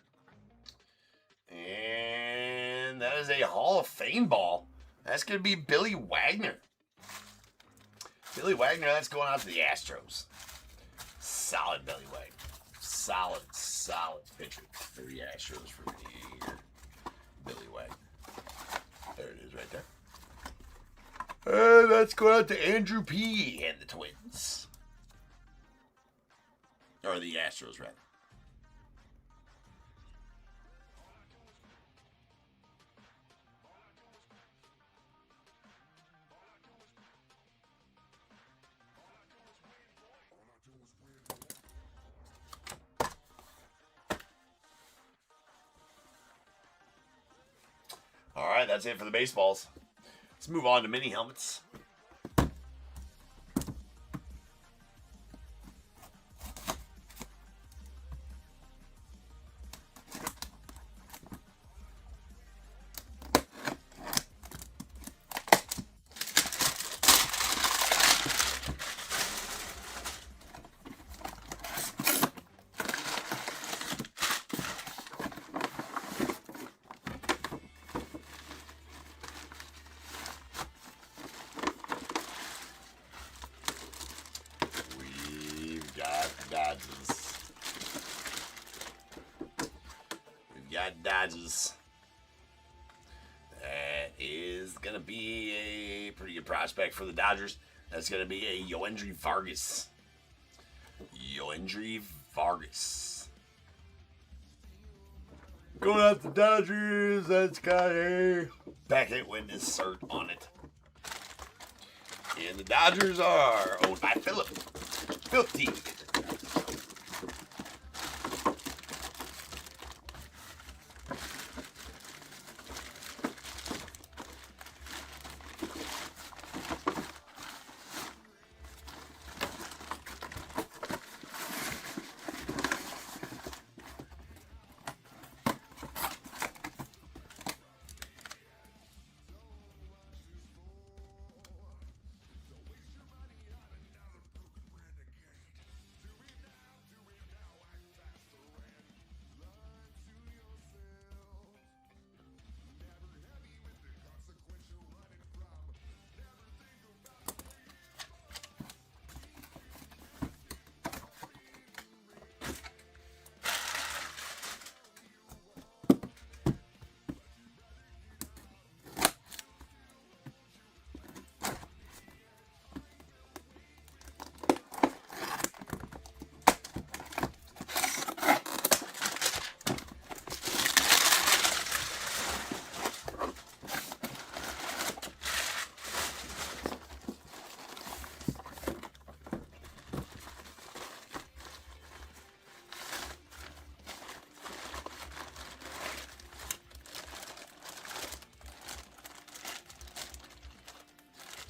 And that is a Hall of Fame ball. That's going to be Billy Wagner. Billy Wagner, that's going out to the Astros. Solid Billy Wagner. Solid pitcher for the Astros for the year. Billy Wagner. There it is right there. And that's going out to Andrew P. and the Twins. Or the Astros, rather. All right, that's it for the baseballs. Let's move on to mini helmets. We've got Dodgers. That is going to be a pretty good prospect for the Dodgers. That's going to be a Yoendry Vargas. Yoendry Vargas. Going out the Dodgers. That's got a Beckett Witness cert on it. And the Dodgers are owned by Philip. Filthy.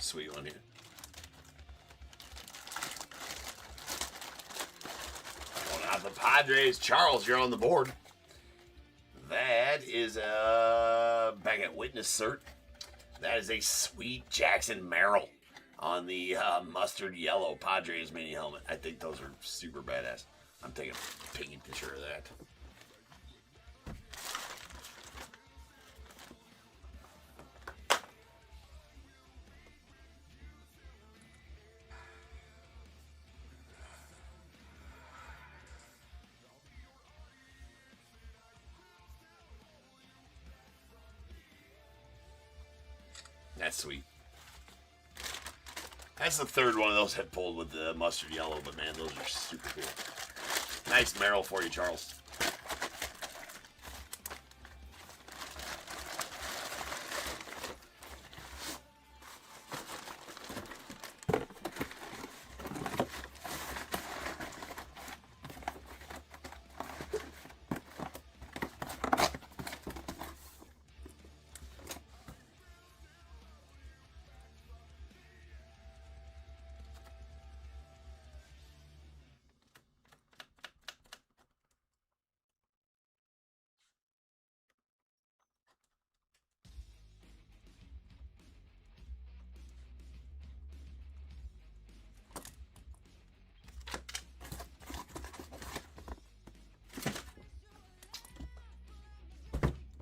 Sweet one here. Going out the Padres. Charles, you're on the board. That is a Beckett Witness cert. That is a sweet Jackson Merrill on the mustard yellow Padres mini helmet. I think those are super badass. I'm taking a piggy picture of that. That's sweet. That's the third one of those I pulled with the mustard yellow, but man, those are super cool. Nice Merrill for you, Charles.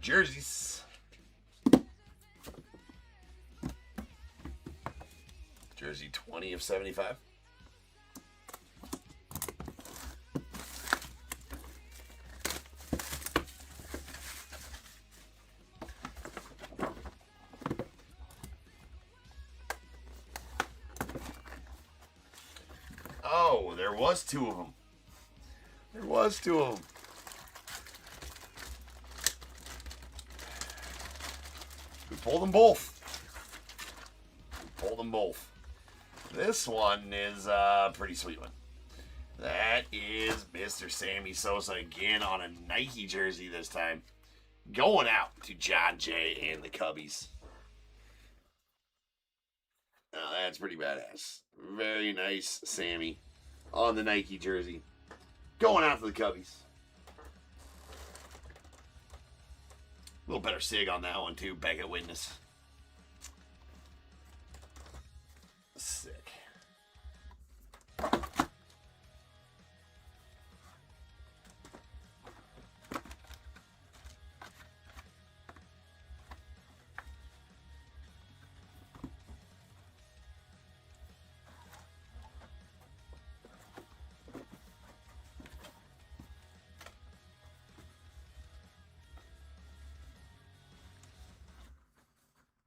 jerseys. Jersey 20 of 75. Oh, there was two of them. There was two of them. We pulled them both. We pulled them both. This one is a pretty sweet one. That is Mr. Sammy Sosa again on a Nike jersey this time. Going out to John J. and the Cubbies. Now that's pretty badass. Very nice Sammy on the Nike jersey. Going out to the Cubbies. A little better sig on that one too. Beckett Witness. Sick.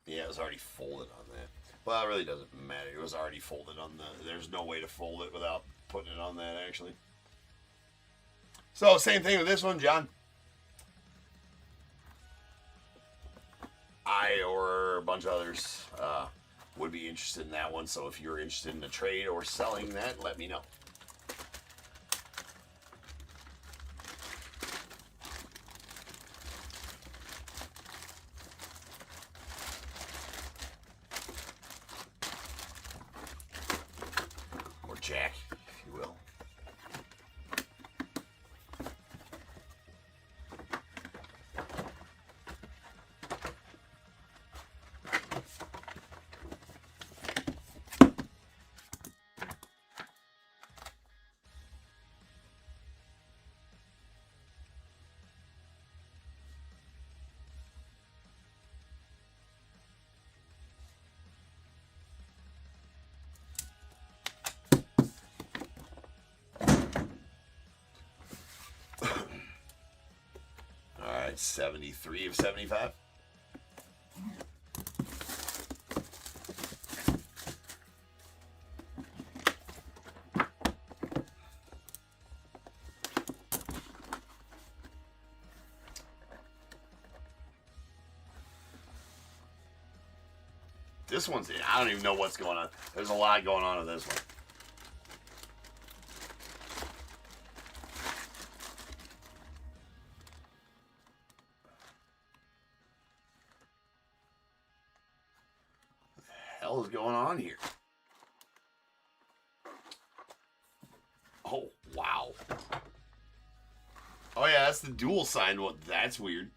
Yeah, it was already folded on that. Well, it really doesn't matter. It was already folded on the... There's no way to fold it without putting it on that, actually. So, same thing with this one, John. I or a bunch of others would be interested in that one. So, if you're interested in a trade or selling that, let me know. Jack, if you will. All right, 73 of 75. This one's, I don't even know what's going on. There's a lot going on with this one. What the hell is going on here? Oh, wow. Oh, yeah, that's the dual signed one. That's weird.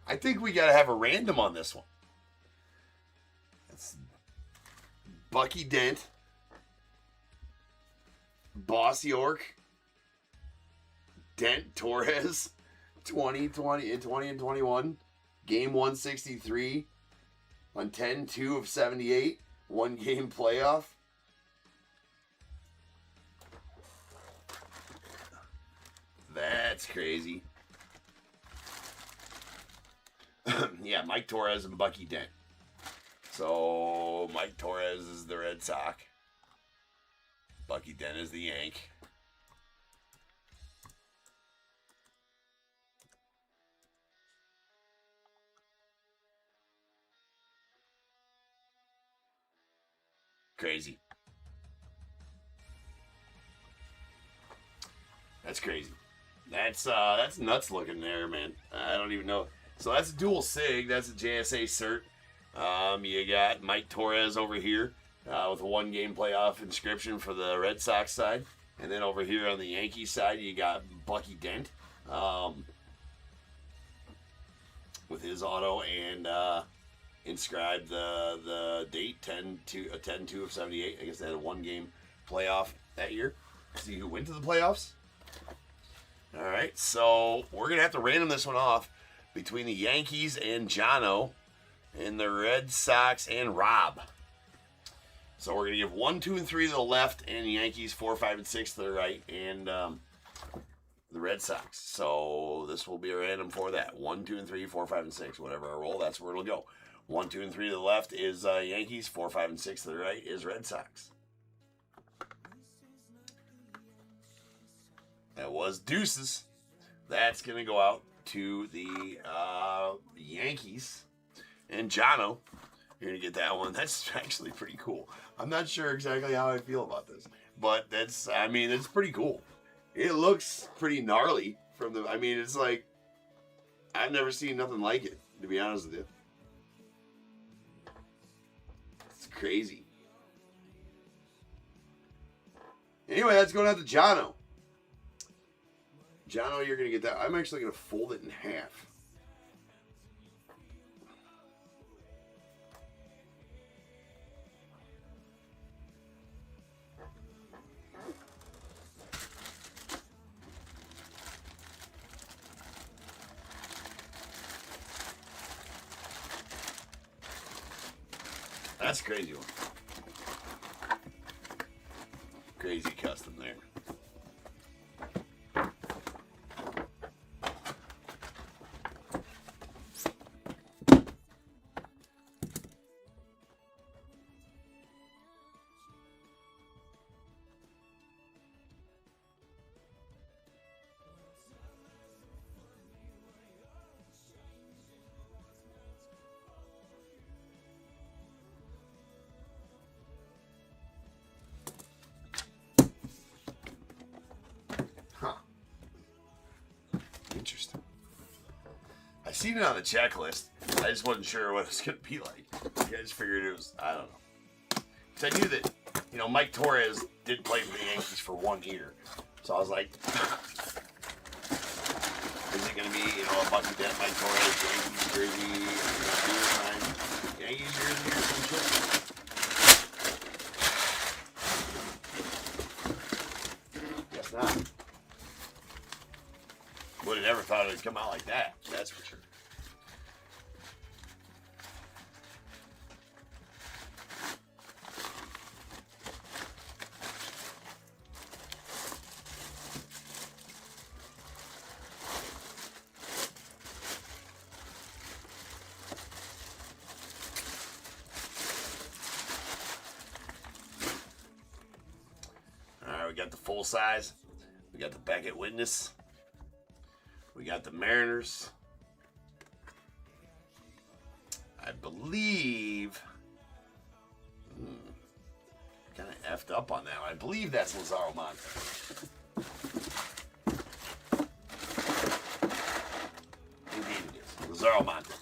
I think we got to have a random on this one. That's Bucky Dent, Boss York, Dent Torres, 20 and 21, game 163 on 10-2 of 78, one game playoff. That's crazy. Yeah, Mike Torres and Bucky Dent. So, Mike Torres is the Red Sox. Bucky Dent is the Yank. Crazy. That's crazy. That's nuts looking there, man. I don't even know. So that's a dual sig. That's a JSA cert. You got Mike Torres over here with a one-game playoff inscription for the Red Sox side. And then over here on the Yankees side, you got Bucky Dent with his auto and inscribed the date 10-2 of 78. I guess they had a 1-game playoff that year. See who went to the playoffs. All right, so we're gonna have to random this one off between the Yankees and Jono, and the Red Sox and Rob. So we're gonna give 1, 2, and 3 to the left, and the Yankees 4, 5, and 6 to the right, and the Red Sox. So this will be a random for that. 1, 2, and 3, 4, 5, and 6. Whatever I roll, that's where it'll go. 1, 2, and 3 to the left is Yankees. 4, 5, and 6 to the right is Red Sox. That was deuces. That's going to go out to the Yankees. And Jono, you're going to get that one. That's actually pretty cool. I'm not sure exactly how I feel about this. But it's pretty cool. It looks pretty gnarly from the... it's like... I've never seen nothing like it, to be honest with you. It's crazy. Anyway, that's going out to Jono. Jono, you're going to get that. I'm actually going to fold it in half. That's a crazy one. Crazy custom there. Interesting. I seen it on the checklist. I just wasn't sure what it was going to be like. I just figured it was, I don't know. Because I knew that, Mike Torres did play for the Yankees for 1 year. So I was like, is it going to be, a Bucky Dent, Mike Torres, Yankees jersey, Yankees jersey or some shit? Guess not. Would have never thought it would come out like that. That's for sure. All right, we got the full size. We got the Beckett Witness. We got the Mariners. I believe... kind of effed up on that one. I believe that's Lazaro Montes. Indeed it is. Lazaro Montes.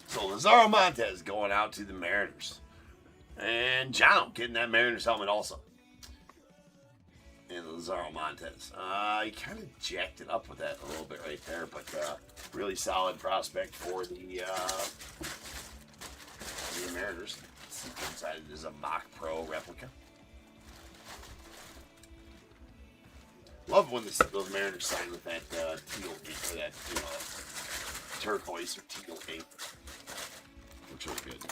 So Lazaro Montes going out to the Mariners. And Jono getting that Mariners helmet also. And Lazaro Montes. He kind of jacked it up with that a little bit right there, but really solid prospect for the Mariners. Inside it is a mock pro replica. Love when those Mariners sign with that teal ink, or that turquoise or teal ink, which was good.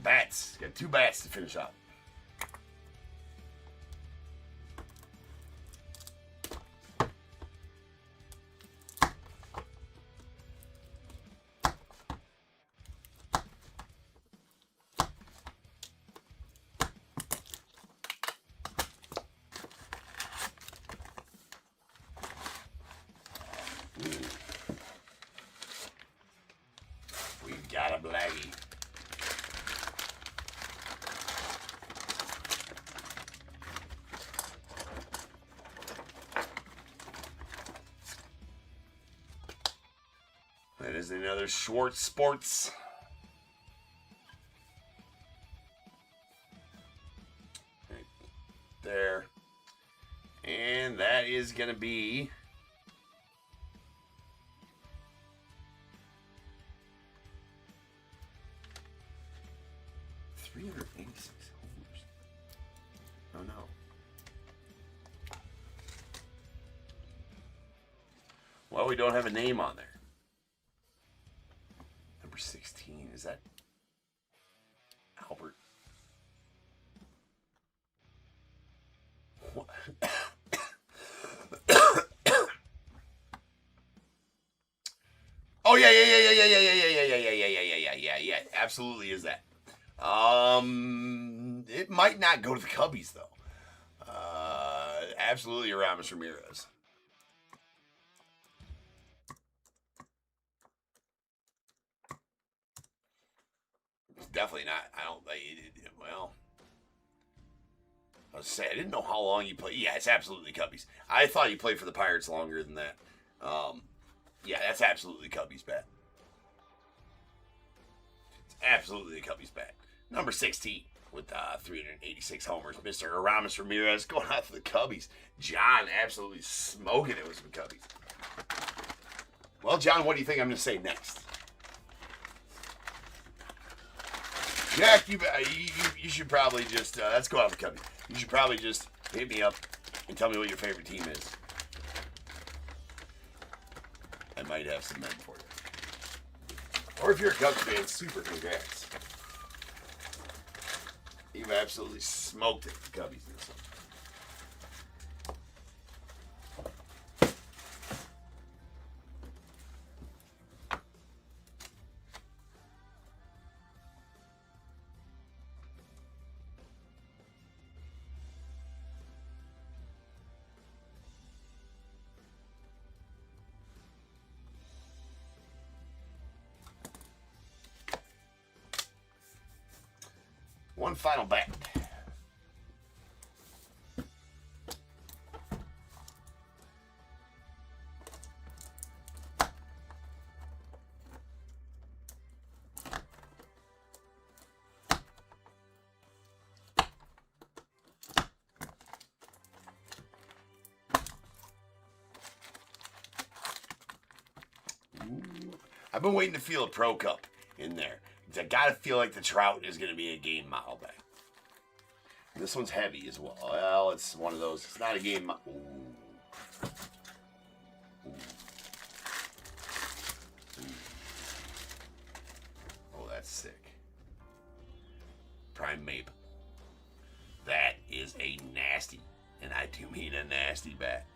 bats. Got 2 bats to finish out. We've got a blackie. That is another Schwartz Sports. Right there. And that is going to be $386. Oh no. Well, we don't have a name on there. Number 16, is that Albert? What? Oh yeah. Absolutely is that. It might not go to the Cubbies though. Absolutely Aramis Ramirez. It's definitely not. I don't think. Well, I was saying I didn't know how long you played. Yeah, it's absolutely Cubbies. I thought you played for the Pirates longer than that. Yeah, that's absolutely Cubbies bat. It's absolutely the Cubbies bat. Number 16 with 386 homers, Mr. Aramis Ramirez going out for the Cubbies. John absolutely smoking it with some Cubbies. Well, John, what do you think I'm going to say next? Jack, you should probably just, let's go out with the Cubbies. You should probably just hit me up and tell me what your favorite team is. I might have some men for you. Or if you're a Cubs fan, super congrats. You've absolutely smoked it, the Cubbies in this one. One final bat. I've been waiting to feel a Pro Cup in there. I gotta feel like the Trout is gonna be a game model bag. This one's heavy as well. Well, it's one of those. It's not a game. Ooh. Oh, that's sick. Prime Maple. That is a nasty, and I do mean a nasty bat.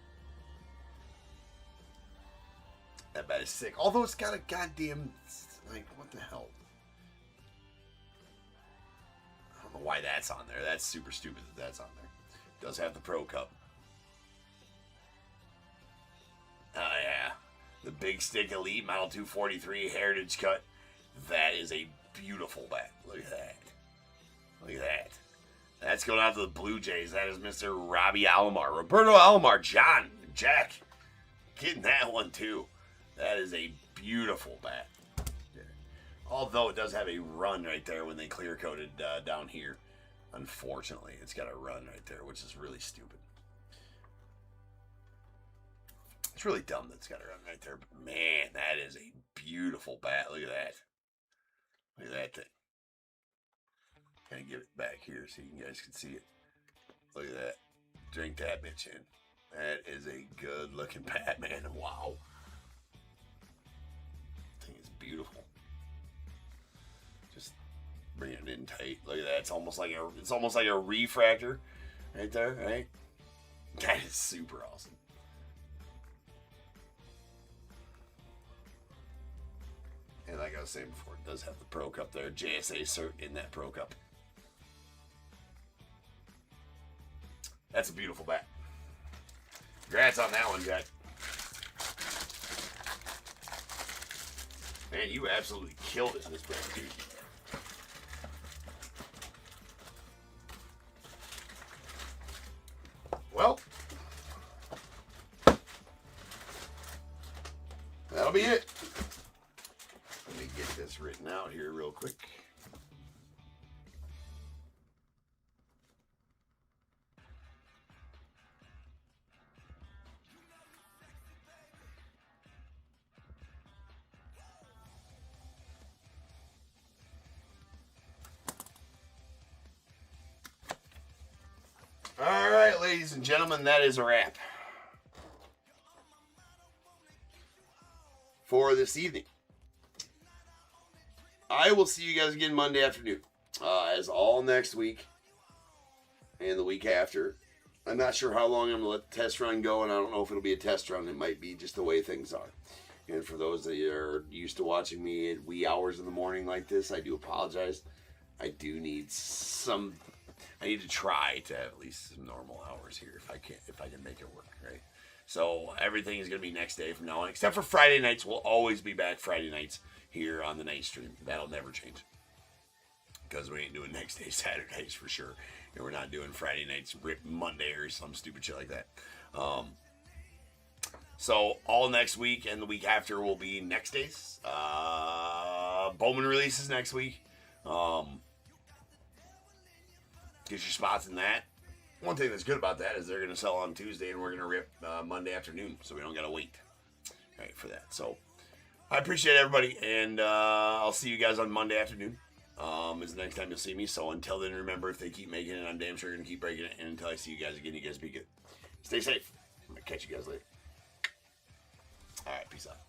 That bat is sick. Although it's got a goddamn, like, what the hell? I don't know why that's on there. That's super stupid that that's on there. It does have the Pro Cup. Oh, yeah. The Big Stick Elite Model 243 Heritage Cut. That is a beautiful bat. Look at that. Look at that. That's going out to the Blue Jays. That is Mr. Robbie Alomar. Roberto Alomar. John. Jack. Getting that one, too. That is a beautiful bat. Although it does have a run right there when they clear coated down here. Unfortunately, it's got a run right there, which is really stupid. It's really dumb that it's got a run right there. But man, that is a beautiful bat. Look at that. Look at that thing. Kind of give it back here so you guys can see it. Look at that. Drink that bitch in. That is a good looking bat, man. Wow. Thing is beautiful. Just bring it jammed in tight. Look at that. It's almost like a refractor right there, right? That is super awesome. And like I was saying before, it does have the Pro Cup there. JSA cert in that Pro Cup. That's a beautiful bat. Congrats on that one, Jack. Man, you absolutely killed it in this break, dude. Well, that'll be it. Let me get this written out here real quick. All right, ladies and gentlemen, that is a wrap for this evening. I will see you guys again Monday afternoon, as all next week and the week after. I'm not sure how long I'm going to let the test run go, and I don't know if it'll be a test run. It might be just the way things are. And for those that are used to watching me at wee hours in the morning like this, I do apologize. I do need I need to try to have at least some normal hours here if I can make it work, right? So everything is going to be next day from now on, except for Friday nights. We'll always be back Friday nights here on the night stream. That'll never change, because we ain't doing next day Saturdays for sure, and we're not doing Friday nights Rip Monday or some stupid shit like that. So all next week and the week after will be next days. Bowman releases next week. Get your spots in that. One thing that's good about that is they're going to sell on Tuesday, and we're going to rip Monday afternoon, so we don't got to wait for that. So I appreciate everybody, and I'll see you guys on Monday afternoon. Is the next time you'll see me. So until then, remember, if they keep making it, I'm damn sure going to keep breaking it. And until I see you guys again, you guys be good. Stay safe. I'm going to catch you guys later. All right, peace out.